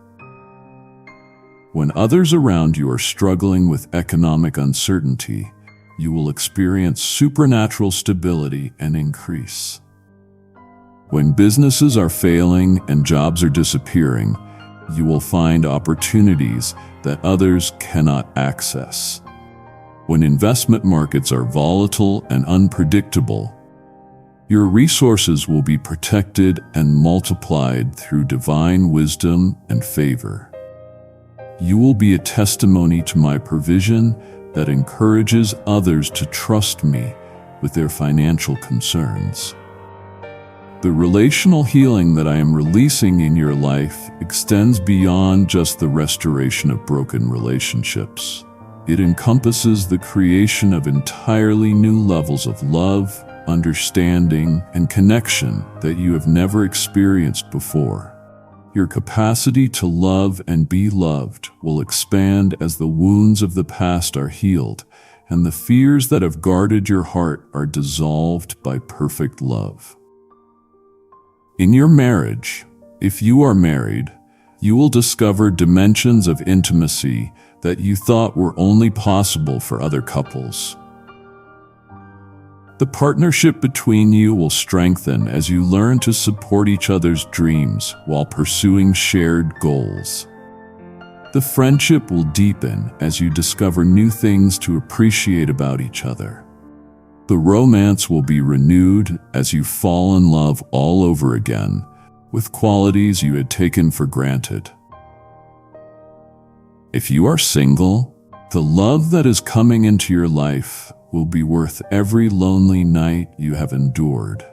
When others around you are struggling with economic uncertainty, you will experience supernatural stability and increase. When businesses are failing and jobs are disappearing, you will find opportunities that others cannot access. When investment markets are volatile and unpredictable, your resources will be protected and multiplied through divine wisdom and favor. You will be a testimony to my provision that encourages others to trust me with their financial concerns. The relational healing that I am releasing in your life extends beyond just the restoration of broken relationships. It encompasses the creation of entirely new levels of love, understanding, and connection that you have never experienced before. Your capacity to love and be loved will expand as the wounds of the past are healed, and the fears that have guarded your heart are dissolved by perfect love. In your marriage, if you are married, you will discover dimensions of intimacy that you thought were only possible for other couples. The partnership between you will strengthen as you learn to support each other's dreams while pursuing shared goals. The friendship will deepen as you discover new things to appreciate about each other. The romance will be renewed as you fall in love all over again with qualities you had taken for granted. If you are single, the love that is coming into your life will be worth every lonely night you have endured.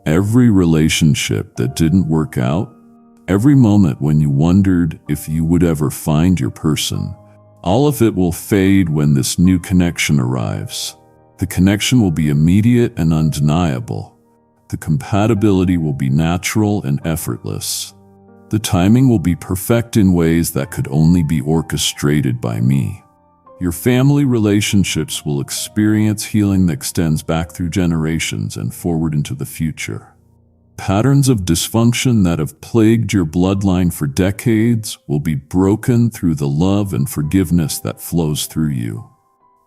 Every relationship that didn't work out, every moment when you wondered if you would ever find your person, all of it will fade when this new connection arrives. The connection will be immediate and undeniable. The compatibility will be natural and effortless. The timing will be perfect in ways that could only be orchestrated by me. Your family relationships will experience healing that extends back through generations and forward into the future. Patterns of dysfunction that have plagued your bloodline for decades will be broken through the love and forgiveness that flows through you.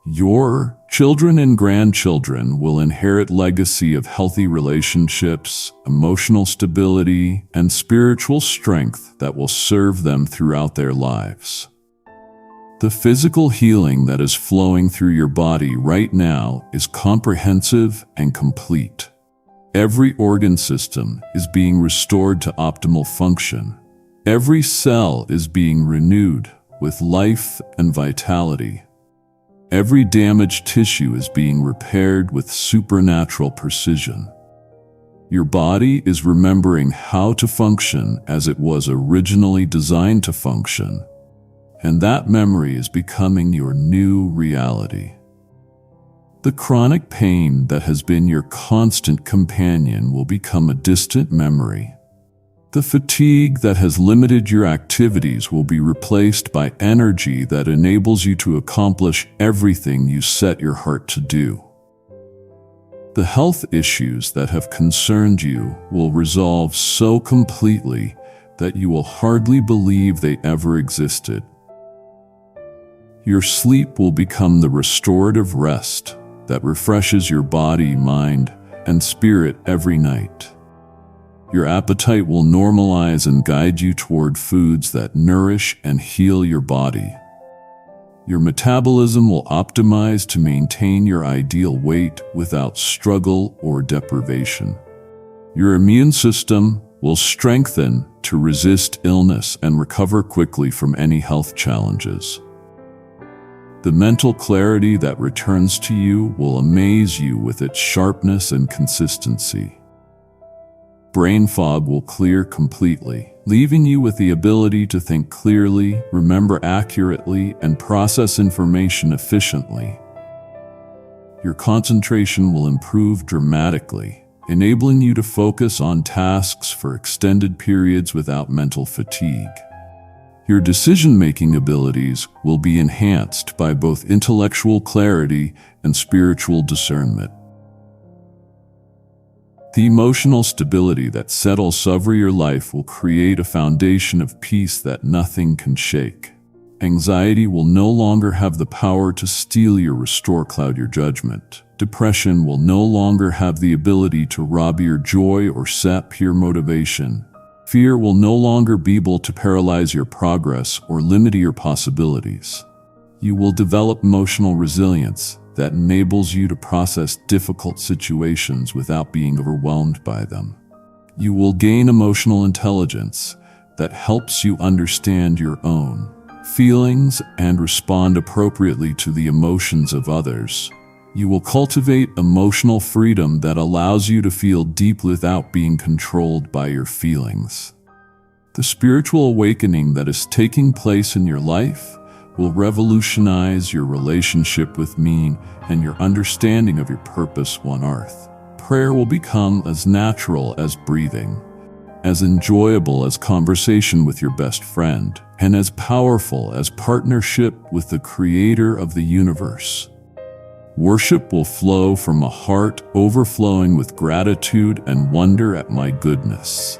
Your children and grandchildren will inherit legacy of healthy relationships, emotional stability, and spiritual strength that will serve them throughout their lives. The physical healing that is flowing through your body right now is comprehensive and complete. Every organ system is being restored to optimal function. Every cell is being renewed with life and vitality. Every damaged tissue is being repaired with supernatural precision. Your body is remembering how to function as it was originally designed to function, and that memory is becoming your new reality. The chronic pain that has been your constant companion will become a distant memory. The fatigue that has limited your activities will be replaced by energy that enables you to accomplish everything you set your heart to do. The health issues that have concerned you will resolve so completely that you will hardly believe they ever existed. Your sleep will become the restorative rest that refreshes your body, mind, and spirit every night. Your appetite will normalize and guide you toward foods that nourish and heal your body. Your metabolism will optimize to maintain your ideal weight without struggle or deprivation. Your immune system will strengthen to resist illness and recover quickly from any health challenges. The mental clarity that returns to you will amaze you with its sharpness and consistency. Brain fog will clear completely, leaving you with the ability to think clearly, remember accurately, and process information efficiently. Your concentration will improve dramatically, enabling you to focus on tasks for extended periods without mental fatigue. Your decision-making abilities will be enhanced by both intellectual clarity and spiritual discernment. The emotional stability that settles over your life will create a foundation of peace that nothing can shake. Anxiety will no longer have the power to steal your restore, cloud your judgment. Depression will no longer have the ability to rob your joy or sap your motivation. Fear will no longer be able to paralyze your progress or limit your possibilities. You will develop emotional resilience that enables you to process difficult situations without being overwhelmed by them. You will gain emotional intelligence that helps you understand your own feelings and respond appropriately to the emotions of others. You will cultivate emotional freedom that allows you to feel deeply without being controlled by your feelings. The spiritual awakening that is taking place in your life will revolutionize your relationship with meaning and your understanding of your purpose on earth. Prayer will become as natural as breathing, as enjoyable as conversation with your best friend, and as powerful as partnership with the Creator of the universe. Worship will flow from a heart overflowing with gratitude and wonder at my goodness.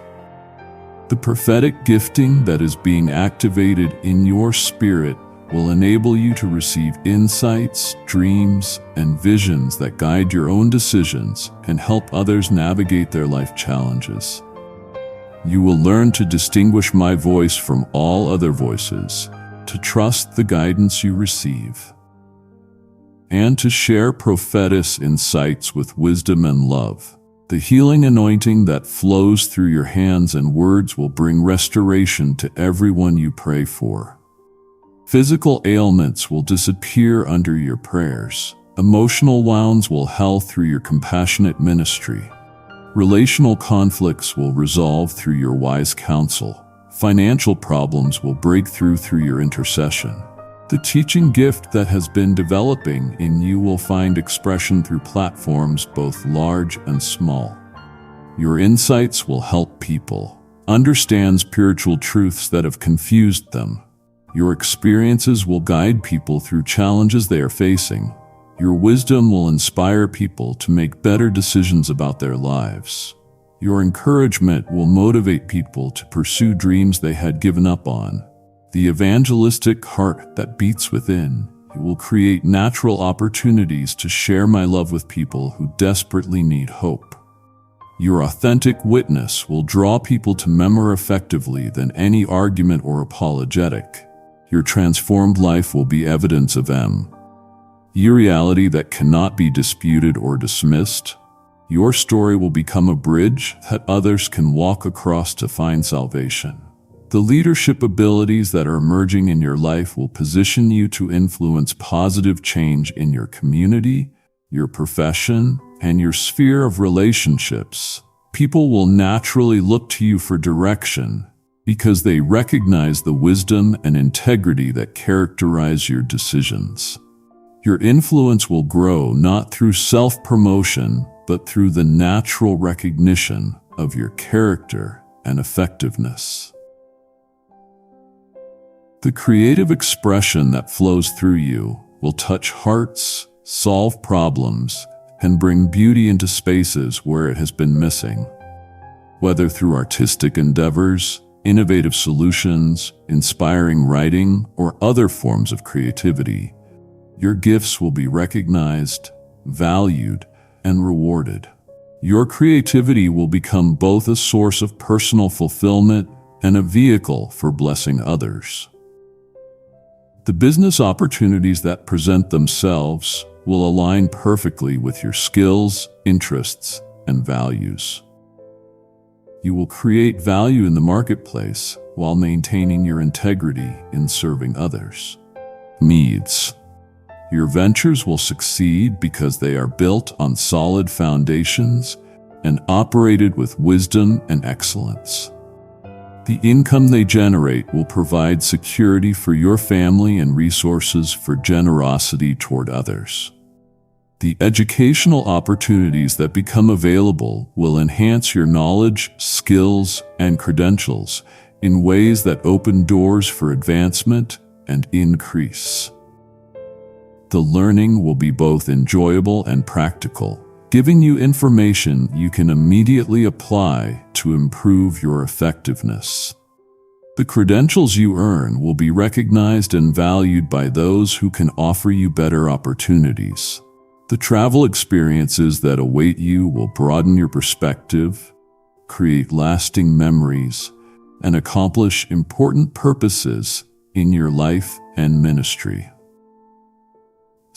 The prophetic gifting that is being activated in your spirit will enable you to receive insights, dreams, and visions that guide your own decisions and help others navigate their life challenges. You will learn to distinguish my voice from all other voices, to trust the guidance you receive, and to share prophetic insights with wisdom and love. The healing anointing that flows through your hands and words will bring restoration to everyone you pray for. Physical ailments will disappear under your prayers. Emotional wounds will heal through your compassionate ministry. Relational conflicts will resolve through your wise counsel. Financial problems will break through your intercession. The teaching gift that has been developing in you will find expression through platforms both large and small. Your insights will help people understand spiritual truths that have confused them. Your experiences will guide people through challenges they are facing. Your wisdom will inspire people to make better decisions about their lives. Your encouragement will motivate people to pursue dreams they had given up on. The evangelistic heart that beats within you will create natural opportunities to share my love with people who desperately need hope. Your authentic witness will draw people to me more effectively than any argument or apologetic. Your transformed life will be evidence of your reality that cannot be disputed or dismissed. Your story will become a bridge that others can walk across to find salvation. The leadership abilities that are emerging in your life will position you to influence positive change in your community, your profession, and your sphere of relationships. People will naturally look to you for direction because they recognize the wisdom and integrity that characterize your decisions. Your influence will grow not through self-promotion, but through the natural recognition of your character and effectiveness. The creative expression that flows through you will touch hearts, solve problems, and bring beauty into spaces where it has been missing. Whether through artistic endeavors, innovative solutions, inspiring writing, or other forms of creativity, your gifts will be recognized, valued, and rewarded. Your creativity will become both a source of personal fulfillment and a vehicle for blessing others. The business opportunities that present themselves will align perfectly with your skills, interests, and values. You will create value in the marketplace while maintaining your integrity in serving others' needs. Your ventures will succeed because they are built on solid foundations and operated with wisdom and excellence. The income they generate will provide security for your family and resources for generosity toward others. The educational opportunities that become available will enhance your knowledge, skills, and credentials in ways that open doors for advancement and increase. The learning will be both enjoyable and practical, giving you information you can immediately apply to improve your effectiveness. The credentials you earn will be recognized and valued by those who can offer you better opportunities. The travel experiences that await you will broaden your perspective, create lasting memories, and accomplish important purposes in your life and ministry.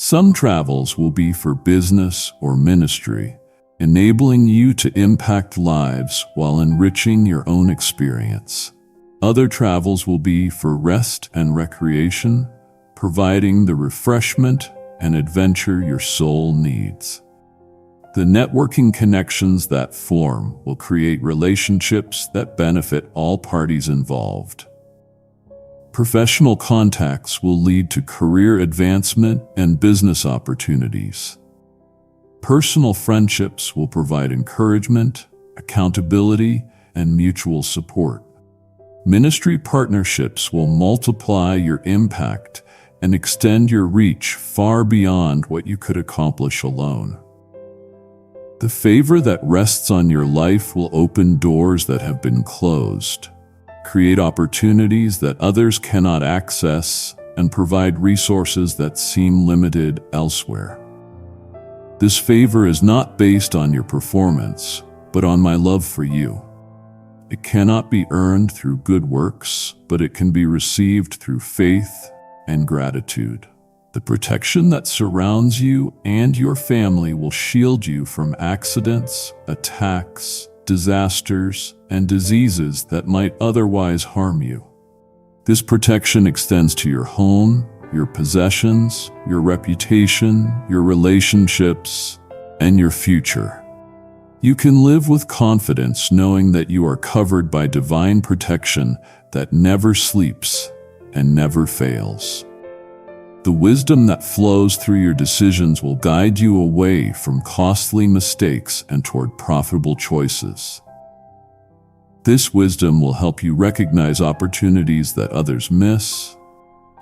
Some travels will be for business or ministry, enabling you to impact lives while enriching your own experience. Other travels will be for rest and recreation, providing the refreshment and adventure your soul needs. The networking connections that form will create relationships that benefit all parties involved. Professional contacts will lead to career advancement and business opportunities. Personal friendships will provide encouragement, accountability, and mutual support. Ministry partnerships will multiply your impact and extend your reach far beyond what you could accomplish alone. The favor that rests on your life will open doors that have been closed, create opportunities that others cannot access, and provide resources that seem limited elsewhere. This favor is not based on your performance, but on my love for you. It cannot be earned through good works, but it can be received through faith and gratitude. The protection that surrounds you and your family will shield you from accidents, attacks, disasters, and diseases that might otherwise harm you. This protection extends to your home, your possessions, your reputation, your relationships, and your future. You can live with confidence knowing that you are covered by divine protection that never sleeps and never fails. The wisdom that flows through your decisions will guide you away from costly mistakes and toward profitable choices. This wisdom will help you recognize opportunities that others miss,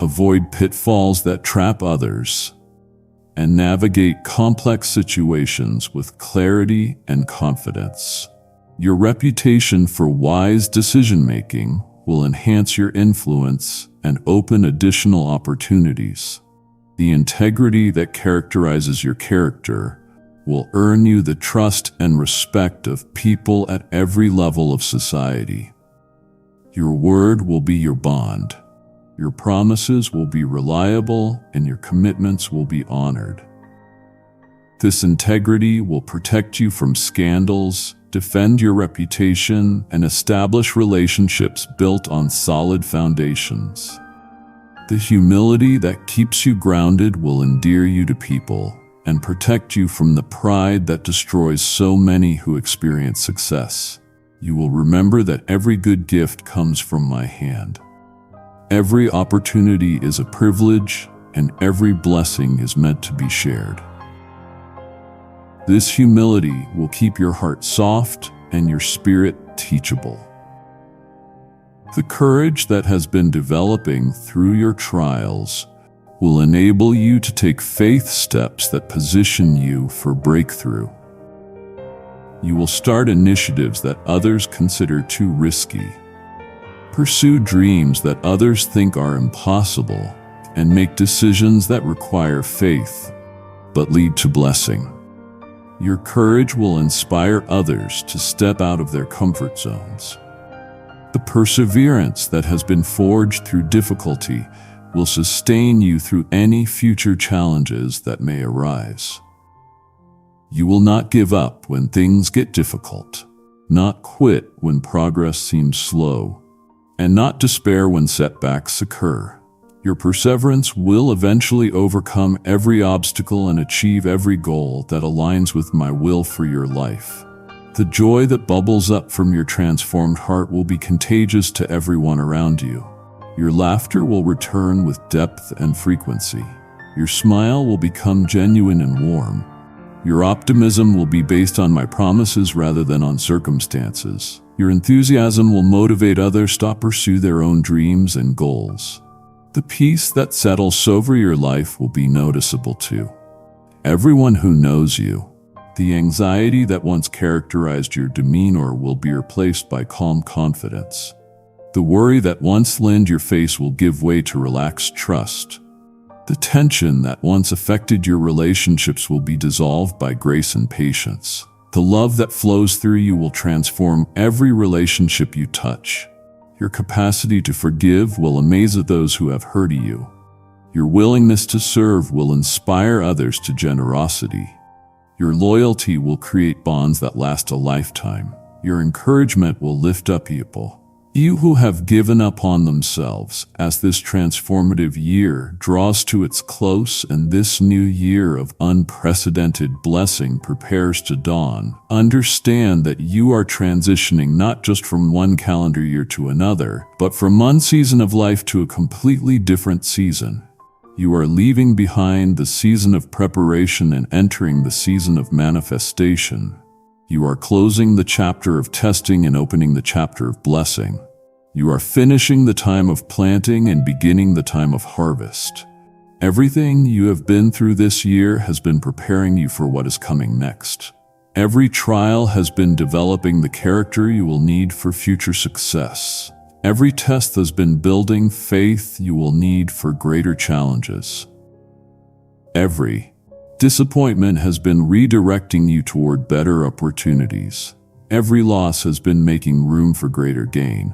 avoid pitfalls that trap others, and navigate complex situations with clarity and confidence. Your reputation for wise decision-making will enhance your influence and open additional opportunities. The integrity that characterizes your character will earn you the trust and respect of people at every level of society. Your word will be your bond. Your promises will be reliable, and your commitments will be honored. This integrity will protect you from scandals, defend your reputation, and establish relationships built on solid foundations. The humility that keeps you grounded will endear you to people and protect you from the pride that destroys so many who experience success. You will remember that every good gift comes from my hand. Every opportunity is a privilege, and every blessing is meant to be shared. This humility will keep your heart soft and your spirit teachable. The courage that has been developing through your trials will enable you to take faith steps that position you for breakthrough. You will start initiatives that others consider too risky, pursue dreams that others think are impossible, and make decisions that require faith but lead to blessing. Your courage will inspire others to step out of their comfort zones. The perseverance that has been forged through difficulty will sustain you through any future challenges that may arise. You will not give up when things get difficult, not quit when progress seems slow, and not despair when setbacks occur. Your perseverance will eventually overcome every obstacle and achieve every goal that aligns with my will for your life. The joy that bubbles up from your transformed heart will be contagious to everyone around you. Your laughter will return with depth and frequency. Your smile will become genuine and warm. Your optimism will be based on my promises rather than on circumstances. Your enthusiasm will motivate others to pursue their own dreams and goals. The peace that settles over your life will be noticeable too. Everyone who knows you, The anxiety that once characterized your demeanor will be replaced by calm confidence. The worry that once lined your face will give way to relaxed trust. The tension that once affected your relationships will be dissolved by grace and patience. The love that flows through you will transform every relationship you touch. Your capacity to forgive will amaze those who have hurt you. Your willingness to serve will inspire others to generosity. Your loyalty will create bonds that last a lifetime. Your encouragement will lift up people. You who have given up on themselves as this transformative year draws to its close and this new year of unprecedented blessing prepares to dawn, understand that you are transitioning not just from one calendar year to another, but from one season of life to a completely different season. You are leaving behind the season of preparation and entering the season of manifestation. You are closing the chapter of testing and opening the chapter of blessing. You are finishing the time of planting and beginning the time of harvest. Everything you have been through this year has been preparing you for what is coming next. Every trial has been developing the character you will need for future success. Every test has been building faith you will need for greater challenges. Every disappointment has been redirecting you toward better opportunities. Every loss has been making room for greater gain.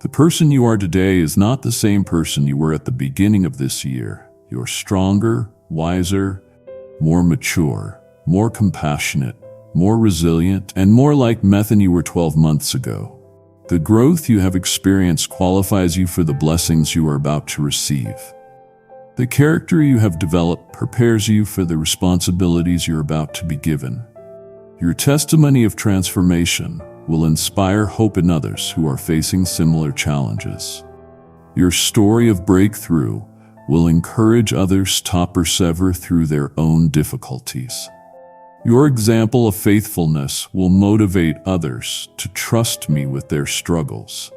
The person you are today is not the same person you were at the beginning of this year. You're stronger, wiser, more mature, more compassionate, more resilient, and more like Methan you were 12 months ago. The growth you have experienced qualifies you for the blessings you are about to receive. The character you have developed prepares you for the responsibilities you're about to be given. Your testimony of transformation will inspire hope in others who are facing similar challenges. Your story of breakthrough will encourage others to persevere through their own difficulties. Your example of faithfulness will motivate others to trust me with their struggles.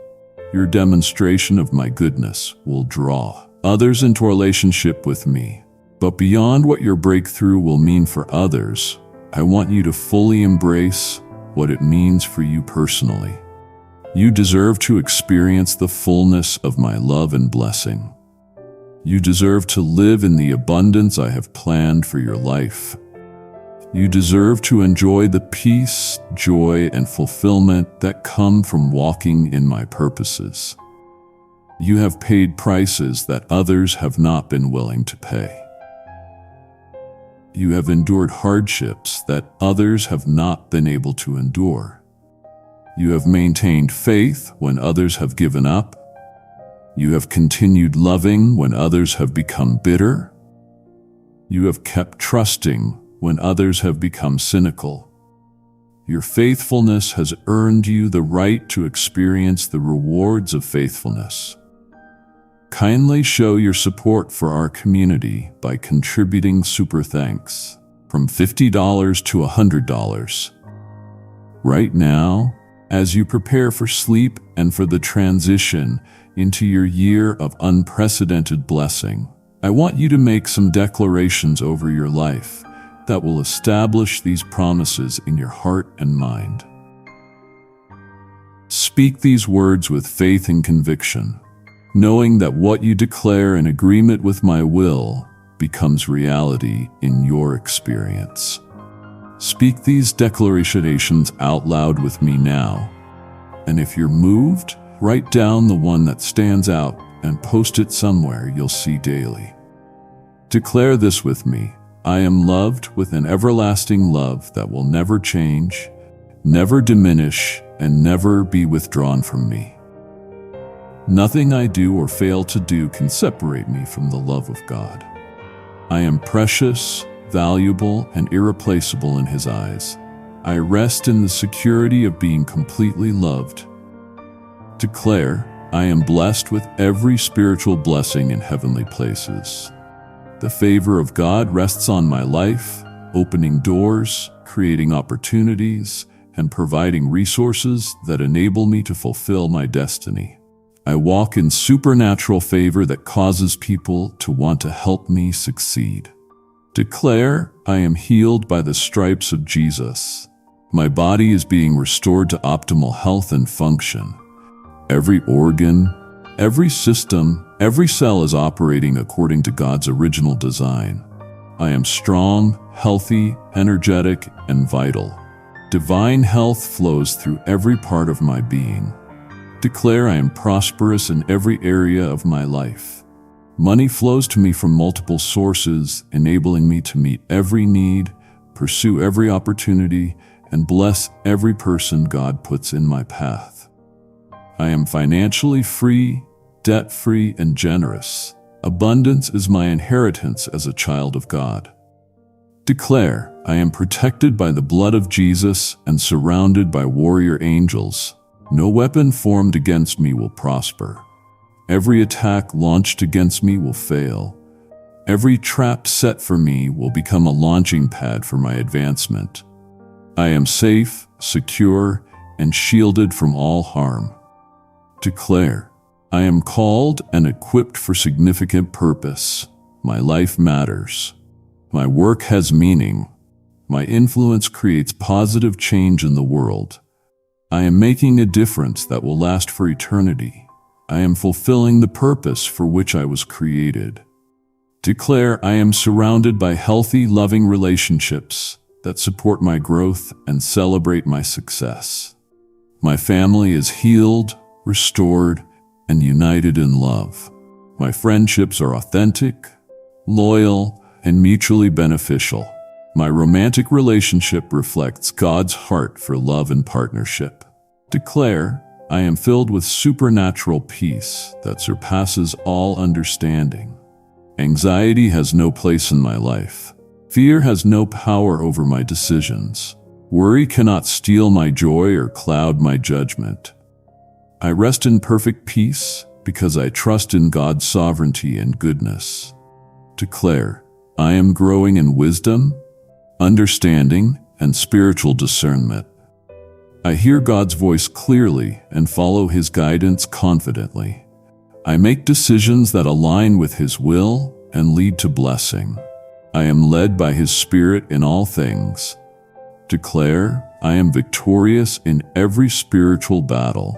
Your demonstration of my goodness will draw others into a relationship with me. But beyond what your breakthrough will mean for others, I want you to fully embrace what it means for you personally. You deserve to experience the fullness of my love and blessing. You deserve to live in the abundance I have planned for your life. You deserve to enjoy the peace, joy, and fulfillment that come from walking in my purposes. You have paid prices that others have not been willing to pay. You have endured hardships that others have not been able to endure. You have maintained faith when others have given up. You have continued loving when others have become bitter. You have kept trusting when others have become cynical. Your faithfulness has earned you the right to experience the rewards of faithfulness. Kindly show your support for our community by contributing super thanks from $50 to $100. Right now, as you prepare for sleep and for the transition into your year of unprecedented blessing, I want you to make some declarations over your life that will establish these promises in your heart and mind. Speak these words with faith and conviction, knowing that what you declare in agreement with my will becomes reality in your experience. Speak these declarations out loud with me now, and if you're moved, write down the one that stands out and post it somewhere you'll see daily. Declare this with me: I am loved with an everlasting love that will never change, never diminish, and never be withdrawn from me. Nothing I do or fail to do can separate me from the love of God. I am precious, valuable, and irreplaceable in His eyes. I rest in the security of being completely loved. Declare, I am blessed with every spiritual blessing in heavenly places. The favor of God rests on my life, opening doors, creating opportunities, and providing resources that enable me to fulfill my destiny. I walk in supernatural favor that causes people to want to help me succeed. Declare, I am healed by the stripes of Jesus. My body is being restored to optimal health and function. Every organ, every system, every cell is operating according to God's original design. I am strong, healthy, energetic, and vital. Divine health flows through every part of my being. Declare I am prosperous in every area of my life. Money flows to me from multiple sources, enabling me to meet every need, pursue every opportunity, and bless every person God puts in my path. I am financially free, debt-free, and generous. Abundance is my inheritance as a child of God. Declare, I am protected by the blood of Jesus and surrounded by warrior angels. No weapon formed against me will prosper. Every attack launched against me will fail. Every trap set for me will become a launching pad for my advancement. I am safe, secure, and shielded from all harm. Declare, I am called and equipped for significant purpose. My life matters. My work has meaning. My influence creates positive change in the world. I am making a difference that will last for eternity. I am fulfilling the purpose for which I was created. Declare, I am surrounded by healthy, loving relationships that support my growth and celebrate my success. My family is healed, restored, and united in love. My friendships are authentic, loyal, and mutually beneficial. My romantic relationship reflects God's heart for love and partnership. Declare, I am filled with supernatural peace that surpasses all understanding. Anxiety has no place in my life. Fear has no power over my decisions. Worry cannot steal my joy or cloud my judgment. I rest in perfect peace because I trust in God's sovereignty and goodness. Declare, I am growing in wisdom, understanding, and spiritual discernment. I hear God's voice clearly and follow His guidance confidently. I make decisions that align with His will and lead to blessing. I am led by His Spirit in all things. Declare, I am victorious in every spiritual battle,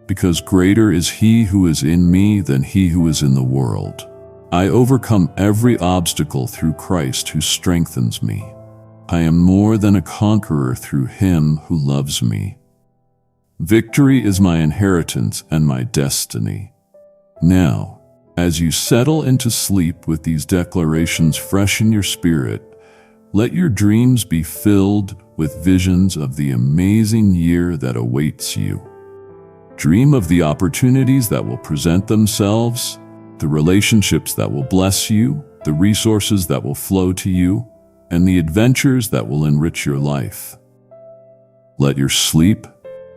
because greater is He who is in me than he who is in the world. I overcome every obstacle through Christ who strengthens me. I am more than a conqueror through Him who loves me. Victory is my inheritance and my destiny. Now, as you settle into sleep with these declarations fresh in your spirit, let your dreams be filled with visions of the amazing year that awaits you. Dream of the opportunities that will present themselves, the relationships that will bless you, the resources that will flow to you, and the adventures that will enrich your life. Let your sleep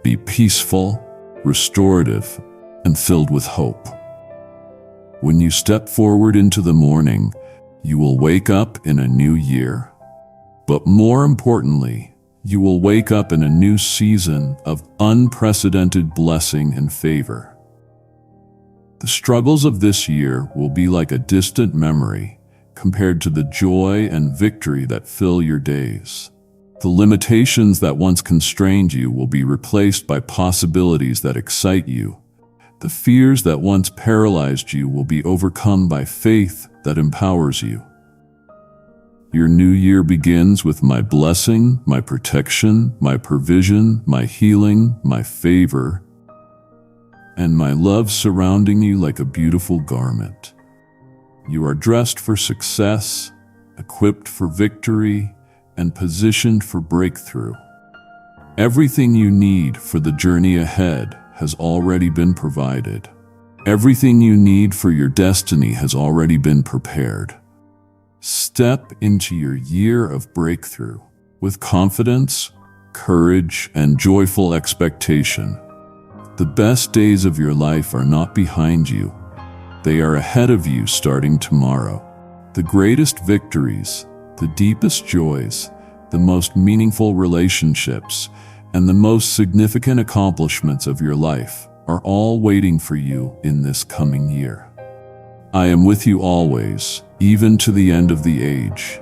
be peaceful, restorative, and filled with hope. When you step forward into the morning, you will wake up in a new year. But more importantly, you will wake up in a new season of unprecedented blessing and favor. The struggles of this year will be like a distant memory compared to the joy and victory that fill your days. The limitations that once constrained you will be replaced by possibilities that excite you. The fears that once paralyzed you will be overcome by faith that empowers you. Your new year begins with my blessing, my protection, my provision, my healing, my favor, and my love surrounding you like a beautiful garment. You are dressed for success, equipped for victory, and positioned for breakthrough. Everything you need for the journey ahead has already been provided. Everything you need for your destiny has already been prepared. Step into your year of breakthrough with confidence, courage, and joyful expectation. The best days of your life are not behind you. They are ahead of you starting tomorrow. The greatest victories, the deepest joys, the most meaningful relationships, and the most significant accomplishments of your life are all waiting for you in this coming year. I am with you always, even to the end of the age.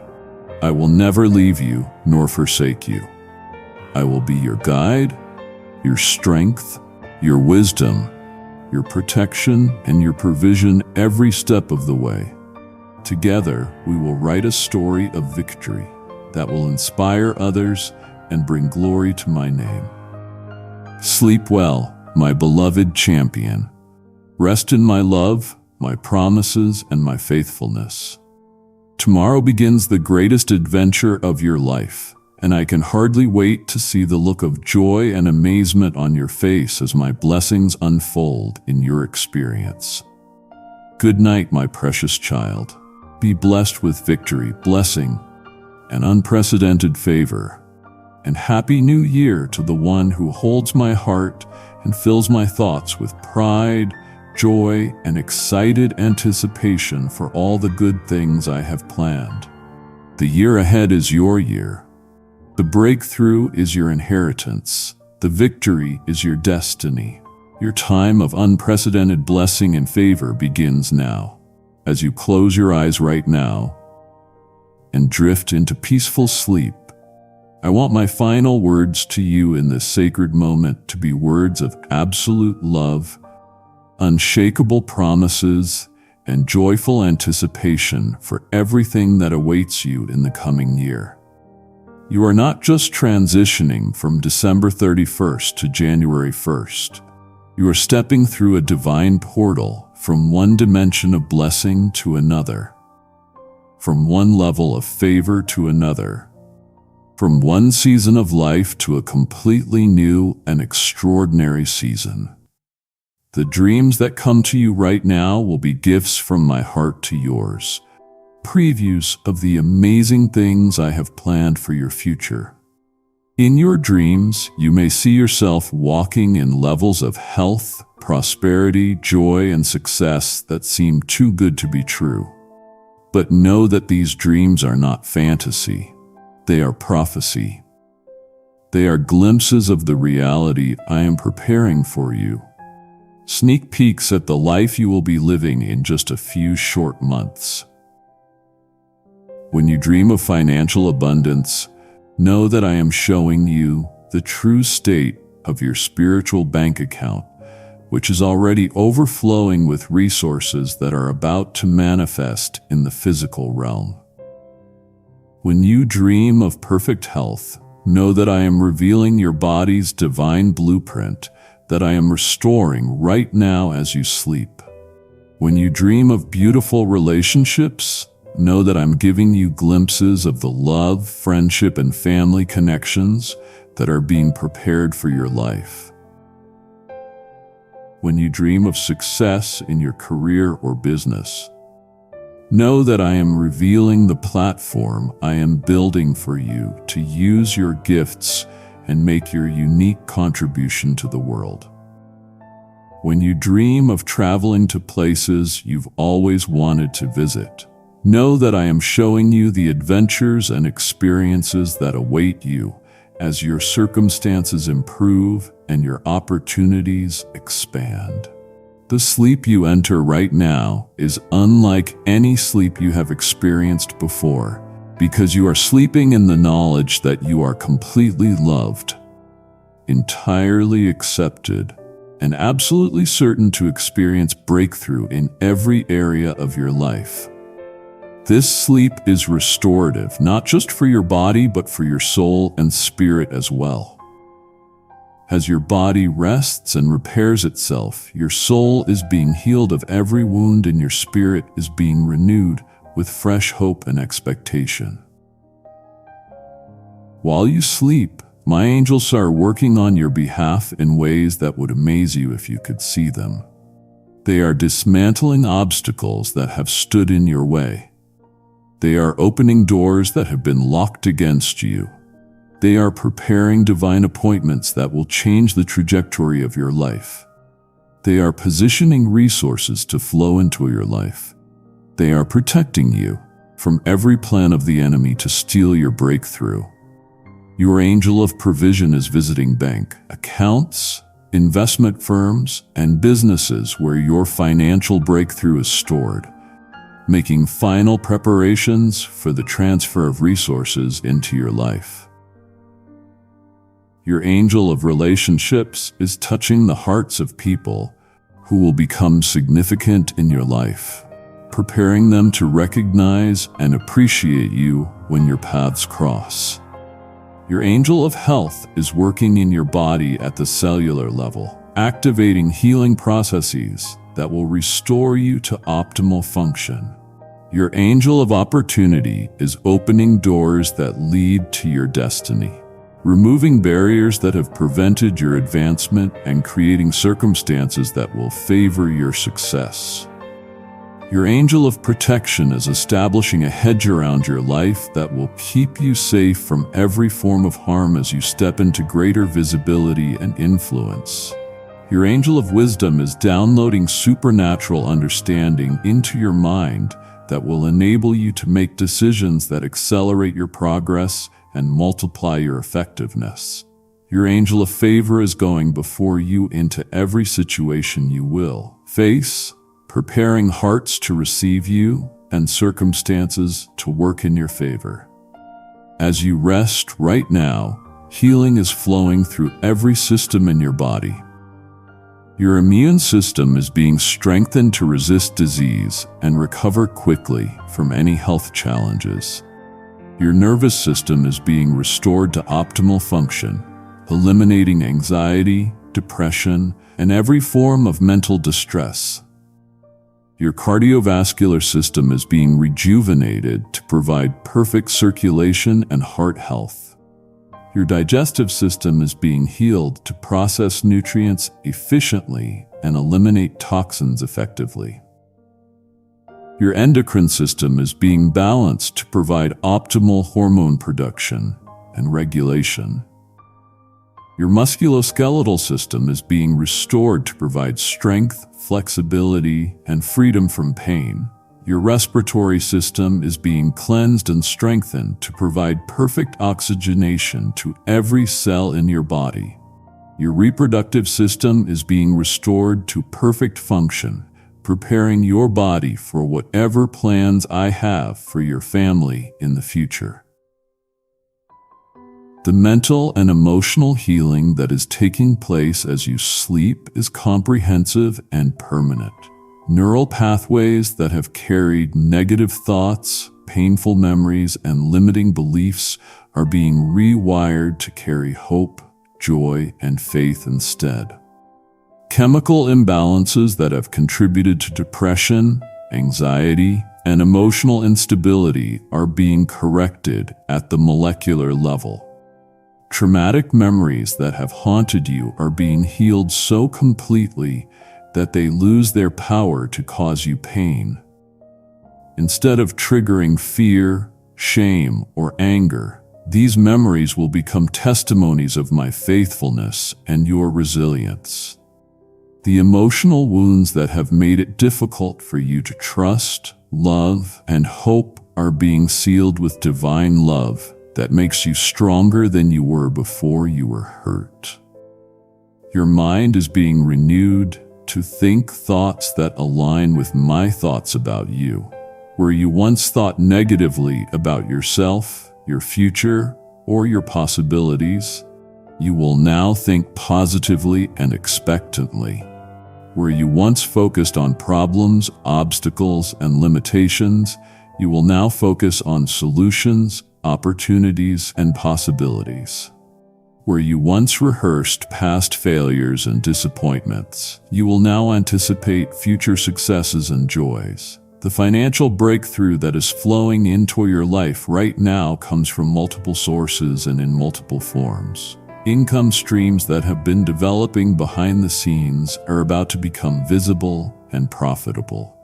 I will never leave you nor forsake you. I will be your guide, your strength, your wisdom, your protection, and your provision every step of the way. Together, we will write a story of victory that will inspire others and bring glory to my name. Sleep well, my beloved champion. Rest in my love, my promises, and my faithfulness. Tomorrow begins the greatest adventure of your life, and I can hardly wait to see the look of joy and amazement on your face as my blessings unfold in your experience. Good night, my precious child. Be blessed with victory, blessing, and unprecedented favor. And Happy New Year to the one who holds my heart and fills my thoughts with pride, joy, and excited anticipation for all the good things I have planned. The year ahead is your year. The breakthrough is your inheritance. The victory is your destiny. Your time of unprecedented blessing and favor begins now. As you close your eyes right now and drift into peaceful sleep, I want my final words to you in this sacred moment to be words of absolute love, unshakable promises, and joyful anticipation for everything that awaits you in the coming year. You are not just transitioning from December 31st to January 1st. You are stepping through a divine portal from one dimension of blessing to another, from one level of favor to another, from one season of life to a completely new and extraordinary season. The dreams that come to you right now will be gifts from my heart to yours, previews of the amazing things I have planned for your future. In your dreams, you may see yourself walking in levels of health, prosperity, joy, and success that seem too good to be true. But know that these dreams are not fantasy. They are prophecy. They are glimpses of the reality I am preparing for you. Sneak peeks at the life you will be living in just a few short months. When you dream of financial abundance, know that I am showing you the true state of your spiritual bank account, which is already overflowing with resources that are about to manifest in the physical realm. When you dream of perfect health, know that I am revealing your body's divine blueprint that I am restoring right now as you sleep. When you dream of beautiful relationships, know that I'm giving you glimpses of the love, friendship, and family connections that are being prepared for your life. When you dream of success in your career or business, know that I am revealing the platform I am building for you to use your gifts and make your unique contribution to the world. When you dream of traveling to places you've always wanted to visit, know that I am showing you the adventures and experiences that await you as your circumstances improve and your opportunities expand. The sleep you enter right now is unlike any sleep you have experienced before, because you are sleeping in the knowledge that you are completely loved, entirely accepted, and absolutely certain to experience breakthrough in every area of your life. This sleep is restorative, not just for your body, but for your soul and spirit as well. As your body rests and repairs itself, your soul is being healed of every wound and your spirit is being renewed with fresh hope and expectation. While you sleep, my angels are working on your behalf in ways that would amaze you if you could see them. They are dismantling obstacles that have stood in your way. They are opening doors that have been locked against you. They are preparing divine appointments that will change the trajectory of your life. They are positioning resources to flow into your life. They are protecting you from every plan of the enemy to steal your breakthrough. Your angel of provision is visiting bank accounts, investment firms, and businesses where your financial breakthrough is stored. making final preparations for the transfer of resources into your life. Your angel of relationships is touching the hearts of people who will become significant in your life, preparing them to recognize and appreciate you when your paths cross. Your angel of health is working in your body at the cellular level, activating healing processes that will restore you to optimal function. Your angel of opportunity is opening doors that lead to your destiny, removing barriers that have prevented your advancement and creating circumstances that will favor your success. Your angel of protection is establishing a hedge around your life that will keep you safe from every form of harm as you step into greater visibility and influence. Your angel of wisdom is downloading supernatural understanding into your mind that will enable you to make decisions that accelerate your progress and multiply your effectiveness. Your angel of favor is going before you into every situation you will face, preparing hearts to receive you and circumstances to work in your favor. As you rest right now, healing is flowing through every system in your body. Your immune system is being strengthened to resist disease and recover quickly from any health challenges. Your nervous system is being restored to optimal function, eliminating anxiety, depression, and every form of mental distress. Your cardiovascular system is being rejuvenated to provide perfect circulation and heart health. Your digestive system is being healed to process nutrients efficiently and eliminate toxins effectively. Your endocrine system is being balanced to provide optimal hormone production and regulation. Your musculoskeletal system is being restored to provide strength, flexibility, and freedom from pain. Your respiratory system is being cleansed and strengthened to provide perfect oxygenation to every cell in your body. Your reproductive system is being restored to perfect function, preparing your body for whatever plans I have for your family in the future. The mental and emotional healing that is taking place as you sleep is comprehensive and permanent. Neural pathways that have carried negative thoughts, painful memories, and limiting beliefs are being rewired to carry hope, joy, and faith instead. Chemical imbalances that have contributed to depression, anxiety, and emotional instability are being corrected at the molecular level. Traumatic memories that have haunted you are being healed so completely that they lose their power to cause you pain. Instead of triggering fear, shame, or anger, these memories will become testimonies of my faithfulness and your resilience. The emotional wounds that have made it difficult for you to trust, love, and hope are being sealed with divine love that makes you stronger than you were before you were hurt. Your mind is being renewed to think thoughts that align with my thoughts about you. Where you once thought negatively about yourself, your future, or your possibilities, you will now think positively and expectantly. Where you once focused on problems, obstacles, and limitations, you will now focus on solutions, opportunities, and possibilities. Where you once rehearsed past failures and disappointments, you will now anticipate future successes and joys. The financial breakthrough that is flowing into your life right now comes from multiple sources and in multiple forms. Income streams that have been developing behind the scenes are about to become visible and profitable.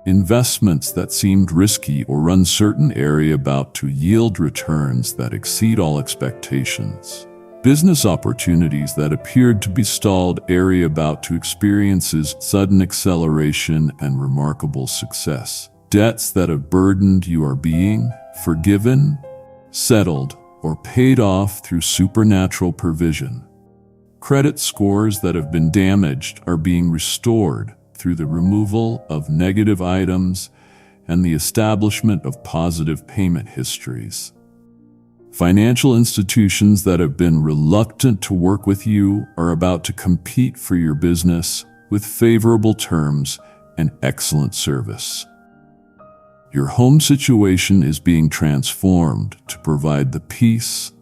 Investments that seemed risky or uncertain are about to yield returns that exceed all expectations. Business opportunities that appeared to be stalled are about to experience sudden acceleration and remarkable success. Debts that have burdened you are being forgiven, settled, or paid off through supernatural provision. Credit scores that have been damaged are being restored through the removal of negative items and the establishment of positive payment histories. Financial institutions that have been reluctant to work with you are about to compete for your business with favorable terms and excellent service. Your home situation is being transformed to provide the peace,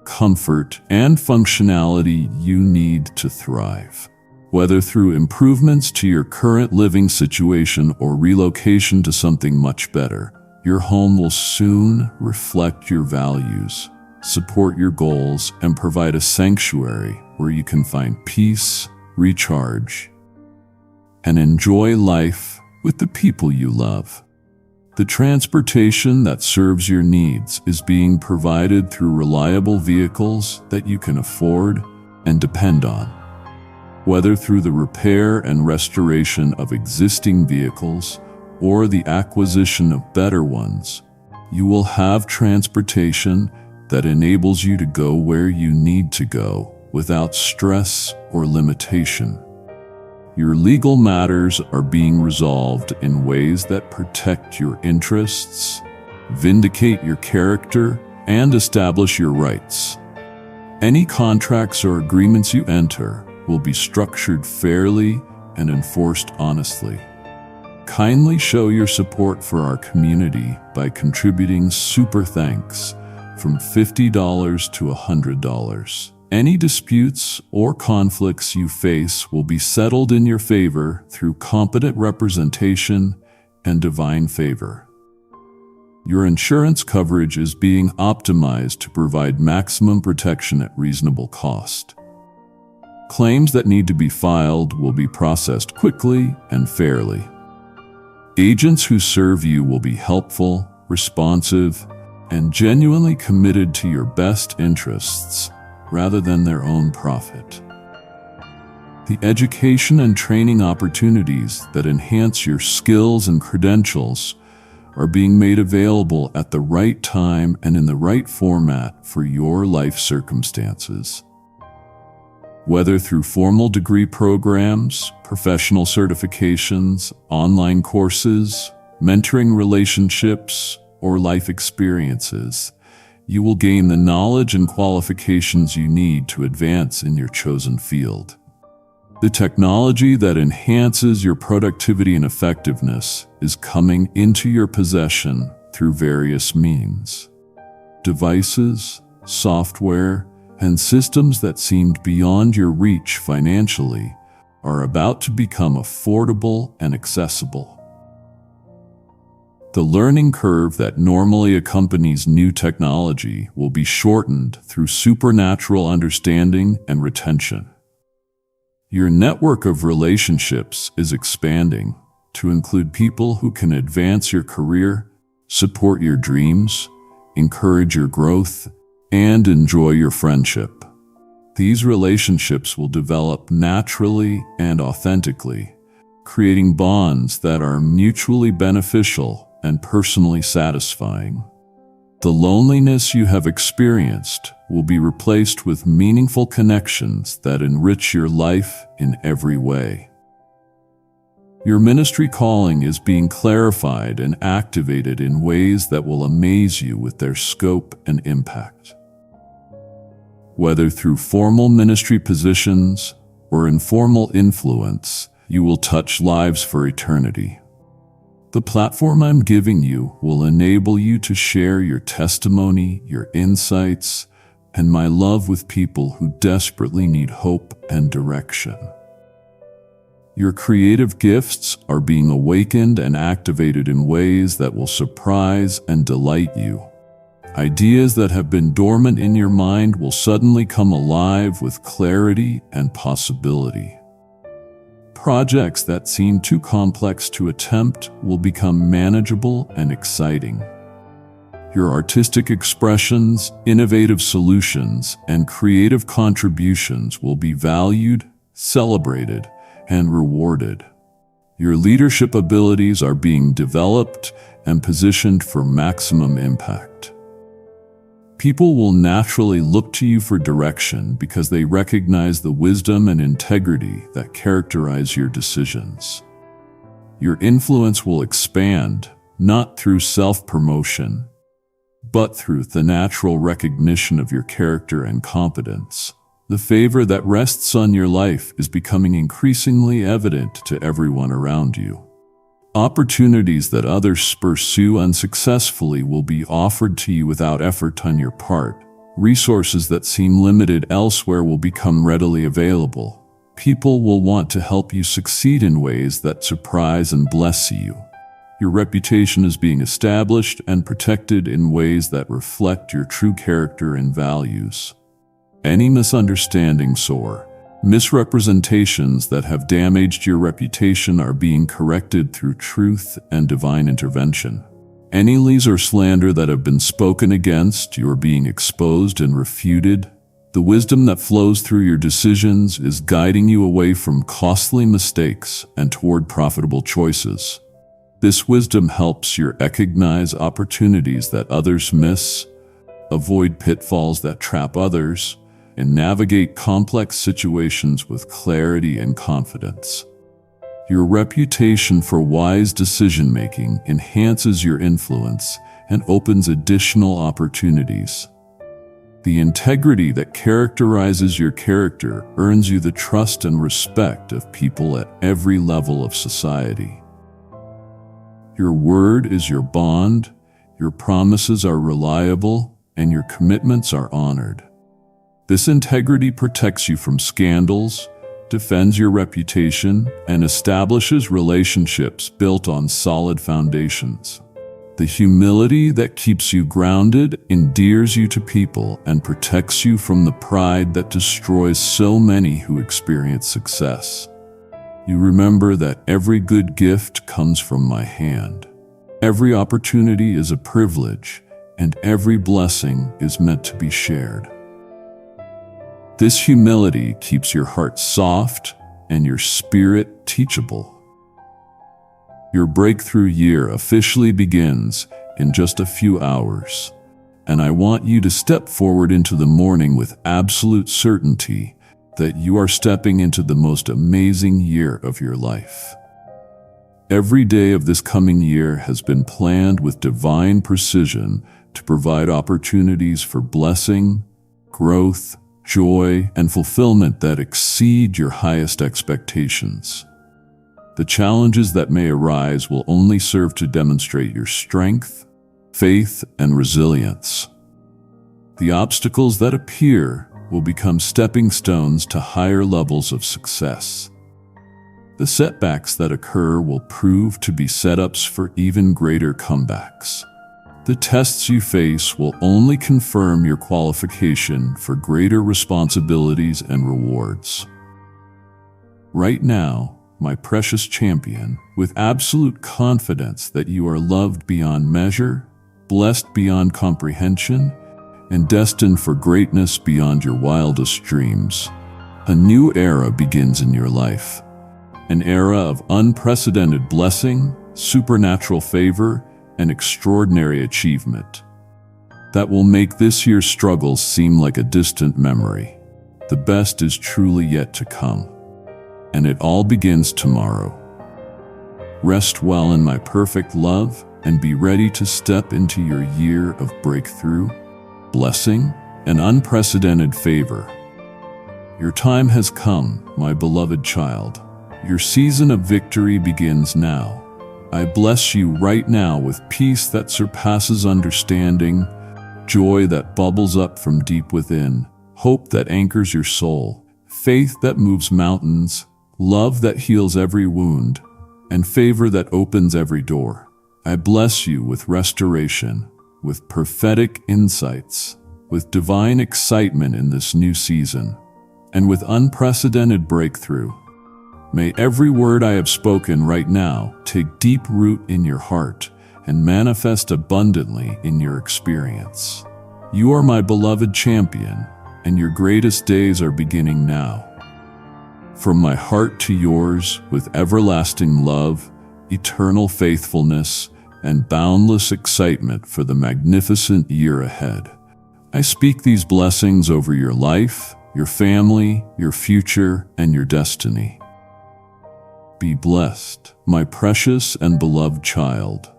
comfort, and functionality you need to thrive. Whether through improvements to your current living situation or relocation to something much better, your home will soon reflect your values, support your goals, and provide a sanctuary where you can find peace, recharge, and enjoy life with the people you love. The transportation that serves your needs is being provided through reliable vehicles that you can afford and depend on. Whether through the repair and restoration of existing vehicles or the acquisition of better ones, you will have transportation that enables you to go where you need to go without stress or limitation. Your legal matters are being resolved in ways that protect your interests, vindicate your character, and establish your rights. Any contracts or agreements you enter will be structured fairly and enforced honestly. Kindly show your support for our community by contributing super thanks from $50 to $100. Any disputes or conflicts you face will be settled in your favor through competent representation and divine favor. Your insurance coverage is being optimized to provide maximum protection at reasonable cost. Claims that need to be filed will be processed quickly and fairly. Agents who serve you will be helpful, responsive, and genuinely committed to your best interests rather than their own profit. The education and training opportunities that enhance your skills and credentials are being made available at the right time and in the right format for your life circumstances. Whether through formal degree programs, professional certifications, online courses, mentoring relationships, or life experiences, you will gain the knowledge and qualifications you need to advance in your chosen field. The technology that enhances your productivity and effectiveness is coming into your possession through various means. Devices, software, and systems that seemed beyond your reach financially are about to become affordable and accessible. The learning curve that normally accompanies new technology will be shortened through supernatural understanding and retention. Your network of relationships is expanding to include people who can advance your career, support your dreams, encourage your growth, and enjoy your friendship. These relationships will develop naturally and authentically, creating bonds that are mutually beneficial and personally satisfying. The loneliness you have experienced will be replaced with meaningful connections that enrich your life in every way. Your ministry calling is being clarified and activated in ways that will amaze you with their scope and impact. Whether through formal ministry positions or informal influence, you will touch lives for eternity. The platform I'm giving you will enable you to share your testimony, your insights, and my love with people who desperately need hope and direction. Your creative gifts are being awakened and activated in ways that will surprise and delight you. Ideas that have been dormant in your mind will suddenly come alive with clarity and possibility. Projects that seem too complex to attempt will become manageable and exciting. Your artistic expressions, innovative solutions, and creative contributions will be valued, celebrated, and rewarded. Your leadership abilities are being developed and positioned for maximum impact. People will naturally look to you for direction because they recognize the wisdom and integrity that characterize your decisions. Your influence will expand, not through self-promotion, but through the natural recognition of your character and competence. The favor that rests on your life is becoming increasingly evident to everyone around you. Opportunities that others pursue unsuccessfully will be offered to you without effort on your part. Resources that seem limited elsewhere will become readily available. People will want to help you succeed in ways that surprise and bless you. Your reputation is being established and protected in ways that reflect your true character and values. Any misunderstandings or misrepresentations that have damaged your reputation are being corrected through truth and divine intervention. Any lies or slander that have been spoken against you are being exposed and refuted. The wisdom that flows through your decisions is guiding you away from costly mistakes and toward profitable choices. This wisdom helps you recognize opportunities that others miss, avoid pitfalls that trap others, and navigate complex situations with clarity and confidence. Your reputation for wise decision-making enhances your influence and opens additional opportunities. The integrity that characterizes your character earns you the trust and respect of people at every level of society. Your word is your bond, your promises are reliable, and your commitments are honored. This integrity protects you from scandals, defends your reputation, and establishes relationships built on solid foundations. The humility that keeps you grounded endears you to people and protects you from the pride that destroys so many who experience success. You remember that every good gift comes from my hand. Every opportunity is a privilege, and every blessing is meant to be shared. This humility keeps your heart soft and your spirit teachable. Your breakthrough year officially begins in just a few hours, and I want you to step forward into the morning with absolute certainty that you are stepping into the most amazing year of your life. Every day of this coming year has been planned with divine precision to provide opportunities for blessing, growth, joy, and fulfillment that exceed your highest expectations. The challenges that may arise will only serve to demonstrate your strength, faith, and resilience. The obstacles that appear will become stepping stones to higher levels of success. The setbacks that occur will prove to be setups for even greater comebacks. The tests you face will only confirm your qualification for greater responsibilities and rewards. Right now, my precious champion, with absolute confidence that you are loved beyond measure, blessed beyond comprehension, and destined for greatness beyond your wildest dreams, a new era begins in your life. An era of unprecedented blessing, supernatural favor, and extraordinary achievement that will make this year's struggles seem like a distant memory. The best is truly yet to come, and it all begins tomorrow. Rest well in my perfect love and be ready to step into your year of breakthrough, blessing, and unprecedented favor. Your time has come, my beloved child. Your season of victory begins now. I bless you right now with peace that surpasses understanding, joy that bubbles up from deep within, hope that anchors your soul, faith that moves mountains, love that heals every wound, and favor that opens every door. I bless you with restoration, with prophetic insights, with divine excitement in this new season, and with unprecedented breakthrough. May every word I have spoken right now take deep root in your heart and manifest abundantly in your experience. You are my beloved champion, and your greatest days are beginning now. From my heart to yours, with everlasting love, eternal faithfulness, and boundless excitement for the magnificent year ahead. I speak these blessings over your life, your family, your future, and your destiny. Be blessed, my precious and beloved child.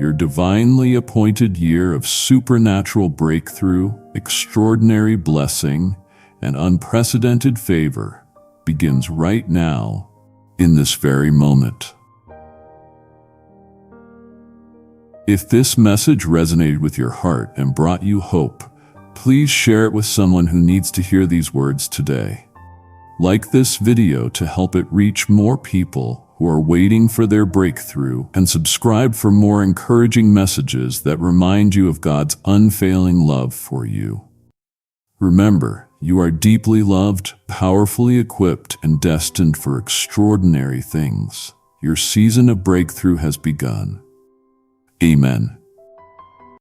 Your divinely appointed year of supernatural breakthrough, extraordinary blessing, and unprecedented favor begins right now, in this very moment. If this message resonated with your heart and brought you hope, please share it with someone who needs to hear these words today. Like this video to help it reach more people who are waiting for their breakthrough, and subscribe for more encouraging messages that remind you of God's unfailing love for you. Remember, you are deeply loved, powerfully equipped, and destined for extraordinary things. Your season of breakthrough has begun. Amen.